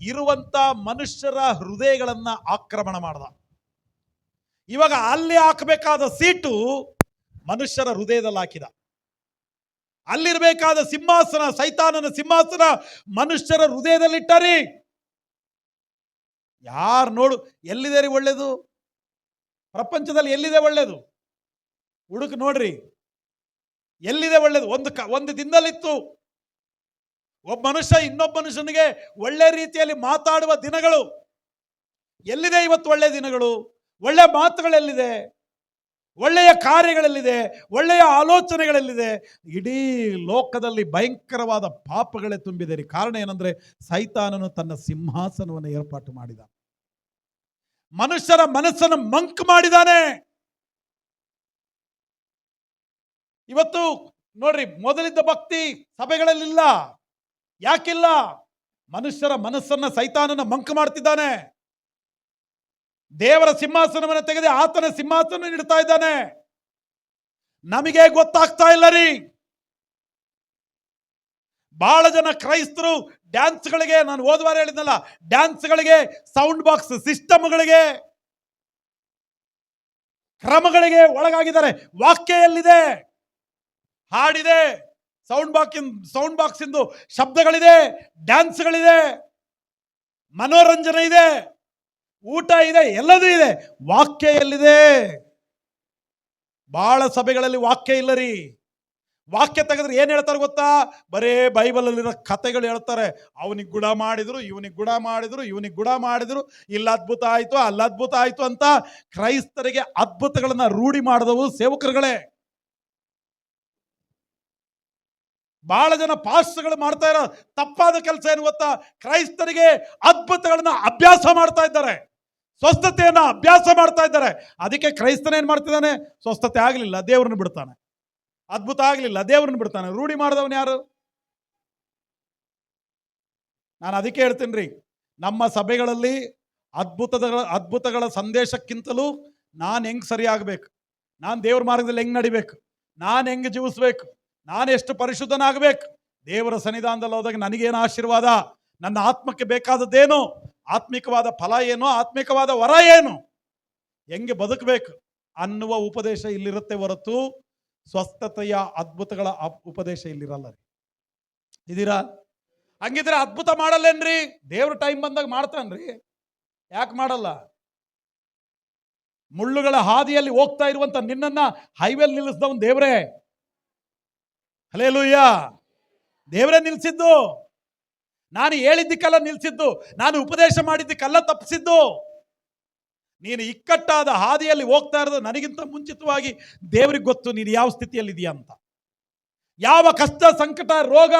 A: ಇರುವಂತ ಮನುಷ್ಯರ ಹೃದಯಗಳನ್ನ ಆಕ್ರಮಣ ಮಾಡ್ದ. ಇವಾಗ ಅಲ್ಲಿ ಹಾಕಬೇಕಾದ ಸೀಟು ಮನುಷ್ಯರ ಹೃದಯದಲ್ಲಿ ಹಾಕಿದ. ಅಲ್ಲಿರಬೇಕಾದ ಸಿಂಹಾಸನ, ಸೈತಾನನ ಸಿಂಹಾಸನ ಮನುಷ್ಯರ ಹೃದಯದಲ್ಲಿಟ್ಟರಿ. ಯಾರು ನೋಡು, ಎಲ್ಲಿದೆ ರೀ ಒಳ್ಳೇದು? ಪ್ರಪಂಚದಲ್ಲಿ ಎಲ್ಲಿದೆ ಒಳ್ಳೇದು? ಹುಡುಕ್ ನೋಡ್ರಿ, ಎಲ್ಲಿದೆ ಒಳ್ಳೇದು? ಒಂದು ದಿನದಲ್ಲಿತ್ತು ಒಬ್ಬ ಮನುಷ್ಯ ಇನ್ನೊಬ್ಬ ಮನುಷ್ಯನಿಗೆ ಒಳ್ಳೆ ರೀತಿಯಲ್ಲಿ ಮಾತಾಡುವ ದಿನಗಳು. ಎಲ್ಲಿದೆ ಇವತ್ತು ಒಳ್ಳೆ ದಿನಗಳು? ಒಳ್ಳೆ ಮಾತುಗಳೆಲ್ಲಿದೆ? ಒಳ್ಳೆಯ ಕಾರ್ಯಗಳೆಲ್ಲಿದೆ? ಒಳ್ಳೆಯ ಆಲೋಚನೆಗಳೆಲ್ಲಿದೆ? ಇಡೀ ಲೋಕದಲ್ಲಿ ಭಯಂಕರವಾದ ಪಾಪಗಳೇ ತುಂಬಿದೆ ರೀ. ಕಾರಣ ಏನಂದ್ರೆ, ಸೈತಾನನು ತನ್ನ ಸಿಂಹಾಸನವನ್ನು ಏರ್ಪಾಟು ಮಾಡಿದ, ಮನುಷ್ಯರ ಮನಸ್ಸನ್ನು ಮಂಕ್ ಮಾಡಿದಾನೆ. ಇವತ್ತು ನೋಡ್ರಿ, ಮೊದಲಿದ್ದ ಭಕ್ತಿ ಸಭೆಗಳಲ್ಲಿಲ್ಲ. ಯಾಕಿಲ್ಲ? ಮನುಷ್ಯರ ಮನಸ್ಸನ್ನ ಸೈತಾನನ ಮಂಕ್ ಮಾಡ್ತಿದ್ದಾನೆ. ದೇವರ ಸಿಂಹಾಸನವನ್ನು ತೆಗೆದು ಆತನ ಸಿಂಹಾಸನ ಇಡ್ತಾ ಇದ್ದಾನೆ. ನಮಗೆ ಗೊತ್ತಾಗ್ತಾ ಇಲ್ಲ ರೀ. ಬಹಳ ಜನ ಕ್ರೈಸ್ತರು ಡ್ಯಾನ್ಸ್ಗಳಿಗೆ, ನಾನು ಹೋದವಾರ ಹೇಳಿದ್ನಲ್ಲ, ಡ್ಯಾನ್ಸ್ಗಳಿಗೆ, ಸೌಂಡ್ ಬಾಕ್ಸ್ ಸಿಸ್ಟಮ್ಗಳಿಗೆ, ಕ್ರಮಗಳಿಗೆ ಒಳಗಾಗಿದ್ದಾರೆ. ವಾಕ್ಯ ಎಲ್ಲಿದೆ? ಹಾಡಿದೆ, ಸೌಂಡ್ ಬಾಕ್ಸ್ ಇಂದು ಶಬ್ದಗಳಿದೆ, ಡ್ಯಾನ್ಸ್ಗಳಿದೆ, ಮನೋರಂಜನೆ ಇದೆ, ಊಟ ಇದೆ, ಎಲ್ಲದೂ ಇದೆ. ವಾಕ್ಯ ಎಲ್ಲಿದೆ? ಬಹಳ ಸಭೆಗಳಲ್ಲಿ ವಾಕ್ಯ ಇಲ್ಲ ರೀ. ವಾಕ್ಯ ತೆಗೆದ್ರೆ ಏನ್ ಹೇಳ್ತಾರೆ ಗೊತ್ತಾ? ಬರೇ ಬೈಬಲ್ ಅಲ್ಲಿರೋ ಕಥೆಗಳು ಹೇಳ್ತಾರೆ. ಅವನಿಗೆ ಗುಣ ಮಾಡಿದ್ರು, ಇವನಿಗೆ ಗುಣ ಮಾಡಿದ್ರು, ಇವನಿಗೆ ಗುಣ ಮಾಡಿದ್ರು, ಇಲ್ಲ ಅದ್ಭುತ ಆಯ್ತು, ಅಲ್ಲ ಅದ್ಭುತ ಆಯ್ತು ಅಂತ ಕ್ರೈಸ್ತರಿಗೆ ಅದ್ಭುತಗಳನ್ನ ರೂಢಿ ಮಾಡಿದವು ಸೇವಕರುಗಳೇ. ಬಹಳ ಜನ ಪಾಸ್ಟರ್ಗಳು ಮಾಡ್ತಾ ಇರೋ ತಪ್ಪಾದ ಕೆಲಸ ಏನು ಗೊತ್ತಾ? ಕ್ರೈಸ್ತರಿಗೆ ಅದ್ಭುತಗಳನ್ನ ಅಭ್ಯಾಸ ಮಾಡ್ತಾ ಇದ್ದಾರೆ, ಸ್ವಸ್ಥತೆಯನ್ನ ಅಭ್ಯಾಸ ಮಾಡ್ತಾ ಇದ್ದಾರೆ. ಅದಕ್ಕೆ ಕ್ರೈಸ್ತನ ಏನ್ ಮಾಡ್ತಿದ್ದಾನೆ? ಸ್ವಸ್ಥತೆ ಆಗಲಿಲ್ಲ, ದೇವ್ರನ್ನ ಬಿಡ್ತಾನೆ. ಅದ್ಭುತ ಆಗಲಿಲ್ಲ, ದೇವ್ರನ್ನ ಬಿಡ್ತಾನೆ. ರೂಢಿ ಮಾಡಿದವನು ಯಾರು? ನಾನು ಅದಕ್ಕೆ ಹೇಳ್ತೀನಿ ರೀ, ನಮ್ಮ ಸಭೆಗಳಲ್ಲಿ ಅದ್ಭುತಗಳ ಸಂದೇಶಕ್ಕಿಂತಲೂ ನಾನು ಹೆಂಗ್ ಸರಿಯಾಗಬೇಕು, ನಾನು ದೇವ್ರ ಮಾರ್ಗದಲ್ಲಿ ಹೆಂಗೆ ನಡಿಬೇಕು, ನಾನು ಹೆಂಗೆ ಜೀವಿಸ್ಬೇಕು, ನಾನು ಎಷ್ಟು ಪರಿಶುದ್ಧನಾಗಬೇಕು, ದೇವರ ಸನ್ನಿಧಾನದಲ್ಲಿ ಹೋದಾಗ ನನಗೇನು ಆಶೀರ್ವಾದ, ನನ್ನ ಆತ್ಮಕ್ಕೆ ಬೇಕಾದದ್ದೇನು, ಆತ್ಮಿಕವಾದ ಫಲ ಏನು, ಆತ್ಮಿಕವಾದ ವರ ಏನು, ಹೆಂಗೆ ಬದುಕಬೇಕು ಅನ್ನುವ ಉಪದೇಶ ಇಲ್ಲಿರುತ್ತೆ ಹೊರತು ಸ್ವಸ್ಥತೆಯ ಅದ್ಭುತಗಳ ಉಪದೇಶ ಇಲ್ಲಿರಲ್ಲ ರೀ. ಇದೀರಾ? ಹಂಗಿದ್ರೆ ಅದ್ಭುತ ಮಾಡಲ್ಲೇನ್ರಿ? ದೇವ್ರ ಟೈಮ್ ಬಂದಾಗ ಮಾಡ್ತಾನ್ರಿ, ಯಾಕೆ ಮಾಡಲ್ಲ? ಮುಳ್ಳುಗಳ ಹಾದಿಯಲ್ಲಿ ಹೋಗ್ತಾ ಇರುವಂತ ನಿನ್ನನ್ನ ಹೈವೇಲ್ ನಿಲ್ಲಿಸಿದವನ್ ದೇವ್ರೇ. ಹಲ್ಲೆಲೂಯ. ದೇವರೇ ನಿಲ್ಸಿದ್ದು. ನಾನು ಹೇಳಿದ್ದಕ್ಕೆಲ್ಲ ನಿಲ್ಸಿದ್ದು, ನಾನು ಉಪದೇಶ ಮಾಡಿದ್ದಕ್ಕೆಲ್ಲ ತಪ್ಪಿಸಿದ್ದು. ನೀನು ಇಕ್ಕಟ್ಟಾದ ಹಾದಿಯಲ್ಲಿ ಹೋಗ್ತಾ ಇರೋದು ನನಗಿಂತ ಮುಂಚಿತವಾಗಿ ದೇವರಿಗೆ ಗೊತ್ತು ನೀನು ಯಾವ ಸ್ಥಿತಿಯಲ್ಲಿ ಇದೆಯಾ ಅಂತ, ಯಾವ ಕಷ್ಟ ಸಂಕಟ ರೋಗ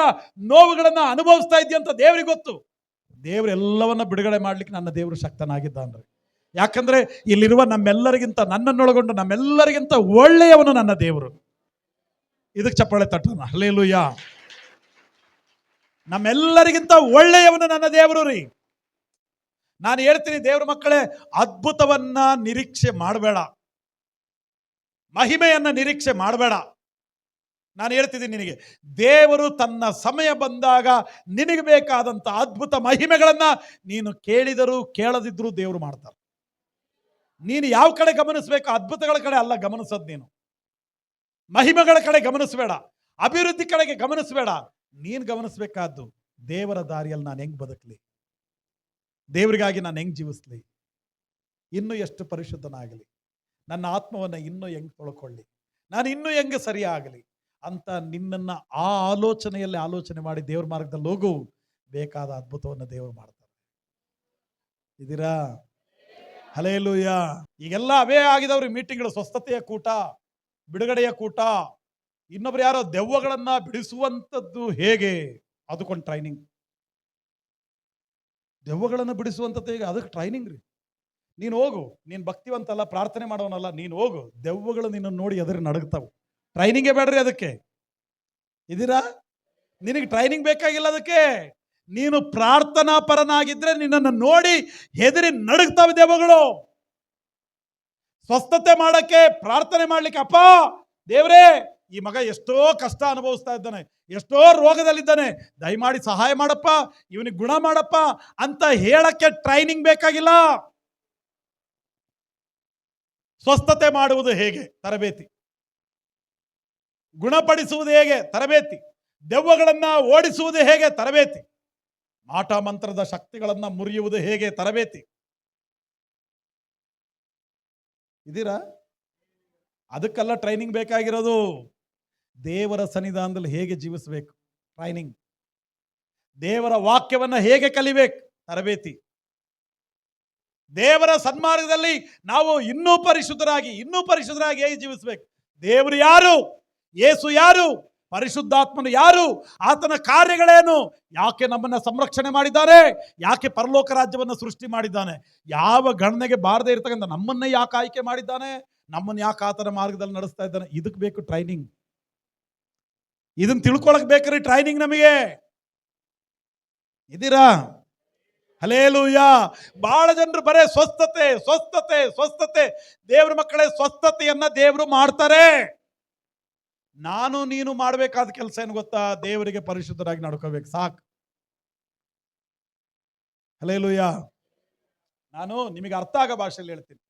A: ನೋವುಗಳನ್ನು ಅನುಭವಿಸ್ತಾ ಇದೆಯಾ ಅಂತ ದೇವರಿಗೆ ಗೊತ್ತು. ದೇವರೆಲ್ಲವನ್ನ ಬಿಡುಗಡೆ ಮಾಡ್ಲಿಕ್ಕೆ ನನ್ನ ದೇವರು ಶಕ್ತನಾಗಿದ್ದಾನ್ರಿ. ಯಾಕಂದ್ರೆ ಇಲ್ಲಿರುವ ನಮ್ಮೆಲ್ಲರಿಗಿಂತ, ನನ್ನನ್ನೊಳಗೊಂಡು ನಮ್ಮೆಲ್ಲರಿಗಿಂತ ಒಳ್ಳೆಯವನು ನನ್ನ ದೇವರು. ಇದಕ್ಕೆ ಚಪ್ಪಾಳೆ ತಟ್ಟೋಣ. ಹಲ್ಲೆಲೂಯ. ನಮ್ಮೆಲ್ಲರಿಗಿಂತ ಒಳ್ಳೆಯವನು ನನ್ನ ದೇವರು ರೀ. ನಾನು ಹೇಳ್ತೀನಿ ದೇವ್ರ ಮಕ್ಕಳೇ, ಅದ್ಭುತವನ್ನ ನಿರೀಕ್ಷೆ ಮಾಡಬೇಡ, ಮಹಿಮೆಯನ್ನ ನಿರೀಕ್ಷೆ ಮಾಡಬೇಡ. ನಾನು ಹೇಳ್ತಿದ್ದೀನಿ ನಿನಗೆ, ದೇವರು ತನ್ನ ಸಮಯ ಬಂದಾಗ ನಿನಗೆ ಬೇಕಾದಂತ ಅದ್ಭುತ ಮಹಿಮೆಗಳನ್ನ ನೀನು ಕೇಳಿದರೂ ಕೇಳದಿದ್ರೂ ದೇವರು ಮಾಡ್ತಾರೆ. ನೀನು ಯಾವ ಕಡೆ ಗಮನಿಸಬೇಕು? ಅದ್ಭುತಗಳ ಕಡೆ ಅಲ್ಲ ಗಮನಿಸೋದು, ನೀನು ಮಹಿಮೆಗಳ ಕಡೆ ಗಮನಿಸಬೇಡ, ಅಭಿವೃದ್ಧಿ ಕಡೆಗೆ ಗಮನಿಸಬೇಡ. ನೀನು ಗಮನಿಸಬೇಕಾದ್ದು ದೇವರ ದಾರಿಯಲ್ಲಿ ನಾನು ಹೆಂಗ್ ಬದುಕಲಿ, ದೇವರಿಗಾಗಿ ನಾನು ಹೆಂಗ್ ಜೀವಿಸ್ಲಿ, ಇನ್ನೂ ಎಷ್ಟು ಪರಿಶುದ್ಧನಾಗಲಿ, ನನ್ನ ಆತ್ಮವನ್ನು ಇನ್ನೂ ಹೆಂಗ್ ತೊಳ್ಕೊಳ್ಳಿ, ನಾನು ಇನ್ನೂ ಹೆಂಗೆ ಸರಿಯಾಗಲಿ ಅಂತ ನಿನ್ನನ್ನು ಆ ಆಲೋಚನೆಯಲ್ಲಿ ಆಲೋಚನೆ ಮಾಡಿ ದೇವ್ರ ಮಾರ್ಗದಲ್ಲಿ ಹೋಗು. ಬೇಕಾದ ಅದ್ಭುತವನ್ನು ದೇವರು ಮಾಡ್ತಾರೆ. ಇದೀರಾ? ಹಲ್ಲೆಲೂಯ. ಈಗೆಲ್ಲ ಅವೇ ಆಗಿದವ್ರಿ ಮೀಟಿಂಗ್ಗಳು, ಸ್ವಸ್ಥತೆಯ ಕೂಟ, ಬಿಡುಗಡೆಯ ಕೂಟ. ಇನ್ನೊಬ್ರು ಯಾರೋ ದೆವ್ವಗಳನ್ನ ಬಿಡಿಸುವಂಥದ್ದು ಹೇಗೆ, ಅದಕ್ಕೊಂದು ಟ್ರೈನಿಂಗ್. ದೆವ್ವಗಳನ್ನು ಬಿಡಿಸುವಂಥದ್ದು ಹೇಗೆ, ಅದಕ್ಕೆ ಟ್ರೈನಿಂಗ್ ರೀ. ನೀನು ಹೋಗು, ನೀನು ಭಕ್ತಿವಂತಲ್ಲ, ಪ್ರಾರ್ಥನೆ ಮಾಡೋನಲ್ಲ, ನೀನು ಹೋಗು, ದೆವ್ವಗಳು ನಿನ್ನನ್ನು ನೋಡಿ ಎದುರು ನಡುಗ್ತಾವು. ಟ್ರೈನಿಂಗೇ ಬೇಡ್ರಿ ಅದಕ್ಕೆ. ಇದೀರಾ? ನಿನಗೆ ಟ್ರೈನಿಂಗ್ ಬೇಕಾಗಿಲ್ಲ ಅದಕ್ಕೆ. ನೀನು ಪ್ರಾರ್ಥನಾ ಪರನಾಗಿದ್ರೆ ನಿನ್ನನ್ನು ನೋಡಿ ಹೆದರಿ ನಡುಗ್ತಾವೆ ದೆವ್ವಗಳು. ಸ್ವಸ್ಥತೆ ಮಾಡಕ್ಕೆ, ಪ್ರಾರ್ಥನೆ ಮಾಡ್ಲಿಕ್ಕೆ, ಅಪ್ಪ ದೇವರೇ ಈ ಮಗ ಎಷ್ಟೋ ಕಷ್ಟ ಅನುಭವಿಸ್ತಾ ಇದ್ದಾನೆ, ಎಷ್ಟೋ ರೋಗದಲ್ಲಿದ್ದಾನೆ, ದಯಮಾಡಿ ಸಹಾಯ ಮಾಡಪ್ಪ, ಇವನಿಗೆ ಗುಣ ಮಾಡಪ್ಪ ಅಂತ ಹೇಳಕ್ಕೆ ಟ್ರೈನಿಂಗ್ ಬೇಕಾಗಿಲ್ಲ. ಸ್ವಸ್ಥತೆ ಮಾಡುವುದು ಹೇಗೆ ತರಬೇತಿ, ಗುಣಪಡಿಸುವುದು ಹೇಗೆ ತರಬೇತಿ, ದೆವ್ವಗಳನ್ನ ಓಡಿಸುವುದು ಹೇಗೆ ತರಬೇತಿ, ಮಾಟ ಮಂತ್ರದ ಶಕ್ತಿಗಳನ್ನ ಮುರಿಯುವುದು ಹೇಗೆ ತರಬೇತಿ. ಇದೀರಾ? ಅದಕ್ಕೆಲ್ಲ ಟ್ರೈನಿಂಗ್ ಬೇಕಾಗಿರೋದು. ದೇವರ ಸನ್ನಿಧಾನದಲ್ಲಿ ಹೇಗೆ ಜೀವಿಸಬೇಕು ಟ್ರೈನಿಂಗ್, ದೇವರ ವಾಕ್ಯವನ್ನ ಹೇಗೆ ಕಲಿಬೇಕು ತರಬೇತಿ, ದೇವರ ಸನ್ಮಾರ್ಗದಲ್ಲಿ ನಾವು ಇನ್ನೂ ಪರಿಶುದ್ಧರಾಗಿ ಹೇಗೆ ಜೀವಿಸಬೇಕು, ದೇವರು ಯಾರು, ಯೇಸು ಯಾರು, ಪರಿಶುದ್ಧಾತ್ಮನು ಯಾರು, ಆತನ ಕಾರ್ಯಗಳೇನು, ಯಾಕೆ ನಮ್ಮನ್ನ ಸಂರಕ್ಷಣೆ ಮಾಡಿದ್ದಾರೆ, ಯಾಕೆ ಪರಲೋಕ ರಾಜ್ಯವನ್ನು ಸೃಷ್ಟಿ ಮಾಡಿದ್ದಾನೆ, ಯಾವ ಗಣನೆಗೆ ಬಾರದೇ ಇರ್ತಕ್ಕಂಥ ನಮ್ಮನ್ನೇ ಯಾಕೆ ಆಯ್ಕೆ ಮಾಡಿದ್ದಾನೆ, ನಮ್ಮನ್ನು ಯಾಕೆ ಆತನ ಮಾರ್ಗದಲ್ಲಿ ನಡೆಸ್ತಾ ಇದ್ದಾನೆ. ಇದಕ್ಕೆ ಬೇಕು ಟ್ರೈನಿಂಗ್. ಇದನ್ನ ತಿಳ್ಕೊಳಕ್ ಬೇಕ್ರಿ ಟ್ರೈನಿಂಗ್ ನಮಗೆ. ಇದೀರಾ? ಹಲ್ಲೆಲೂಯ. ಬಹಳ ಜನರು ಬರೇ ಸ್ವಸ್ಥತೆ ಸ್ವಸ್ಥತೆ ಸ್ವಸ್ಥತೆ. ದೇವ್ರ ಮಕ್ಕಳೇ, ಸ್ವಸ್ಥತೆಯನ್ನ ದೇವರು ಮಾಡ್ತಾರೆ. ನಾನು ನೀನು ಮಾಡಬೇಕಾದ ಕೆಲಸ ಏನು ಗೊತ್ತಾ? ದೇವರಿಗೆ ಪರಿಶುದ್ಧರಾಗಿ ನಡ್ಕೋಬೇಕು, ಸಾಕು. ಹಲ್ಲೆಲೂಯ. ನಾನು ನಿಮಗೆ ಅರ್ಥ ಆಗೋ ಭಾಷೆಯಲ್ಲಿ ಹೇಳ್ತೀನಿ.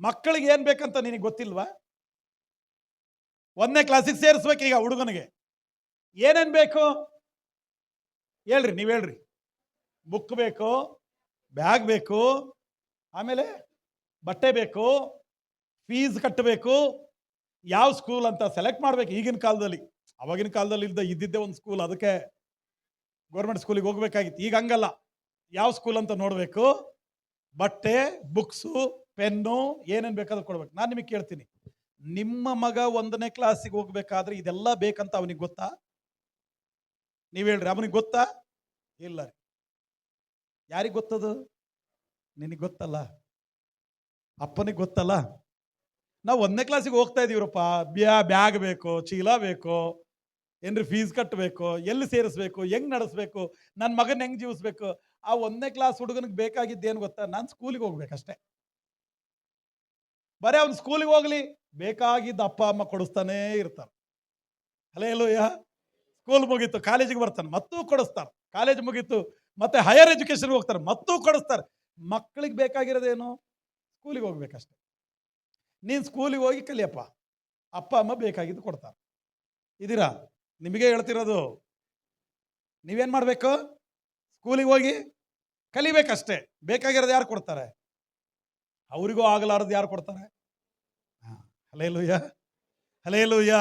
A: ಮಕ್ಕಳಿಗೆ ಏನ್ ಬೇಕಂತ ನಿನಗೆ ಗೊತ್ತಿಲ್ವಾ? 1ನೇ ಕ್ಲಾಸಿಗೆ ಸೇರಿಸ್ಬೇಕು. ಈಗ ಹುಡುಗನಿಗೆ ಏನೇನ್ ಬೇಕು ಹೇಳ್ರಿ, ನೀವು ಹೇಳ್ರಿ. ಬುಕ್ ಬೇಕು, ಬ್ಯಾಗ್ ಬೇಕು, ಆಮೇಲೆ ಬಟ್ಟೆ ಬೇಕು, ಫೀಸ್ ಕಟ್ಟಬೇಕು, ಯಾವ ಸ್ಕೂಲ್ ಅಂತ ಸೆಲೆಕ್ಟ್ ಮಾಡ್ಬೇಕು. ಈಗಿನ ಕಾಲದಲ್ಲಿ, ಅವಾಗಿನ ಕಾಲದಲ್ಲಿ ಇದ್ದಿದ್ದೇ ಒಂದು ಸ್ಕೂಲ್, ಅದಕ್ಕೆ ಗೌರ್ಮೆಂಟ್ ಸ್ಕೂಲಿಗೆ ಹೋಗ್ಬೇಕಾಗಿತ್ತು. ಈಗ ಹಂಗಲ್ಲ, ಯಾವ ಸ್ಕೂಲ್ ಅಂತ ನೋಡಬೇಕು, ಬಟ್ಟೆ, ಬುಕ್ಸು, ಪೆನ್ನು, ಏನೇನು ಬೇಕಾದ್ರೂ ಕೊಡ್ಬೇಕು. ನಾನು ನಿಮಗೆ ಕೇಳ್ತೀನಿ, ನಿಮ್ಮ ಮಗ 1ನೇ ಕ್ಲಾಸಿಗೆ ಹೋಗ್ಬೇಕಾದ್ರೆ ಇದೆಲ್ಲ ಬೇಕಂತ ಅವನಿಗೆ ಗೊತ್ತಾ? ನೀವು ಹೇಳ್ರಿ, ಅವನಿಗೆ ಗೊತ್ತಾ? ಇಲ್ಲ ರೀ. ಯಾರಿಗೆ ಗೊತ್ತದು? ನಿನಗೆ ಗೊತ್ತಲ್ಲ, ಅಪ್ಪನಿಗೆ ಗೊತ್ತಲ್ಲ. ನಾವು 1ನೇ ಕ್ಲಾಸಿಗೆ ಹೋಗ್ತಾ ಇದೀವ್ರಪ್ಪ, ಬ್ಯಾಗ್ ಬೇಕು, ಚೀಲ ಬೇಕು, ಏನ್ರಿ ಫೀಸ್ ಕಟ್ಟಬೇಕು, ಎಲ್ಲಿ ಸೇರಿಸ್ಬೇಕು, ಹೆಂಗ್ ನಡೆಸ್ಬೇಕು, ನನ್ನ ಮಗನ ಹೆಂಗ್ ಜೀವಿಸ್ಬೇಕು. ಆ 1ನೇ ಕ್ಲಾಸ್ ಹುಡುಗನಿಗೆ ಬೇಕಾಗಿದ್ದೇನು ಗೊತ್ತಾ? ನಾನು ಸ್ಕೂಲಿಗೆ ಹೋಗ್ಬೇಕಷ್ಟೇ. ಬರೀ ಅವ್ನು ಸ್ಕೂಲಿಗೆ ಹೋಗ್ಲಿ, ಬೇಕಾಗಿದ್ದ ಅಪ್ಪ ಅಮ್ಮ ಕೊಡಿಸ್ತಾನೇ ಇರ್ತಾರೆ. ಹಲ್ಲೆಲೂಯಾ. ಸ್ಕೂಲ್ ಮುಗೀತು, ಕಾಲೇಜಿಗೆ ಬರ್ತಾನೆ, ಮತ್ತೂ ಕೊಡಿಸ್ತಾರೆ. ಕಾಲೇಜ್ ಮುಗೀತು, ಮತ್ತೆ ಹೈಯರ್ ಎಜುಕೇಶನ್ಗೆ ಹೋಗ್ತಾರೆ, ಮತ್ತೂ ಕೊಡಿಸ್ತಾರೆ. ಮಕ್ಕಳಿಗೆ ಬೇಕಾಗಿರೋದೇನು? ಸ್ಕೂಲಿಗೆ ಹೋಗ್ಬೇಕಷ್ಟೆ. ನೀನು ಸ್ಕೂಲಿಗೆ ಹೋಗಿ ಕಲಿಯಪ್ಪ, ಅಪ್ಪ ಅಮ್ಮ ಬೇಕಾಗಿದ್ದು ಕೊಡ್ತಾರೆ. ಇದೀರಾ? ನಿಮಗೆ ಹೇಳ್ತಿರೋದು, ನೀವೇನು ಮಾಡಬೇಕು? ಸ್ಕೂಲಿಗೆ ಹೋಗಿ ಕಲಿಬೇಕಷ್ಟೇ. ಬೇಕಾಗಿರೋದು ಯಾರು ಕೊಡ್ತಾರೆ? ಅವರಿಗೂ ಆಗಲಾರದು ಯಾರು ಕೊಡ್ತಾರೆ? Hallelujah, hallelujah.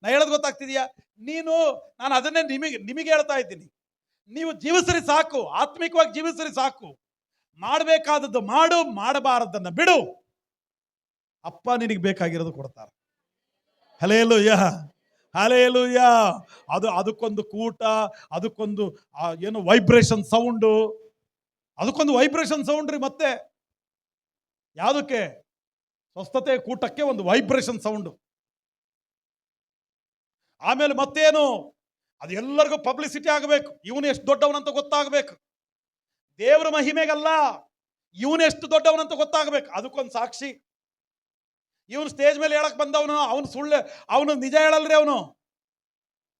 A: ನಾ ಹೇಳೋದು ಗೊತ್ತಾಗ್ತಿದೆಯಾ? ನಾನು ಅದನ್ನೇ ನಿಮಗೆ ಹೇಳ್ತಾ ಇದ್ದೀನಿ. ನೀವು ಜೀವಿಸ್ರಿ ಸಾಕು, ಆತ್ಮಿಕವಾಗಿ ಜೀವಿಸ್ರಿ ಸಾಕು. ಮಾಡಬೇಕಾದದ್ದು ಮಾಡು, ಮಾಡಬಾರದನ್ನ ಬಿಡು. ಅಪ್ಪ ನಿನಗೆ ಬೇಕಾಗಿರೋದು ಕೊಡ್ತಾರೆ. Hallelujah, hallelujah. ಅದಕ್ಕೊಂದು ಕೂಟ, ಅದಕ್ಕೊಂದು ಏನು ವೈಬ್ರೇಷನ್ ಸೌಂಡು, ಅದಕ್ಕೊಂದು ವೈಬ್ರೇಷನ್ ಸೌಂಡ್ ರೀ. ಮತ್ತೆ ಯಾವುದಕ್ಕೆ? ಸ್ವಸ್ಥತೆ ಕೂಟಕ್ಕೆ ಒಂದು ವೈಬ್ರೇಷನ್ ಸೌಂಡು. ಆಮೇಲೆ ಮತ್ತೇನು? ಅದು ಎಲ್ಲರಿಗೂ ಪಬ್ಲಿಸಿಟಿ ಆಗಬೇಕು. ಇವನು ಎಷ್ಟು ದೊಡ್ಡವನಂತ ಗೊತ್ತಾಗಬೇಕು. ದೇವರ ಮಹಿಮೆಗಲ್ಲ, ಇವನು ಎಷ್ಟು ದೊಡ್ಡವನಂತ ಗೊತ್ತಾಗಬೇಕು. ಅದಕ್ಕೊಂದು ಸಾಕ್ಷಿ. ಇವನು ಸ್ಟೇಜ್ ಮೇಲೆ ಹೇಳಕ್ ಬಂದವನು, ಅವನು ಸುಳ್ಳು, ಅವನು ನಿಜ ಹೇಳಲ್ರಿ.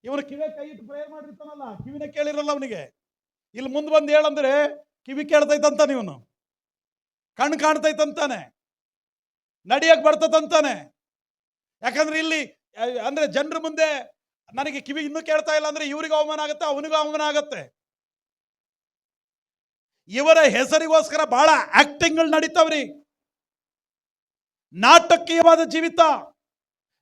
A: ಇವನು ಕಿವಿ ಕೈ ಇಟ್ಟು ಪ್ರೇಯರ್ ಮಾಡಿರ್ತಾನಲ್ಲ, ಕಿವಿನ ಕೇಳಿರಲ್ಲ ಅವನಿಗೆ. ಇಲ್ಲಿ ಮುಂದೆ ಬಂದು ಹೇಳಂದ್ರೆ ಕಿವಿ ಕೇಳ್ತೈತಂತಾನೆ, ಇವನು ಕಣ್ಣು ಕಾಣ್ತೈತಂತಾನೆ, ನಡಿಯಕ್ ಬರ್ತದಂತಾನೆ. ಯಾಕಂದ್ರೆ ಇಲ್ಲಿ ಅಂದ್ರೆ ಜನರ ಮುಂದೆ ನನಗೆ ಕಿವಿ ಇನ್ನೂ ಕೇಳ್ತಾ ಇಲ್ಲ ಅಂದ್ರೆ ಇವರಿಗೂ ಅವಮಾನ ಆಗುತ್ತೆ, ಅವನಿಗೂ ಅವಮಾನ ಆಗುತ್ತೆ. ಇವರ ಹೆಸರಿಗೋಸ್ಕರ ಬಹಳ ಆಕ್ಟಿಂಗ್ಗಳು ನಡೀತಾವ್ರಿ. ನಾಟಕೀಯವಾದ ಜೀವಿತ.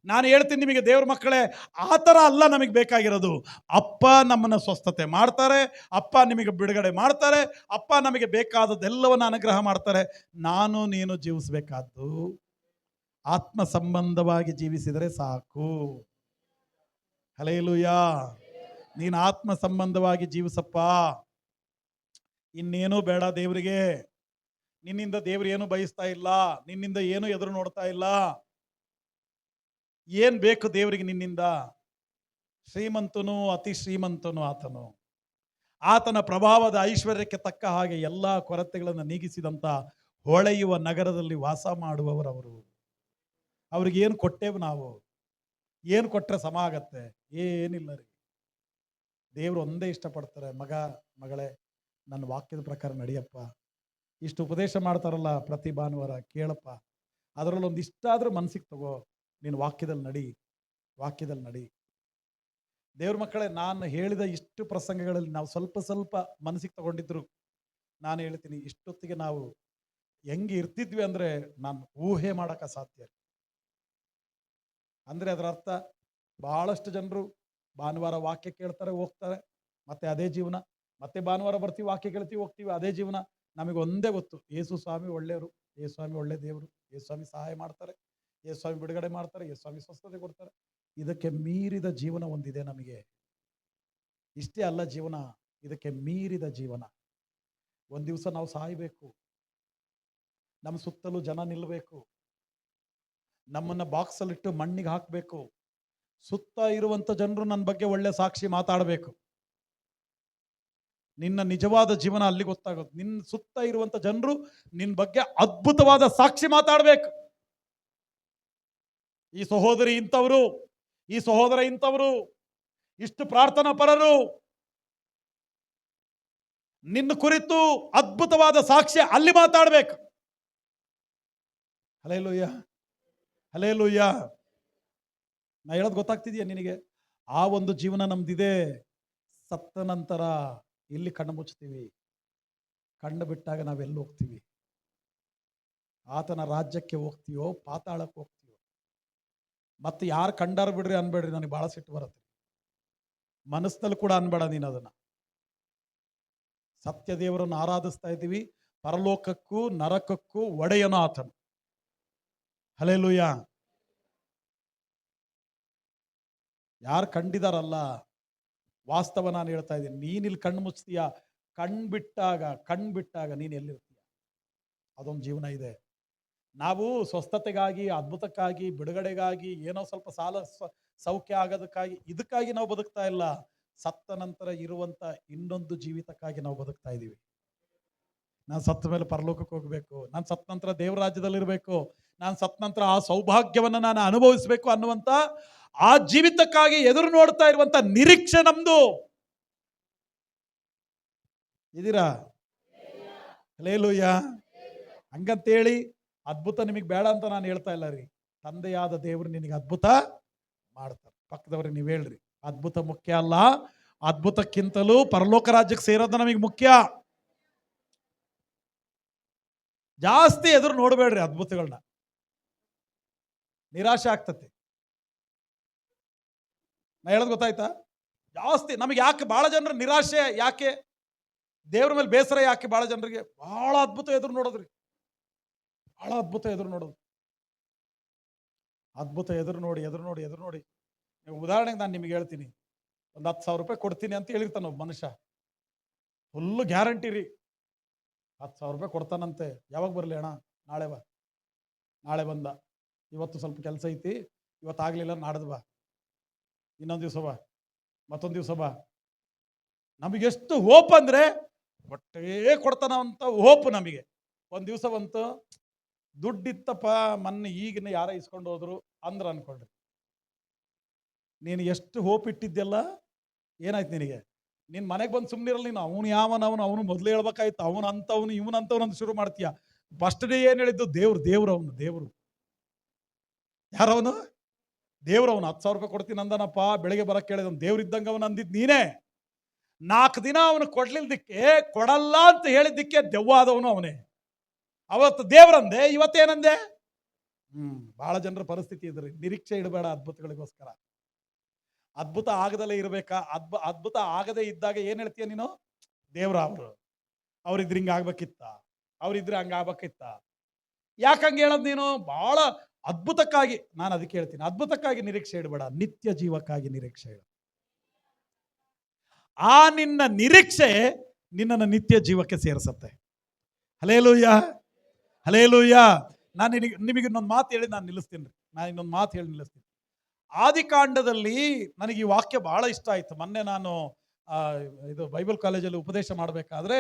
A: ನಾನು ಹೇಳ್ತೀನಿ ನಿಮಗೆ, ದೇವ್ರ ಮಕ್ಕಳೇ, ಆ ಥರ ಅಲ್ಲ ನಮಗೆ ಬೇಕಾಗಿರೋದು. ಅಪ್ಪ ನಮ್ಮನ್ನು ಸ್ವಸ್ಥತೆ ಮಾಡ್ತಾರೆ, ಅಪ್ಪ ನಿಮಗೆ ಬಿಡುಗಡೆ ಮಾಡ್ತಾರೆ, ಅಪ್ಪ ನಮಗೆ ಬೇಕಾದದ್ದೆಲ್ಲವನ್ನು ಅನುಗ್ರಹ ಮಾಡ್ತಾರೆ. ನೀನು ಜೀವಿಸಬೇಕಾದ್ದು ಆತ್ಮ ಸಂಬಂಧವಾಗಿ ಜೀವಿಸಿದರೆ ಸಾಕು. ಹಲ್ಲೆಲೂಯಾ. ನೀನು ಆತ್ಮ ಸಂಬಂಧವಾಗಿ ಜೀವಿಸಪ್ಪ, ಇನ್ನೇನೂ ಬೇಡ ದೇವರಿಗೆ. ನಿನ್ನಿಂದ ದೇವ್ರು ಏನು ಬಯಸ್ತಾ ಇಲ್ಲ, ನಿನ್ನಿಂದ ಏನು ಎದುರು ನೋಡ್ತಾ ಇಲ್ಲ. ಏನ್ ಬೇಕು ದೇವರಿಗೆ ನಿನ್ನಿಂದ? ಶ್ರೀಮಂತನು, ಅತಿ ಶ್ರೀಮಂತನು ಆತನು. ಆತನ ಪ್ರಭಾವದ ಐಶ್ವರ್ಯಕ್ಕೆ ತಕ್ಕ ಹಾಗೆ ಎಲ್ಲಾ ಕೊರತೆಗಳನ್ನು ನೀಗಿಸಿದಂತ ಹೊಳೆಯುವ ನಗರದಲ್ಲಿ ವಾಸ ಮಾಡುವವರವರು. ಅವ್ರಿಗೆ ಏನು ಕೊಟ್ಟೇವು ನಾವು? ಏನು ಕೊಟ್ಟರೆ ಸಮ ಆಗತ್ತೆ? ಏನಿಲ್ಲ ರೀ. ದೇವರು ಒಂದೇ ಇಷ್ಟಪಡ್ತಾರೆ, ಮಗ ಮಗಳೇ ನನ್ನ ವಾಕ್ಯದ ಪ್ರಕಾರ ನಡಿಯಪ್ಪ. ಇಷ್ಟು ಉಪದೇಶ ಮಾಡ್ತಾರಲ್ಲ ಪ್ರತಿ ಭಾನುವಾರ, ಕೇಳಪ್ಪ. ಅದರಲ್ಲಿ ಒಂದಿಷ್ಟಾದ್ರೂ ಮನಸ್ಸಿಗೆ ತಗೋ, ನೀನು ವಾಕ್ಯದಲ್ಲಿ ನಡಿ, ವಾಕ್ಯದಲ್ಲಿ ನಡಿ. ದೇವ್ರ ಮಕ್ಕಳೇ, ನಾನು ಹೇಳಿದ ಇಷ್ಟು ಪ್ರಸಂಗಗಳಲ್ಲಿ ನಾವು ಸ್ವಲ್ಪ ಸ್ವಲ್ಪ ಮನಸ್ಸಿಗೆ ತಗೊಂಡಿದ್ರು, ನಾನು ಹೇಳ್ತೀನಿ, ಇಷ್ಟೊತ್ತಿಗೆ ನಾವು ಹೆಂಗೆ ಇರ್ತಿದ್ವಿ ಅಂದ್ರೆ ನಾನು ಊಹೆ ಮಾಡಕ ಸಾಧ್ಯ. ಅಂದ್ರೆ ಅದರ ಅರ್ಥ, ಬಹಳಷ್ಟು ಜನರು ಭಾನುವಾರ ವಾಕ್ಯ ಕೇಳ್ತಾರೆ, ಹೋಗ್ತಾರೆ, ಮತ್ತೆ ಅದೇ ಜೀವನ. ಮತ್ತೆ ಭಾನುವಾರ ಬರ್ತೀವಿ, ವಾಕ್ಯ ಕೇಳ್ತೀವಿ, ಹೋಗ್ತೀವಿ, ಅದೇ ಜೀವನ. ನಮಗೆ ಒಂದೇ ಗೊತ್ತು, ಯೇಸು ಸ್ವಾಮಿ ಒಳ್ಳೆಯವರು, ಯೇಸು ಸ್ವಾಮಿ ಒಳ್ಳೆ ದೇವರು, ಯೇಸು ಸ್ವಾಮಿ ಸಹಾಯ ಮಾಡ್ತಾರೆ, ಯೇಸು ಸ್ವಾಮಿ ಬಿಡುಗಡೆ ಮಾಡ್ತಾರೆ, ಯೇಸು ಸ್ವಾಮಿ ಸ್ವಸ್ಥತೆ ಕೊಡ್ತಾರೆ. ಇದಕ್ಕೆ ಮೀರಿದ ಜೀವನ ಒಂದಿದೆ ನಮಗೆ. ಇಷ್ಟೇ ಅಲ್ಲ ಜೀವನ, ಇದಕ್ಕೆ ಮೀರಿದ ಜೀವನ. ಒಂದ್ ದಿವಸ ನಾವು ಸಾಯಬೇಕು, ನಮ್ಮ ಸುತ್ತಲೂ ಜನ ನಿಲ್ಲಬೇಕು, ನಮ್ಮನ್ನ ಬಾಕ್ಸಲ್ಲಿಟ್ಟು ಮಣ್ಣಿಗೆ ಹಾಕಬೇಕು. ಸುತ್ತ ಇರುವಂತ ಜನರು ನನ್ನ ಬಗ್ಗೆ ಒಳ್ಳೆ ಸಾಕ್ಷಿ ಮಾತಾಡಬೇಕು. ನಿನ್ನ ನಿಜವಾದ ಜೀವನ ಅಲ್ಲಿ ಗೊತ್ತಾಗುತ್ತೆ. ನಿನ್ನ ಸುತ್ತ ಇರುವಂತ ಜನರು ನಿನ್ನ ಬಗ್ಗೆ ಅದ್ಭುತವಾದ ಸಾಕ್ಷಿ ಮಾತಾಡಬೇಕು. ಈ ಸಹೋದರಿ ಇಂಥವರು, ಈ ಸಹೋದರ ಇಂಥವರು, ಇಷ್ಟು ಪ್ರಾರ್ಥನಾ ಪರರು, ನಿನ್ನ ಕುರಿತು ಅದ್ಭುತವಾದ ಸಾಕ್ಷ್ಯ ಅಲ್ಲಿ ಮಾತಾಡಬೇಕು. Hallelujah, hallelujah. ನಾ ಹೇಳೋದು ಗೊತ್ತಾಗ್ತಿದೆಯಾ ನಿನಗೆ? ಆ ಒಂದು ಜೀವನ ನಮ್ದಿದೆ. ಸತ್ತ ನಂತರ ಇಲ್ಲಿ ಕಣ್ಣು ಮುಚ್ತೀವಿ, ಕಣ್ಣು ಬಿಟ್ಟಾಗ ನಾವೆಲ್ಲಿ ಹೋಗ್ತೀವಿ? ಆತನ ರಾಜ್ಯಕ್ಕೆ ಹೋಗ್ತೀವೋ ಪಾತಾಳಕ್ಕೆ ಹೋಗ್ತೀವೋ? ಮತ್ತೆ ಯಾರು ಕಂಡಾರ ಬಿಡ್ರಿ ಅನ್ಬೇಡ್ರಿ, ನನಗೆ ಬಹಳ ಸಿಟ್ಟು ಬರುತ್ತೆ. ಮನಸ್ಸಿನಲ್ಲಿ ಕೂಡ ಅನ್ಬೇಡ ನೀನು ಅದನ್ನ. ಸತ್ಯ ದೇವರನ್ನು ಆರಾಧಿಸ್ತಾ ಇದ್ದೀವಿ, ಪರಲೋಕಕ್ಕೂ ನರಕಕ್ಕೂ ಒಡೆಯನು ಆತನು. ಹಲ್ಲೆಲೂಯ. ಯಾರು ಕಂಡಿದಾರಲ್ಲ, ವಾಸ್ತವ ನಾನು ಹೇಳ್ತಾ ಇದ್ದೀನಿ. ನೀನಿಲ್ಲಿ ಕಣ್ಣು ಮುಚ್ತೀಯ, ಕಣ್ಬಿಟ್ಟಾಗ ನೀನು ಎಲ್ಲಿರ್ತೀಯ? ಅದೊಂದು ಜೀವನ ಇದೆ. ನಾವು ಸ್ವಸ್ಥತೆಗಾಗಿ, ಅದ್ಭುತಕ್ಕಾಗಿ, ಬಿಡುಗಡೆಗಾಗಿ, ಏನೋ ಸ್ವಲ್ಪ ಸಾಲ ಸೌಖ್ಯ ಆಗೋದಕ್ಕಾಗಿ, ಇದಕ್ಕಾಗಿ ನಾವು ಬದುಕ್ತಾ ಇಲ್ಲ. ಸತ್ತ ನಂತರ ಇರುವಂತ ಇನ್ನೊಂದು ಜೀವಿತಕ್ಕಾಗಿ ನಾವು ಬದುಕ್ತಾ ಇದ್ದೀವಿ. ನಾನು ಸತ್ತ ಮೇಲೆ ಪರಲೋಕಕ್ಕೆ ಹೋಗ್ಬೇಕು, ನಾನು ಸತ್ತ ನಂತರ ದೇವರ ರಾಜ್ಯದಲ್ಲಿ ಇರಬೇಕು, ನಾನು ಸತ್ ನಂತರ ಆ ಸೌಭಾಗ್ಯವನ್ನು ನಾನು ಅನುಭವಿಸಬೇಕು ಅನ್ನುವಂಥ ಆ ಜೀವಿತಕ್ಕಾಗಿ ಎದುರು ನೋಡ್ತಾ ಇರುವಂತ ನಿರೀಕ್ಷೆ ನಮ್ದು. ಇದೀರಾ? ಹಲ್ಲೆಲೂಯ. ಹಂಗಂತೇಳಿ ಅದ್ಭುತ ನಿಮಗೆ ಬೇಡ ಅಂತ ನಾನು ಹೇಳ್ತಾ ಇಲ್ಲ ರೀ. ತಂದೆಯಾದ ದೇವರು ನಿನಗೆ ಅದ್ಭುತ ಮಾಡ್ತಾರೆ. ಪಕ್ಕದವ್ರಿಗೆ ನೀವು ಹೇಳ್ರಿ, ಅದ್ಭುತ ಮುಖ್ಯ ಅಲ್ಲ, ಅದ್ಭುತಕ್ಕಿಂತಲೂ ಪರಲೋಕ ರಾಜ್ಯಕ್ಕೆ ಸೇರೋದು ನಮಗೆ ಮುಖ್ಯ. ಜಾಸ್ತಿ ಎದುರು ನೋಡಬೇಡ್ರಿ ಅದ್ಭುತಗಳನ್ನ, ನಿರಾಶೆ ಆಗ್ತತಿ. ನಾ ಹೇಳೋದು ಗೊತ್ತಾಯ್ತಾ? ಜಾಸ್ತಿ ನಮಗೆ ಯಾಕೆ ಭಾಳ ಜನರ ನಿರಾಶೆ ಯಾಕೆ, ದೇವ್ರ ಮೇಲೆ ಬೇಸರ ಯಾಕೆ ಭಾಳ ಜನರಿಗೆ? ಭಾಳ ಅದ್ಭುತ ಎದುರು ನೋಡೋದ್ರಿ, ಭಾಳ ಅದ್ಭುತ ಎದುರು ನೋಡೋದು. ಅದ್ಭುತ ಎದುರು ನೋಡಿ ಎದುರು ನೋಡಿ ಎದುರು ನೋಡಿ. ಉದಾಹರಣೆಗೆ ನಾನು ನಿಮಗೆ ಹೇಳ್ತೀನಿ, ಒಂದು 10,000 ರೂಪಾಯಿ ಕೊಡ್ತೀನಿ ಅಂತ ಹೇಳಿರ್ತಾನೆ ಒಬ್ಬ ಮನುಷ್ಯ. ಫುಲ್ಲು ಗ್ಯಾರಂಟಿ ರೀ, 10,000 ರೂಪಾಯಿ ಕೊಡ್ತಾನಂತೆ. ಯಾವಾಗ ಬರಲಿ ಅಣ್ಣ? ನಾಳೆ ಬಾ. ನಾಳೆ ಬಂದ, ಇವತ್ತು ಸ್ವಲ್ಪ ಕೆಲಸ ಐತಿ, ಇವತ್ತಾಗಲಿಲ್ಲ, ನಾಡ್ದು ಬಾ, ಇನ್ನೊಂದು ದಿವಸ ಬಾ, ಮತ್ತೊಂದು ದಿವಸ ಬಾ. ನಮಗೆಷ್ಟು ಹೋಪ್ ಅಂದರೆ ಒಟ್ಟೇ ಕೊಡ್ತಾನ ಅಂತ ಹೋಪ್ ನಮಗೆ. ಒಂದು ದಿವಸ ಬಂತು, ದುಡ್ಡಿತ್ತಪ್ಪ ಮೊನ್ನೆ, ಈಗಿನ ಯಾರ ಇಸ್ಕೊಂಡು ಹೋದ್ರು ಅಂದ್ರೆ ಅನ್ಕೊಂಡ್ರಿ, ನೀನು ಎಷ್ಟು ಹೋಪ್ ಇಟ್ಟಿದ್ದೆಲ್ಲ ಏನಾಯ್ತು ನಿನಗೆ? ನೀನು ಮನೆಗೆ ಬಂದು ಸುಮ್ಮನಿರಲ್ಲ ನೀನು. ಅವನು ಮೊದಲು ಹೇಳ್ಬೇಕಾಯ್ತು, ಅವನಂತವನು ಇವನಂತವನು ಅಂತ ಶುರು ಮಾಡ್ತೀಯ. ಫಸ್ಟ್ ಡೇ ಏನು ಹೇಳಿದ್ದು? ದೇವ್ರು ಅವನು, ದೇವರು. ಯಾರವನು? ದೇವ್ರು. ಅವನು 10,000 ರೂಪಾಯಿ ಕೊಡ್ತೀನಿ ಅಂದನಪ್ಪ, ಬೆಳಗ್ಗೆ ಬರಕ್ಕೆ ಹೇಳಿದವನು. ದೇವ್ರು ಇದ್ದಂಗೆ ಅವನು ಅಂದಿದ್ದು ನೀನೇ. 4 ದಿನ ಅವನು ಕೊಡ್ಲಿಲ್ದಕ್ಕೆ, ಕೊಡಲ್ಲ ಅಂತ ಹೇಳಿದ್ದಕ್ಕೆ ದೆವ್ವಾದವನು ಅವನೇ. ಅವತ್ತು ದೇವ್ರಂದೆ, ಇವತ್ತೇನಂದೆ? ಬಹಳ ಜನರ ಪರಿಸ್ಥಿತಿ ಇದ್ರಿ. ನಿರೀಕ್ಷೆ ಇಡಬೇಡ ಅದ್ಭುತಗಳಿಗೋಸ್ಕರ. ಅದ್ಭುತ ಆಗದಲ್ಲೇ ಇರಬೇಕಾ? ಅದ್ಭುತ ಆಗದೆ ಇದ್ದಾಗ ಏನ್ ಹೇಳ್ತೀಯ ನೀನು? ದೇವ್ರ ಅವ್ರಿದ್ರೆ ಹಿಂಗ ಆಗ್ಬೇಕಿತ್ತ, ಅವ್ರಿದ್ರೆ ಹಂಗ ಆಗ್ಬೇಕಿತ್ತ. ಯಾಕಂಗೆ ಹೇಳೋದು ನೀನು? ಬಹಳ ಅದ್ಭುತಕ್ಕಾಗಿ, ನಾನು ಅದಕ್ಕೆ ಹೇಳ್ತೀನಿ, ಅದ್ಭುತಕ್ಕಾಗಿ ನಿರೀಕ್ಷೆ ಇಡಬೇಡ, ನಿತ್ಯ ಜೀವಕ್ಕಾಗಿ ನಿರೀಕ್ಷೆ ಇಡು. ಆ ನಿನ್ನ ನಿರೀಕ್ಷೆ ನಿನ್ನನ್ನು ನಿತ್ಯ ಜೀವಕ್ಕೆ ಸೇರಿಸುತ್ತೆ. Hallelujah, hallelujah. ನಾನು ನಿಮಗೆ ಇನ್ನೊಂದು ಮಾತು ಹೇಳಿ ನಾನು ನಿಲ್ಲಿಸ್ತೀನಿ. ಇನ್ನೊಂದು ಮಾತು ಹೇಳಿ ನಿಲ್ಲಿಸ್ತೀನಿ. ಆದಿಕಾಂಡದಲ್ಲಿ ನನಗೆ ಈ ವಾಕ್ಯ ಬಹಳ ಇಷ್ಟ ಆಯ್ತು. ಮೊನ್ನೆ ನಾನು ಇದು ಬೈಬಲ್ ಕಾಲೇಜಲ್ಲಿ ಉಪದೇಶ ಮಾಡಬೇಕಾದ್ರೆ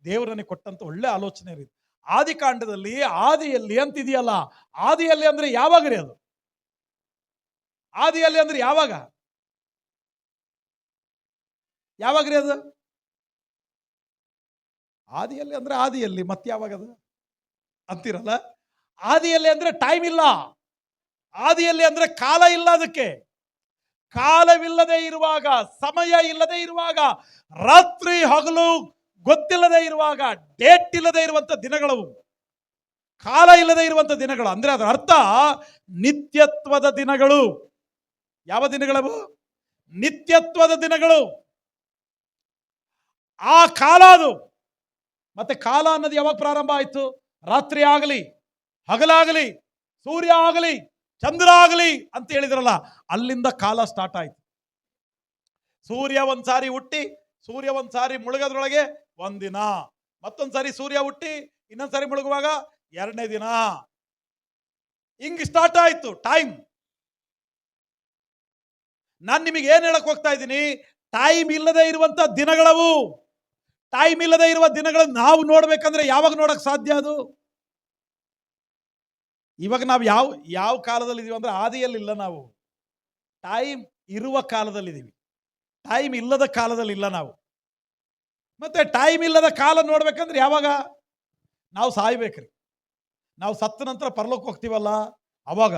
A: ದೇವರನಿಗೆ ಕೊಟ್ಟಂತ ಒಳ್ಳೆ ಆಲೋಚನೆ ಇರುತ್ತೆ. ಆದಿಕಾಂಡದಲ್ಲಿ ಆದಿಯಲ್ಲಿ ಅಂತಿದೆಯಲ್ಲ, ಆದಿಯಲ್ಲಿ ಅಂದ್ರೆ ಯಾವಾಗ ರೀ ಅದು? ಆದಿಯಲ್ಲಿ ಅಂದ್ರೆ ಯಾವಾಗ? ಯಾವಾಗ ರೀ ಅದು? ಆದಿಯಲ್ಲಿ ಅಂದ್ರೆ ಆದಿಯಲ್ಲಿ, ಮತ್ತೆ ಯಾವಾಗ ಅದು ಅಂತೀರಲ್ಲ? ಆದಿಯಲ್ಲಿ ಅಂದ್ರೆ ಟೈಮ್ ಇಲ್ಲ, ಆದಿಯಲ್ಲಿ ಅಂದ್ರೆ ಕಾಲ ಇಲ್ಲ. ಅದಕ್ಕೆ ಕಾಲವಿಲ್ಲದೆ ಇರುವಾಗ, ಸಮಯ ಇಲ್ಲದೆ ಇರುವಾಗ, ರಾತ್ರಿ ಹಗಲು ಗೊತ್ತಿಲ್ಲದೆ ಇರುವಾಗ, ಡೇಟ್ ಇಲ್ಲದೆ ಇರುವಂತ ದಿನಗಳವು, ಕಾಲ ಇಲ್ಲದೆ ಇರುವಂತ ದಿನಗಳು. ಅಂದ್ರೆ ಅದರ ಅರ್ಥ ನಿತ್ಯತ್ವದ ದಿನಗಳು. ಯಾವ ದಿನಗಳವು? ನಿತ್ಯತ್ವದ ದಿನಗಳು. ಆ ಕಾಲ ಅದು. ಮತ್ತೆ ಕಾಲ ಅನ್ನೋದು ಯಾವಾಗ ಪ್ರಾರಂಭ ಆಯ್ತು? ರಾತ್ರಿ ಆಗಲಿ, ಹಗಲಾಗಲಿ, ಸೂರ್ಯ ಆಗಲಿ, ಚಂದ್ರ ಆಗಲಿ ಅಂತ ಹೇಳಿದ್ರಲ್ಲ, ಅಲ್ಲಿಂದ ಕಾಲ ಸ್ಟಾರ್ಟ್ ಆಯ್ತು. ಸೂರ್ಯ ಒಂದ್ಸಾರಿ ಹುಟ್ಟಿ, ಸೂರ್ಯ ಒಂದ್ಸಾರಿ ಮುಳುಗೋದ್ರೊಳಗೆ ಒಂದಿನ, ಮತ್ತೊಂದ್ಸಾರಿ ಸೂರ್ಯ ಹುಟ್ಟಿ ಇನ್ನೊಂದ್ಸಾರಿ ಮುಳುಗುವಾಗ 2ನೇ ದಿನ. ಹಿಂಗ್ ಸ್ಟಾರ್ಟ್ ಆಯ್ತು ಟೈಮ್. ನಾನು ನಿಮಗೆ ಏನ್ ಹೇಳಕ್ ಹೋಗ್ತಾ ಇದ್ದೀನಿ? ಟೈಮ್ ಇಲ್ಲದೆ ಇರುವಂತ ದಿನಗಳವು. ಟೈಮ್ ಇಲ್ಲದೆ ಇರುವ ದಿನಗಳನ್ನು ನಾವು ನೋಡ್ಬೇಕಂದ್ರೆ ಯಾವಾಗ ನೋಡಕ್ ಸಾಧ್ಯ ಅದು? ಇವಾಗ ನಾವು ಯಾವ ಕಾಲದಲ್ಲಿ ಇದೀವಿ ಅಂದ್ರೆ ಆದಿಯಲ್ಲಿ ಇಲ್ಲ. ನಾವು ಟೈಮ್ ಇರುವ ಕಾಲದಲ್ಲಿದ್ದೀವಿ, ಟೈಮ್ ಇಲ್ಲದ ಕಾಲದಲ್ಲಿ ಇಲ್ಲ ನಾವು. ಮತ್ತೆ ಟೈಮ್ ಇಲ್ಲದ ಕಾಲ ನೋಡ್ಬೇಕಂದ್ರೆ ಯಾವಾಗ? ನಾವು ಸಾಯ್ಬೇಕ್ರಿ. ನಾವು ಸತ್ತ ನಂತರ ಪರಲೋಕ ಹೋಗ್ತೀವಲ್ಲ, ಅವಾಗ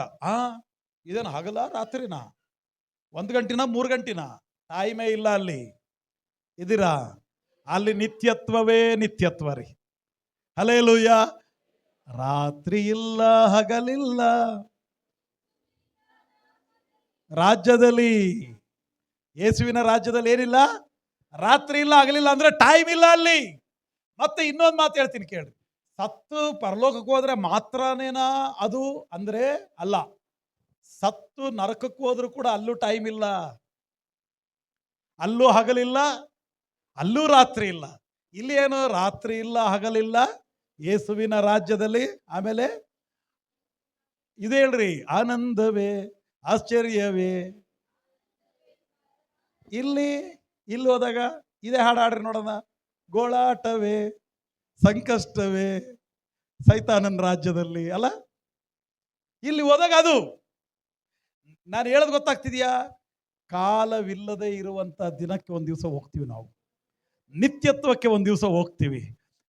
A: ಇದೇನು ಹಗಲ ರಾತ್ರಿನ, 1 ಗಂಟೆನ 3 ಗಂಟೆನ? ಟೈಮೇ ಇಲ್ಲ ಅಲ್ಲಿ. ಇದೀರಾ? ಅಲ್ಲಿ ನಿತ್ಯತ್ವವೇ ನಿತ್ಯತ್ವ ರೀ. ಹಲ್ಲೆಲೂಯ. ರಾತ್ರಿ ಇಲ್ಲ, ಹಗಲಿಲ್ಲ ರಾಜ್ಯದಲ್ಲಿ. ಯೇಸುವಿನ ರಾಜ್ಯದಲ್ಲಿ ಏನಿಲ್ಲ? ರಾತ್ರಿ ಇಲ್ಲ, ಹಗಲಿಲ್ಲ. ಅಂದ್ರೆ ಟೈಮ್ ಇಲ್ಲ ಅಲ್ಲಿ. ಮತ್ತೆ ಇನ್ನೊಂದು ಮಾತು ಹೇಳ್ತೀನಿ ಕೇಳ್ರಿ. ಸತ್ತು ಪರಲೋಕಕ್ಕೆ ಹೋದ್ರೆ ಮಾತ್ರನೇನಾ ಅದು ಅಂದ್ರೆ ಅಲ್ಲ. ಸತ್ತು ನರಕಕ್ಕೆ ಹೋದ್ರು ಕೂಡ ಅಲ್ಲೂ ಟೈಮ್ ಇಲ್ಲ, ಅಲ್ಲೂ ಹಗಲಿಲ್ಲ, ಅಲ್ಲೂ ರಾತ್ರಿ ಇಲ್ಲ. ಇಲ್ಲಿ ಏನು? ರಾತ್ರಿ ಇಲ್ಲ, ಹಗಲಿಲ್ಲ ಯೇಸುವಿನ ರಾಜ್ಯದಲ್ಲಿ. ಆಮೇಲೆ ಇದು ಹೇಳ್ರಿ, ಆನಂದವೇ, ಆಶ್ಚರ್ಯವೇ. ಇಲ್ಲಿ ಹೋದಾಗ ಇದೇ ಹಾಡು ಹಾಡ್ರಿ ನೋಡೋಣ. ಗೋಳಾಟವೇ, ಸಂಕಷ್ಟವೇ ಸೈತಾನನ ರಾಜ್ಯದಲ್ಲಿ ಅಲ್ಲ. ಇಲ್ಲಿ ಹೋದಾಗ ಅದು ನಾನು ಹೇಳೋದು ಗೊತ್ತಾಗ್ತಿದ್ಯಾ? ಕಾಲವಿಲ್ಲದೆ ಇರುವಂತ ದಿನಕ್ಕೆ ಒಂದು ದಿವಸ ಹೋಗ್ತೀವಿ ನಾವು, ನಿತ್ಯತ್ವಕ್ಕೆ ಒಂದು ದಿವಸ ಹೋಗ್ತೀವಿ.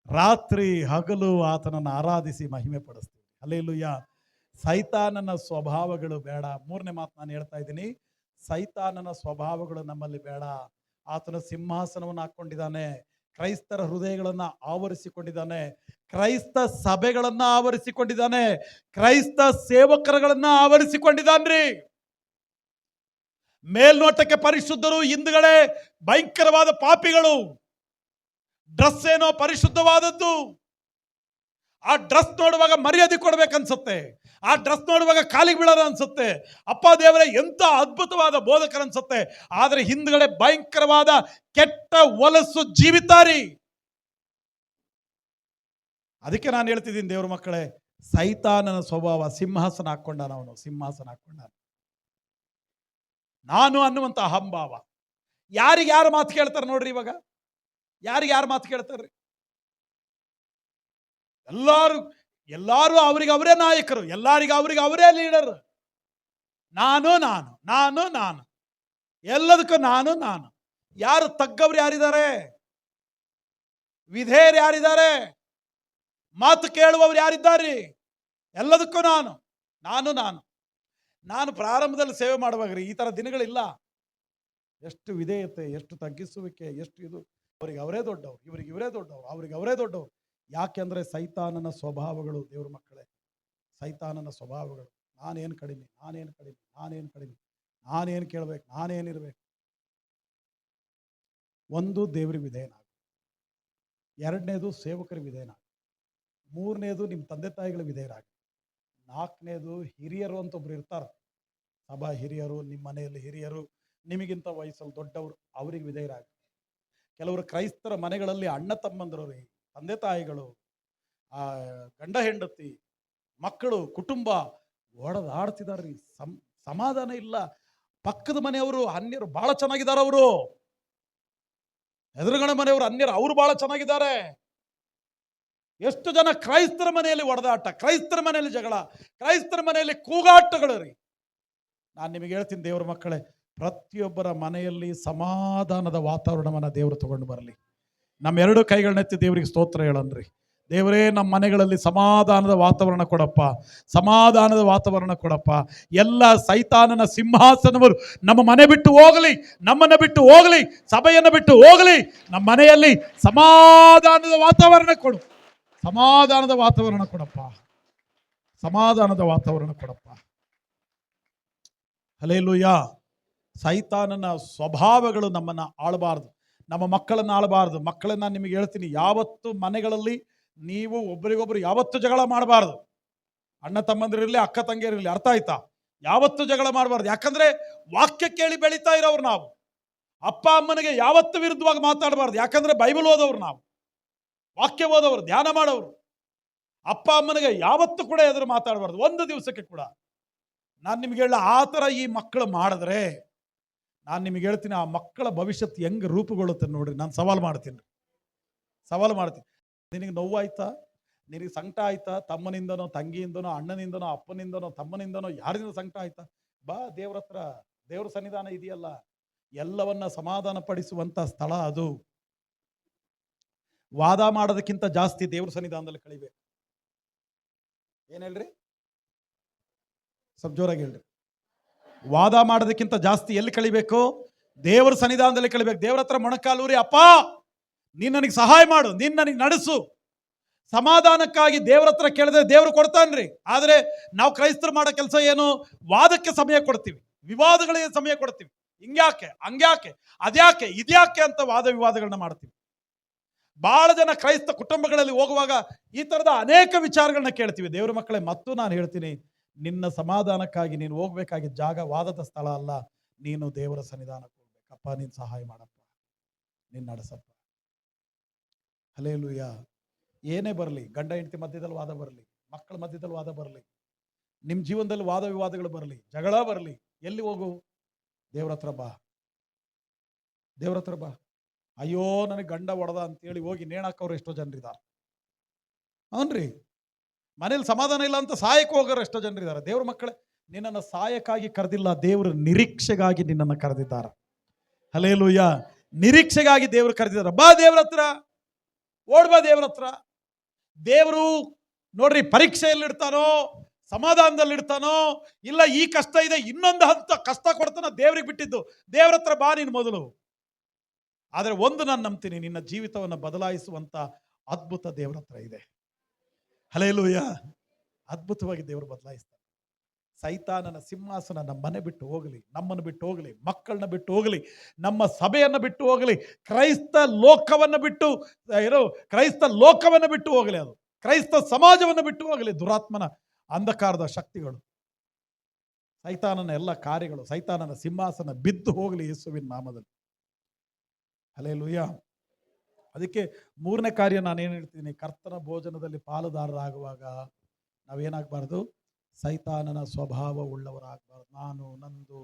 A: ರಾತ್ರಿ ಹಗಲು ಆತನನ್ನು ಆರಾಧಿಸಿ ಮಹಿಮೆ ಪಡಿಸ್ತೀವಿ. ಹಲ್ಲೆಲೂಯಾ. ಸೈತಾನನ ಸ್ವಭಾವಗಳು ಬೇಡ. ಮೂರನೇ ಮಾತು ನಾನು ಹೇಳ್ತಾ ಇದ್ದೀನಿ, ಸೈತಾನನ ಸ್ವಭಾವಗಳು ನಮ್ಮಲ್ಲಿ ಬೇಡ. ಆತನ ಸಿಂಹಾಸನವನ್ನು ಹಾಕೊಂಡಿದ್ದಾನೆ, ಕ್ರೈಸ್ತರ ಹೃದಯಗಳನ್ನ ಆವರಿಸಿಕೊಂಡಿದ್ದಾನೆ, ಕ್ರೈಸ್ತ ಸಭೆಗಳನ್ನ ಆವರಿಸಿಕೊಂಡಿದ್ದಾನೆ, ಕ್ರೈಸ್ತ ಸೇವಕರುಗಳನ್ನ ಆವರಿಸಿಕೊಂಡಿದ್ದಾನ್ರಿ. ಮೇಲ್ನೋಟಕ್ಕೆ ಪರಿಶುದ್ಧರು, ಹಿಂದುಗಡೆ ಭಯಂಕರವಾದ ಪಾಪಿಗಳು. ಡ್ರೆಸ್ ಏನೋ ಪರಿಶುದ್ಧವಾದದ್ದು, ಆ ಡ್ರೆಸ್ ನೋಡುವಾಗ ಮರ್ಯಾದೆ ಕೊಡ್ಬೇಕನ್ಸುತ್ತೆ, ಆ ಡ್ರೆಸ್ ನೋಡುವಾಗ ಕಾಲಿಗೆ ಬೀಳೋದು ಅನ್ಸುತ್ತೆ. ಅಪ್ಪ ದೇವರೇ ಎಂತ ಅದ್ಭುತವಾದ ಬೋಧಕರು ಅನ್ಸುತ್ತೆ. ಆದ್ರೆ ಹಿಂದ್ಗಡೆ ಭಯಂಕರವಾದ ಕೆಟ್ಟ ಹೊಲಸು ಜೀವಿತಾರಿ. ಅದಕ್ಕೆ ನಾನು ಹೇಳ್ತಿದ್ದೀನಿ ದೇವ್ರ ಮಕ್ಕಳೇ, ಸೈತಾನನ ಸ್ವಭಾವ ಸಿಂಹಾಸನ ಹಾಕೊಂಡ, ಅವನು ಸಿಂಹಾಸನ ಹಾಕೊಂಡ. ನಾನು ಅನ್ನುವಂತ ಅಹಂಭಾವ. ಯಾರಿಗೆ ಯಾರು ಮಾತು ಕೇಳ್ತಾರೆ ನೋಡ್ರಿ, ಇವಾಗ ಯಾರಿಗೆ ಯಾರು ಮಾತು ಕೇಳ್ತಾರ್ರಿ? ಎಲ್ಲಾರು ಅವರಿಗೆ ಅವರೇ ನಾಯಕರು, ಎಲ್ಲರಿಗೂ ಅವರಿಗೆ ಅವರೇ ಲೀಡರ್. ನಾನು ನಾನು ನಾನು ನಾನು ಎಲ್ಲದಕ್ಕೂ ನಾನು ನಾನು. ಯಾರು ತಗ್ಗವ್ರು ಯಾರಿದ್ದಾರೆ? ವಿಧೇಯರು ಯಾರಿದ್ದಾರೆ? ಮಾತು ಕೇಳುವವರು ಯಾರಿದ್ದಾರೆ? ಎಲ್ಲದಕ್ಕೂ ನಾನು ನಾನು ನಾನು ನಾನು ಪ್ರಾರಂಭದಲ್ಲಿ ಸೇವೆ ಮಾಡುವಾಗ ಈ ತರ ದಿನಗಳಿಲ್ಲ. ಎಷ್ಟು ವಿಧೇಯತೆ, ಎಷ್ಟು ತಗ್ಗಿಸುವಿಕೆ, ಎಷ್ಟು ಇದು. ಅವರಿಗೆ ಅವರೇ ದೊಡ್ಡವರು, ಇವರಿಗೆ ಇವರೇ ದೊಡ್ಡವರು, ಅವರಿಗೆ ಅವರೇ ದೊಡ್ಡವರು. ಯಾಕೆಂದ್ರೆ ಸೈತಾನನ ಸ್ವಭಾವಗಳು ದೇವ್ರ ಮಕ್ಕಳೇ, ಸೈತಾನನ ಸ್ವಭಾವಗಳು. ನಾನೇನು ಕಡಿಮೆ, ನಾನೇನು ಕಡಿಮೆ, ನಾನೇನು ಕಡಿಮೆ, ನಾನೇನು ಕೇಳ್ಬೇಕು, ನಾನೇನಿರ್ಬೇಕು. ಒಂದು, ದೇವ್ರಿಗೆ ವಿಧೇಯನಾಗು. ಎರಡನೇದು, ಸೇವಕರಿಗೆ ವಿಧೇಯನಾಗು. ಮೂರನೇದು, ನಿಮ್ಮ ತಂದೆ ತಾಯಿಗಳ ವಿಧೇಯರಾಗಿ. ನಾಲ್ಕನೇದು, ಹಿರಿಯರು ಅಂತ ಒಬ್ರು ಇರ್ತಾರೆ, ಸಭಾ ಹಿರಿಯರು, ನಿಮ್ಮ ಮನೆಯಲ್ಲಿ ಹಿರಿಯರು, ನಿಮಗಿಂತ ವಯಸ್ಸಲ್ಲಿ ದೊಡ್ಡವರು, ಅವರಿಗೆ ವಿಧೇಯರಾಗಿ. ಕೆಲವರು ಕ್ರೈಸ್ತರ ಮನೆಗಳಲ್ಲಿ ಅಣ್ಣ ತಮ್ಮಂದರು, ತಂದೆ ತಾಯಿಗಳು, ಗಂಡ ಹೆಂಡತಿ, ಮಕ್ಕಳು, ಕುಟುಂಬ ಓಡದಾಡ್ತಿದಾರ್ರಿ. ಸಮಾಧಾನ ಇಲ್ಲ. ಪಕ್ಕದ ಮನೆಯವರು ಅನ್ಯರು ಬಹಳ ಚೆನ್ನಾಗಿದ್ದಾರೆ, ಅವರು ಎದುರುಗಣ ಮನೆಯವರು ಅನ್ಯರು, ಅವರು ಬಹಳ ಚೆನ್ನಾಗಿದ್ದಾರೆ. ಎಷ್ಟು ಜನ ಕ್ರೈಸ್ತರ ಮನೆಯಲ್ಲಿ ಒಡೆದಾಟ, ಕ್ರೈಸ್ತರ ಮನೆಯಲ್ಲಿ ಜಗಳ, ಕ್ರೈಸ್ತರ ಮನೆಯಲ್ಲಿ ಕೂಗಾಟಗಳು ರೀ. ನಾನು ನಿಮಗೆ ಹೇಳ್ತೀನಿ ದೇವರ ಮಕ್ಕಳೇ, ಪ್ರತಿಯೊಬ್ಬರ ಮನೆಯಲ್ಲಿ ಸಮಾಧಾನದ ವಾತಾವರಣವನ್ನ ದೇವರು ತಗೊಂಡು ಬರಲಿ. ನಮ್ಮೆರಡು ಕೈಗಳನ್ನೆತ್ತಿ ದೇವರಿಗೆ ಸ್ತೋತ್ರ ಹೇಳನ್ರಿ. ದೇವರೇ, ನಮ್ಮ ಮನೆಗಳಲ್ಲಿ ಸಮಾಧಾನದ ವಾತಾವರಣ ಕೊಡಪ್ಪ, ಸಮಾಧಾನದ ವಾತಾವರಣ ಕೊಡಪ್ಪ. ಎಲ್ಲ ಸೈತಾನನ ಸಿಂಹಾಸನವರು ನಮ್ಮ ಮನೆ ಬಿಟ್ಟು ಹೋಗಲಿ, ನಮ್ಮನ್ನು ಬಿಟ್ಟು ಹೋಗಲಿ, ಸಭೆಯನ್ನು ಬಿಟ್ಟು ಹೋಗಲಿ. ನಮ್ಮ ಮನೆಯಲ್ಲಿ ಸಮಾಧಾನದ ವಾತಾವರಣ ಕೊಡು, ಸಮಾಧಾನದ ವಾತಾವರಣ ಕೊಡಪ್ಪ, ಸಮಾಧಾನದ ವಾತಾವರಣ ಕೊಡಪ್ಪ. ಹಲ್ಲೆಲೂಯಾ. ಸೈತಾನನ ಸ್ವಭಾವಗಳು ನಮ್ಮನ್ನ ಆಳಬಾರದು, ನಮ್ಮ ಮಕ್ಕಳನ್ನ ಆಳಬಾರದು. ಮಕ್ಕಳನ್ನ ನಿಮಗೆ ಹೇಳ್ತೀನಿ, ಯಾವತ್ತು ಮನೆಗಳಲ್ಲಿ ನೀವು ಒಬ್ಬರಿಗೊಬ್ಬರು ಯಾವತ್ತು ಜಗಳ ಮಾಡಬಾರ್ದು. ಅಣ್ಣ ತಮ್ಮಂದಿರಿರಲಿ, ಅಕ್ಕ ತಂಗಿಯರಿರಲಿ, ಅರ್ಥ ಆಯ್ತಾ? ಯಾವತ್ತು ಜಗಳ ಮಾಡಬಾರ್ದು. ಯಾಕಂದ್ರೆ ವಾಕ್ಯ ಕೇಳಿ ಬೆಳೀತಾ ಇರೋರು ನಾವು. ಅಪ್ಪ ಅಮ್ಮನಿಗೆ ಯಾವತ್ತು ವಿರುದ್ಧವಾಗಿ ಮಾತಾಡಬಾರ್ದು. ಯಾಕಂದ್ರೆ ಬೈಬಲ್ ಓದೋರು ನಾವು, ವಾಕ್ಯ ಓದೋರು, ಧ್ಯಾನ ಮಾಡೋರು. ಅಪ್ಪ ಅಮ್ಮನಿಗೆ ಯಾವತ್ತು ಕೂಡ ಎದುರು ಮಾತಾಡಬಾರ್ದು, ಒಂದು ದಿವಸಕ್ಕೆ ಕೂಡ. ನಾನು ನಿಮ್ಗೆ ಹೇಳ, ಆ ಥರ ಈ ಮಕ್ಕಳು ಮಾಡಿದ್ರೆ ನಾನು ನಿಮಗೆ ಹೇಳ್ತೀನಿ, ಆ ಮಕ್ಕಳ ಭವಿಷ್ಯತ್ ಹೆಂಗೆ ರೂಪುಗೊಳ್ಳುತ್ತೆ ನೋಡ್ರಿ. ನಾನು ಸವಾಲು ಮಾಡ್ತೀನಿ, ಸವಾಲು ಮಾಡ್ತೀನಿ. ನಿನಗೆ ನೋವಾಯ್ತಾ, ನಿನಗೆ ಸಂಕಟ ಆಯ್ತಾ? ತಮ್ಮನಿಂದನೋ, ತಂಗಿಯಿಂದನೋ, ಅಣ್ಣನಿಂದನೋ, ಅಪ್ಪನಿಂದನೋ, ತಮ್ಮನಿಂದನೋ, ಯಾರಿಂದ ಸಂಕಟ ಆಯ್ತಾ? ಬಾ, ದೇವ್ರ ಹತ್ರ. ದೇವ್ರ ಸನ್ನಿಧಾನ ಇದೆಯಲ್ಲ, ಎಲ್ಲವನ್ನ ಸಮಾಧಾನ ಪಡಿಸುವಂತ ಸ್ಥಳ ಅದು. ವಾದ ಮಾಡೋದಕ್ಕಿಂತ ಜಾಸ್ತಿ ದೇವ್ರ ಸನ್ನಿಧಾನದಲ್ಲಿ ಕಳಿಬೇಕು. ಏನ್ ಹೇಳ್ರಿ? ಸ್ವಲ್ಪ ಜೋರಾಗಿ ಹೇಳ್ರಿ. ವಾದ ಮಾಡೋದಕ್ಕಿಂತ ಜಾಸ್ತಿ ಎಲ್ಲಿ ಕಳಿಬೇಕು? ದೇವರ ಸನ್ನಿಧಾನದಲ್ಲಿ ಕಳಿಬೇಕು. ದೇವ್ರ ಹತ್ರ ಮೊಣಕಾಲೂರಿ, ಅಪ್ಪ ನೀನ್ ನನಗೆ ಸಹಾಯ ಮಾಡು, ನೀನ್ ನನಗೆ ನಡೆಸು. ಸಮಾಧಾನಕ್ಕಾಗಿ ದೇವ್ರ ಹತ್ರ ಕೇಳಿದ್ರೆ ದೇವ್ರು ಕೊಡ್ತಾನ್ರಿ. ಆದ್ರೆ ನಾವು ಕ್ರೈಸ್ತರು ಮಾಡೋ ಕೆಲಸ ಏನು? ವಾದಕ್ಕೆ ಸಮಯ ಕೊಡ್ತೀವಿ, ವಿವಾದಗಳಿಗೆ ಸಮಯ ಕೊಡ್ತೀವಿ. ಹಿಂಗ್ಯಾಕೆ, ಹಂಗ್ಯಾಕೆ, ಅದ್ಯಾಕೆ, ಇದ್ಯಾಕೆ ಅಂತ ವಾದ ವಿವಾದಗಳನ್ನ ಮಾಡ್ತೀವಿ. ಬಹಳ ಜನ ಕ್ರೈಸ್ತ ಕುಟುಂಬಗಳಲ್ಲಿ ಹೋಗುವಾಗ ಈ ತರದ ಅನೇಕ ವಿಚಾರಗಳನ್ನ ಕೇಳ್ತೀವಿ. ದೇವ್ರ ಮಕ್ಕಳೇ, ಮತ್ತು ನಾನು ಹೇಳ್ತೀನಿ, ನಿನ್ನ ಸಮಾಧಾನಕ್ಕಾಗಿ ನೀನು ಹೋಗ್ಬೇಕಾಗಿದ್ದ ಜಾಗ ವಾದದ ಸ್ಥಳ ಅಲ್ಲ. ನೀನು ದೇವರ ಸನ್ನಿಧಾನಕ್ಕೆ ಹೋಗ್ಬೇಕಪ್ಪ, ನೀನು ಸಹಾಯ ಮಾಡಪ್ಪ, ನೀನು ನಡೆಸಪ್ಪ. ಹಲ್ಲೆಲೂಯಾ. ಏನೇ ಬರಲಿ, ಗಂಡ ಹೆಂಡತಿ ಮಧ್ಯದಲ್ಲಿ ವಾದ ಬರಲಿ, ಮಕ್ಕಳ ಮಧ್ಯದಲ್ಲಿ ವಾದ ಬರಲಿ, ನಿಮ್ಮ ಜೀವನದಲ್ಲಿ ವಾದ ವಿವಾದಗಳು ಬರಲಿ, ಜಗಳ ಬರಲಿ, ಎಲ್ಲಿ ಹೋಗು? ದೇವ್ರ ಹತ್ರ ಬಾ, ದೇವ್ರ ಹತ್ರ ಬಾ. ಅಯ್ಯೋ ನನಗೆ ಗಂಡ ಹೊಡೆದ ಅಂತೇಳಿ ಹೋಗಿ ನೇಣಾಕವ್ರು ಎಷ್ಟೋ ಜನರಿದ್ದಾರೆ. ಅವನ್ರಿ, ಮನೇಲಿ ಸಮಾಧಾನ ಇಲ್ಲ ಅಂತ ಸಾಯಕ್ಕೆ ಹೋಗೋರು ಎಷ್ಟೋ ಜನರಿದ್ದಾರೆ. ದೇವ್ರ ಮಕ್ಕಳೇ, ನಿನ್ನನ್ನು ಸಾಯಕ್ಕಾಗಿ ಕರೆದಿಲ್ಲ, ದೇವರು ನಿರೀಕ್ಷೆಗಾಗಿ ನಿನ್ನನ್ನು ಕರೆದಿದ್ದಾರೆ. ಹಲ್ಲೆಲೂಯ. ನಿರೀಕ್ಷೆಗಾಗಿ ದೇವರು ಕರೆದಿದ್ದಾರೆ. ಬಾ ದೇವ್ರ ಹತ್ರ, ಓಡ್ಬಾ ದೇವ್ರ ಹತ್ರ. ದೇವರು ನೋಡ್ರಿ, ಪರೀಕ್ಷೆಯಲ್ಲಿ ಇಡ್ತಾನೋ, ಸಮಾಧಾನದಲ್ಲಿ ಇಡ್ತಾನೋ, ಇಲ್ಲ ಈ ಕಷ್ಟ ಇದೆ ಇನ್ನೊಂದು ಹಂತ ಕಷ್ಟ ಕೊಡ್ತಾನೋ, ದೇವ್ರಿಗೆ ಬಿಟ್ಟಿದ್ದು. ದೇವ್ರ ಹತ್ರ ಬಾ ನೀನು ಮೊದಲು. ಆದರೆ ಒಂದು ನಾನು ನಂಬ್ತೀನಿ, ನಿನ್ನ ಜೀವಿತವನ್ನು ಬದಲಾಯಿಸುವಂತ ಅದ್ಭುತ ದೇವ್ರ ಹತ್ರ ಇದೆ. ಹಲ್ಲೆಲೂಯ. ಅದ್ಭುತವಾಗಿ ದೇವರು ಬದಲಾಯಿಸ್ತಾನೆ. ಸೈತಾನನ ಸಿಂಹಾಸನ ನಮ್ಮ ಮನೆ ಬಿಟ್ಟು ಹೋಗಲಿ, ನಮ್ಮನ್ನು ಬಿಟ್ಟು ಹೋಗಲಿ, ಮಕ್ಕಳನ್ನ ಬಿಟ್ಟು ಹೋಗಲಿ, ನಮ್ಮ ಸಭೆಯನ್ನು ಬಿಟ್ಟು ಹೋಗಲಿ, ಕ್ರೈಸ್ತ ಲೋಕವನ್ನು ಬಿಟ್ಟು ಹೋಗಲಿ, ಅದು ಕ್ರೈಸ್ತ ಸಮಾಜವನ್ನು ಬಿಟ್ಟು ಹೋಗಲಿ. ದುರಾತ್ಮನ ಅಂಧಕಾರದ ಶಕ್ತಿಗಳು, ಸೈತಾನನ ಎಲ್ಲ ಕಾರ್ಯಗಳು, ಸೈತಾನನ ಸಿಂಹಾಸನ ಬಿದ್ದು ಹೋಗಲಿ ಯೇಸುವಿನ ನಾಮದಲ್ಲಿ. ಹಲ್ಲೆಲೂಯ. ಅದಕ್ಕೆ ಮೂರನೇ ಕಾರ್ಯ ನಾನೇನು ಹೇಳ್ತೀನಿ, ಕರ್ತನ ಭೋಜನದಲ್ಲಿ ಪಾಲುದಾರರಾಗುವಾಗ ನಾವೇನಾಗಬಾರ್ದು, ಸೈತಾನನ ಸ್ವಭಾವ ಉಳ್ಳವರಾಗಬಾರ್ದು. ನಾನು, ನಂದು,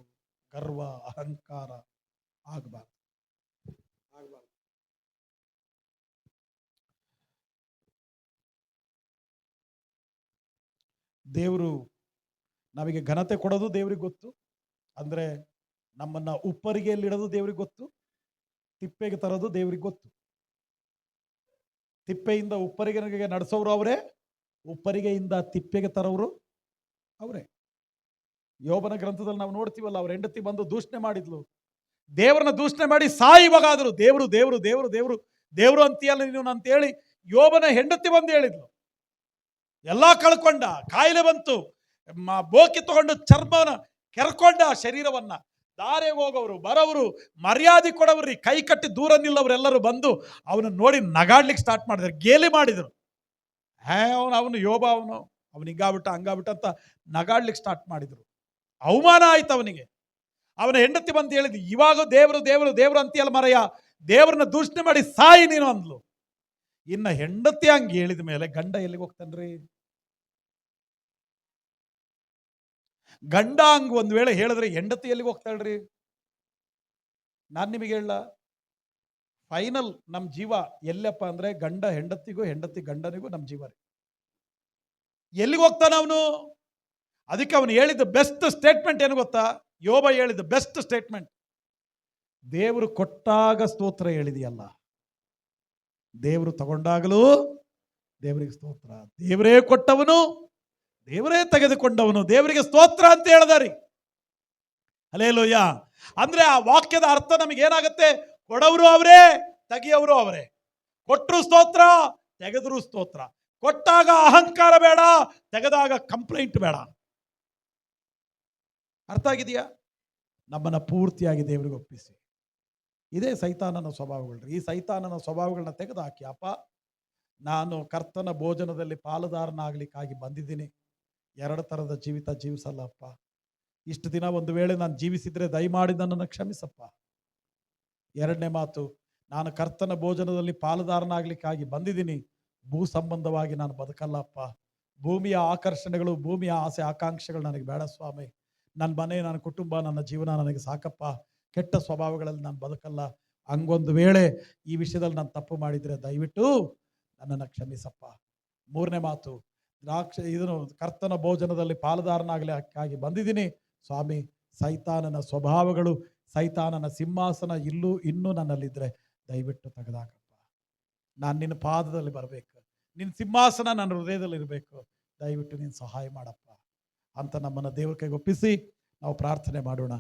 A: ಗರ್ವ, ಅಹಂಕಾರ ಆಗಬಾರ್ದು. ದೇವರು ನಮಗೆ ಘನತೆ ಕೊಡೋದು ದೇವ್ರಿಗೆ ಗೊತ್ತು. ಅಂದ್ರೆ ನಮ್ಮನ್ನ ಉಪ್ಪರಿಗೆಯಲ್ಲಿಡೋದು ದೇವ್ರಿಗೆ ಗೊತ್ತು, ತಿಪ್ಪೆಗೆ ತರೋದು ದೇವ್ರಿಗೆ ಗೊತ್ತು. ತಿಪ್ಪೆಯಿಂದ ಉಪ್ಪರಿಗೆ ನಡೆಸೋರು ಅವರೇ, ಉಪ್ಪರಿಗೆಯಿಂದ ತಿಪ್ಪೆಗೆ ತರೋರು ಅವರೇ. ಯೋಬನ ಗ್ರಂಥದಲ್ಲಿ ನಾವು ನೋಡ್ತೀವಲ್ಲ, ಅವ್ರ ಹೆಂಡತಿ ಬಂದು ದೂಷಣೆ ಮಾಡಿದ್ಲು, ದೇವರನ್ನ ದೂಷಣೆ ಮಾಡಿ ಸಾಯುವಾಗಾದ್ರು ದೇವರು ದೇವರು ದೇವರು ದೇವರು ದೇವರು ಅಂತೀಯಲ್ಲ ನೀನು ಅಂತೇಳಿ ಯೋಬನ ಹೆಂಡತಿ ಬಂದು ಹೇಳಿದ್ಲು. ಎಲ್ಲ ಕಳ್ಕೊಂಡ, ಕಾಯಿಲೆ ಬಂತು, ಬೋಕಿ ತಗೊಂಡು ಚರ್ಮನ ಕೆರ್ಕೊಂಡ ಶರೀರವನ್ನ. ದಾರೆ ಹೋಗೋರು ಬರೋರು, ಮರ್ಯಾದೆ ಕೊಡವ್ರಿ, ಕೈ ಕಟ್ಟಿ ದೂರ ನಿಲ್ಲವರೆಲ್ಲರೂ ಬಂದು ಅವನು ನೋಡಿ ನಗಾಡ್ಲಿಕ್ಕೆ ಸ್ಟಾರ್ಟ್ ಮಾಡಿದ್ರು, ಗೇಲಿ ಮಾಡಿದ್ರು. ಅವನು ಯೋಬ ಅವನು ಹಿಂಗಾಗ್ಬಿಟ್ಟ ಹಂಗಾಗ್ಬಿಟ್ಟ ಅಂತ ನಗಾಡ್ಲಿಕ್ಕೆ ಸ್ಟಾರ್ಟ್ ಮಾಡಿದ್ರು. ಅವಮಾನ ಆಯ್ತು ಅವನಿಗೆ. ಅವನ ಹೆಂಡತಿ ಬಂದು ಹೇಳಿದ್, ಇವಾಗ ದೇವರು ದೇವರು ದೇವರು ಅಂತೀಯಲ್ಲ ಮರಯ್ಯ, ದೇವ್ರನ್ನ ದೂಷಣೆ ಮಾಡಿ ಸಾಯಿ ನೀನು ಅಂದ್ಲು. ಇನ್ನ ಹೆಂಡತಿ ಹಂಗೆ ಹೇಳಿದ ಮೇಲೆ ಗಂಡ ಎಲ್ಲಿಗೆ ಹೋಗ್ತಾನ್ರಿ? ಗಂಡ ಹಂಗ ಒಂದ್ ವೇಳೆ ಹೇಳಿದ್ರೆ ಹೆಂಡತಿ ಎಲ್ಲಿಗೆ ಹೋಗ್ತಾಳ್ರಿ? ನಾನ್ ನಿಮಗೆ ಹೇಳ, ಫೈನಲ್ ನಮ್ ಜೀವ ಎಲ್ಲಪ್ಪ ಅಂದ್ರೆ ಗಂಡ ಹೆಂಡತಿಗೂ, ಹೆಂಡತಿ ಗಂಡನಿಗೂ ನಮ್ ಜೀವ ರೀ. ಎಲ್ಲಿಗೆ ಹೋಗ್ತಾನ ಅವನು? ಅದಕ್ಕೆ ಅವನು ಹೇಳಿದ ಬೆಸ್ಟ್ ಸ್ಟೇಟ್ಮೆಂಟ್ ಏನು ಗೊತ್ತಾ? ಯೋಬ ಹೇಳಿದ ಬೆಸ್ಟ್ ಸ್ಟೇಟ್ಮೆಂಟ್, ದೇವರು ಕೊಟ್ಟಾಗ ಸ್ತೋತ್ರ ಹೇಳಿದೆಯಲ್ಲ, ದೇವರು ತಗೊಂಡಾಗಲೂ ದೇವರಿಗೆ ಸ್ತೋತ್ರ, ದೇವರೇ ಕೊಟ್ಟವನು ದೇವರೇ ತೆಗೆದುಕೊಂಡವನು, ದೇವರಿಗೆ ಸ್ತೋತ್ರ ಅಂತ ಹೇಳ್ದಾರಿ. ಹಲ್ಲೆಲೂಯ. ಅಂದ್ರೆ ಆ ವಾಕ್ಯದ ಅರ್ಥ ನಮಗೆ ಏನಾಗುತ್ತೆ? ಕೊಡವರು ಅವರೇ, ತೆಗೆಯವರು ಅವರೇ. ಕೊಟ್ಟರು ಸ್ತೋತ್ರ, ತೆಗೆದ್ರು ಸ್ತೋತ್ರ. ಕೊಟ್ಟಾಗ ಅಹಂಕಾರ ಬೇಡ, ತೆಗೆದಾಗ ಕಂಪ್ಲೇಂಟ್ ಬೇಡ. ಅರ್ಥ ಆಗಿದೆಯಾ? ನಮ್ಮನ್ನ ಪೂರ್ತಿಯಾಗಿ ದೇವರಿಗೆ ಒಪ್ಪಿಸಿ. ಇದೇ ಸೈತಾನನ ಸ್ವಭಾವಗಳು. ಈ ಸೈತಾನನ ಸ್ವಭಾವಗಳನ್ನ ತೆಗೆದು ಹಾಕಿ, ಅಪ್ಪ ನಾನು ಕರ್ತನ ಭೋಜನದಲ್ಲಿ ಪಾಲುದಾರನಾಗ್ಲಿಕ್ಕಾಗಿ ಬಂದಿದ್ದೀನಿ, 2 ಥರದ ಜೀವಿತ ಜೀವಿಸಲ್ಲಪ್ಪ. ಇಷ್ಟು ದಿನ ಒಂದು ವೇಳೆ ನಾನು ಜೀವಿಸಿದ್ರೆ ದಯಮಾಡಿ ನನ್ನನ್ನು ಕ್ಷಮಿಸಪ್ಪ. 2ನೇ ಮಾತು, ನಾನು ಕರ್ತನ ಭೋಜನದಲ್ಲಿ ಪಾಲುದಾರನಾಗ್ಲಿಕ್ಕಾಗಿ ಬಂದಿದ್ದೀನಿ, ಭೂ ಸಂಬಂಧವಾಗಿ ನಾನು ಬದುಕಲ್ಲಪ್ಪ. ಭೂಮಿಯ ಆಕರ್ಷಣೆಗಳು, ಭೂಮಿಯ ಆಸೆ ಆಕಾಂಕ್ಷೆಗಳು ನನಗೆ ಬೇಡ ಸ್ವಾಮಿ. ನನ್ನ ಮನೆ, ನನ್ನ ಕುಟುಂಬ, ನನ್ನ ಜೀವನ ನನಗೆ ಸಾಕಪ್ಪ. ಕೆಟ್ಟ ಸ್ವಭಾವಗಳಲ್ಲಿ ನಾನು ಬದುಕಲ್ಲ. ಹಂಗೊಂದು ವೇಳೆ ಈ ವಿಷಯದಲ್ಲಿ ನಾನು ತಪ್ಪು ಮಾಡಿದರೆ ದಯವಿಟ್ಟು ನನ್ನನ್ನು ಕ್ಷಮಿಸಪ್ಪ. 3ನೇ ಮಾತು, ಇದನ್ನು ಕರ್ತನ ಭೋಜನದಲ್ಲಿ ಪಾಲುದಾರನಾಗಲಿಕ್ಕಾಗಿ ಬಂದಿದ್ದೀನಿ ಸ್ವಾಮಿ. ಸೈತಾನನ ಸ್ವಭಾವಗಳು, ಸೈತಾನನ ಸಿಂಹಾಸನ ಇನ್ನೂ ನನ್ನಲ್ಲಿದ್ದರೆ ದಯವಿಟ್ಟು ತೆಗೆದಾಕಪ್ಪ. ನಾನು ನಿನ್ನ ಪಾದದಲ್ಲಿ ಬರಬೇಕು, ನಿನ್ನ ಸಿಂಹಾಸನ ನನ್ನ ಹೃದಯದಲ್ಲಿ ಇರಬೇಕು, ದಯವಿಟ್ಟು ನೀನು ಸಹಾಯ ಮಾಡಪ್ಪ ಅಂತ ನಮ್ಮನ್ನು ದೇವರ ಕೈಗೆ ಒಪ್ಪಿಸಿ ನಾವು ಪ್ರಾರ್ಥನೆ ಮಾಡೋಣ.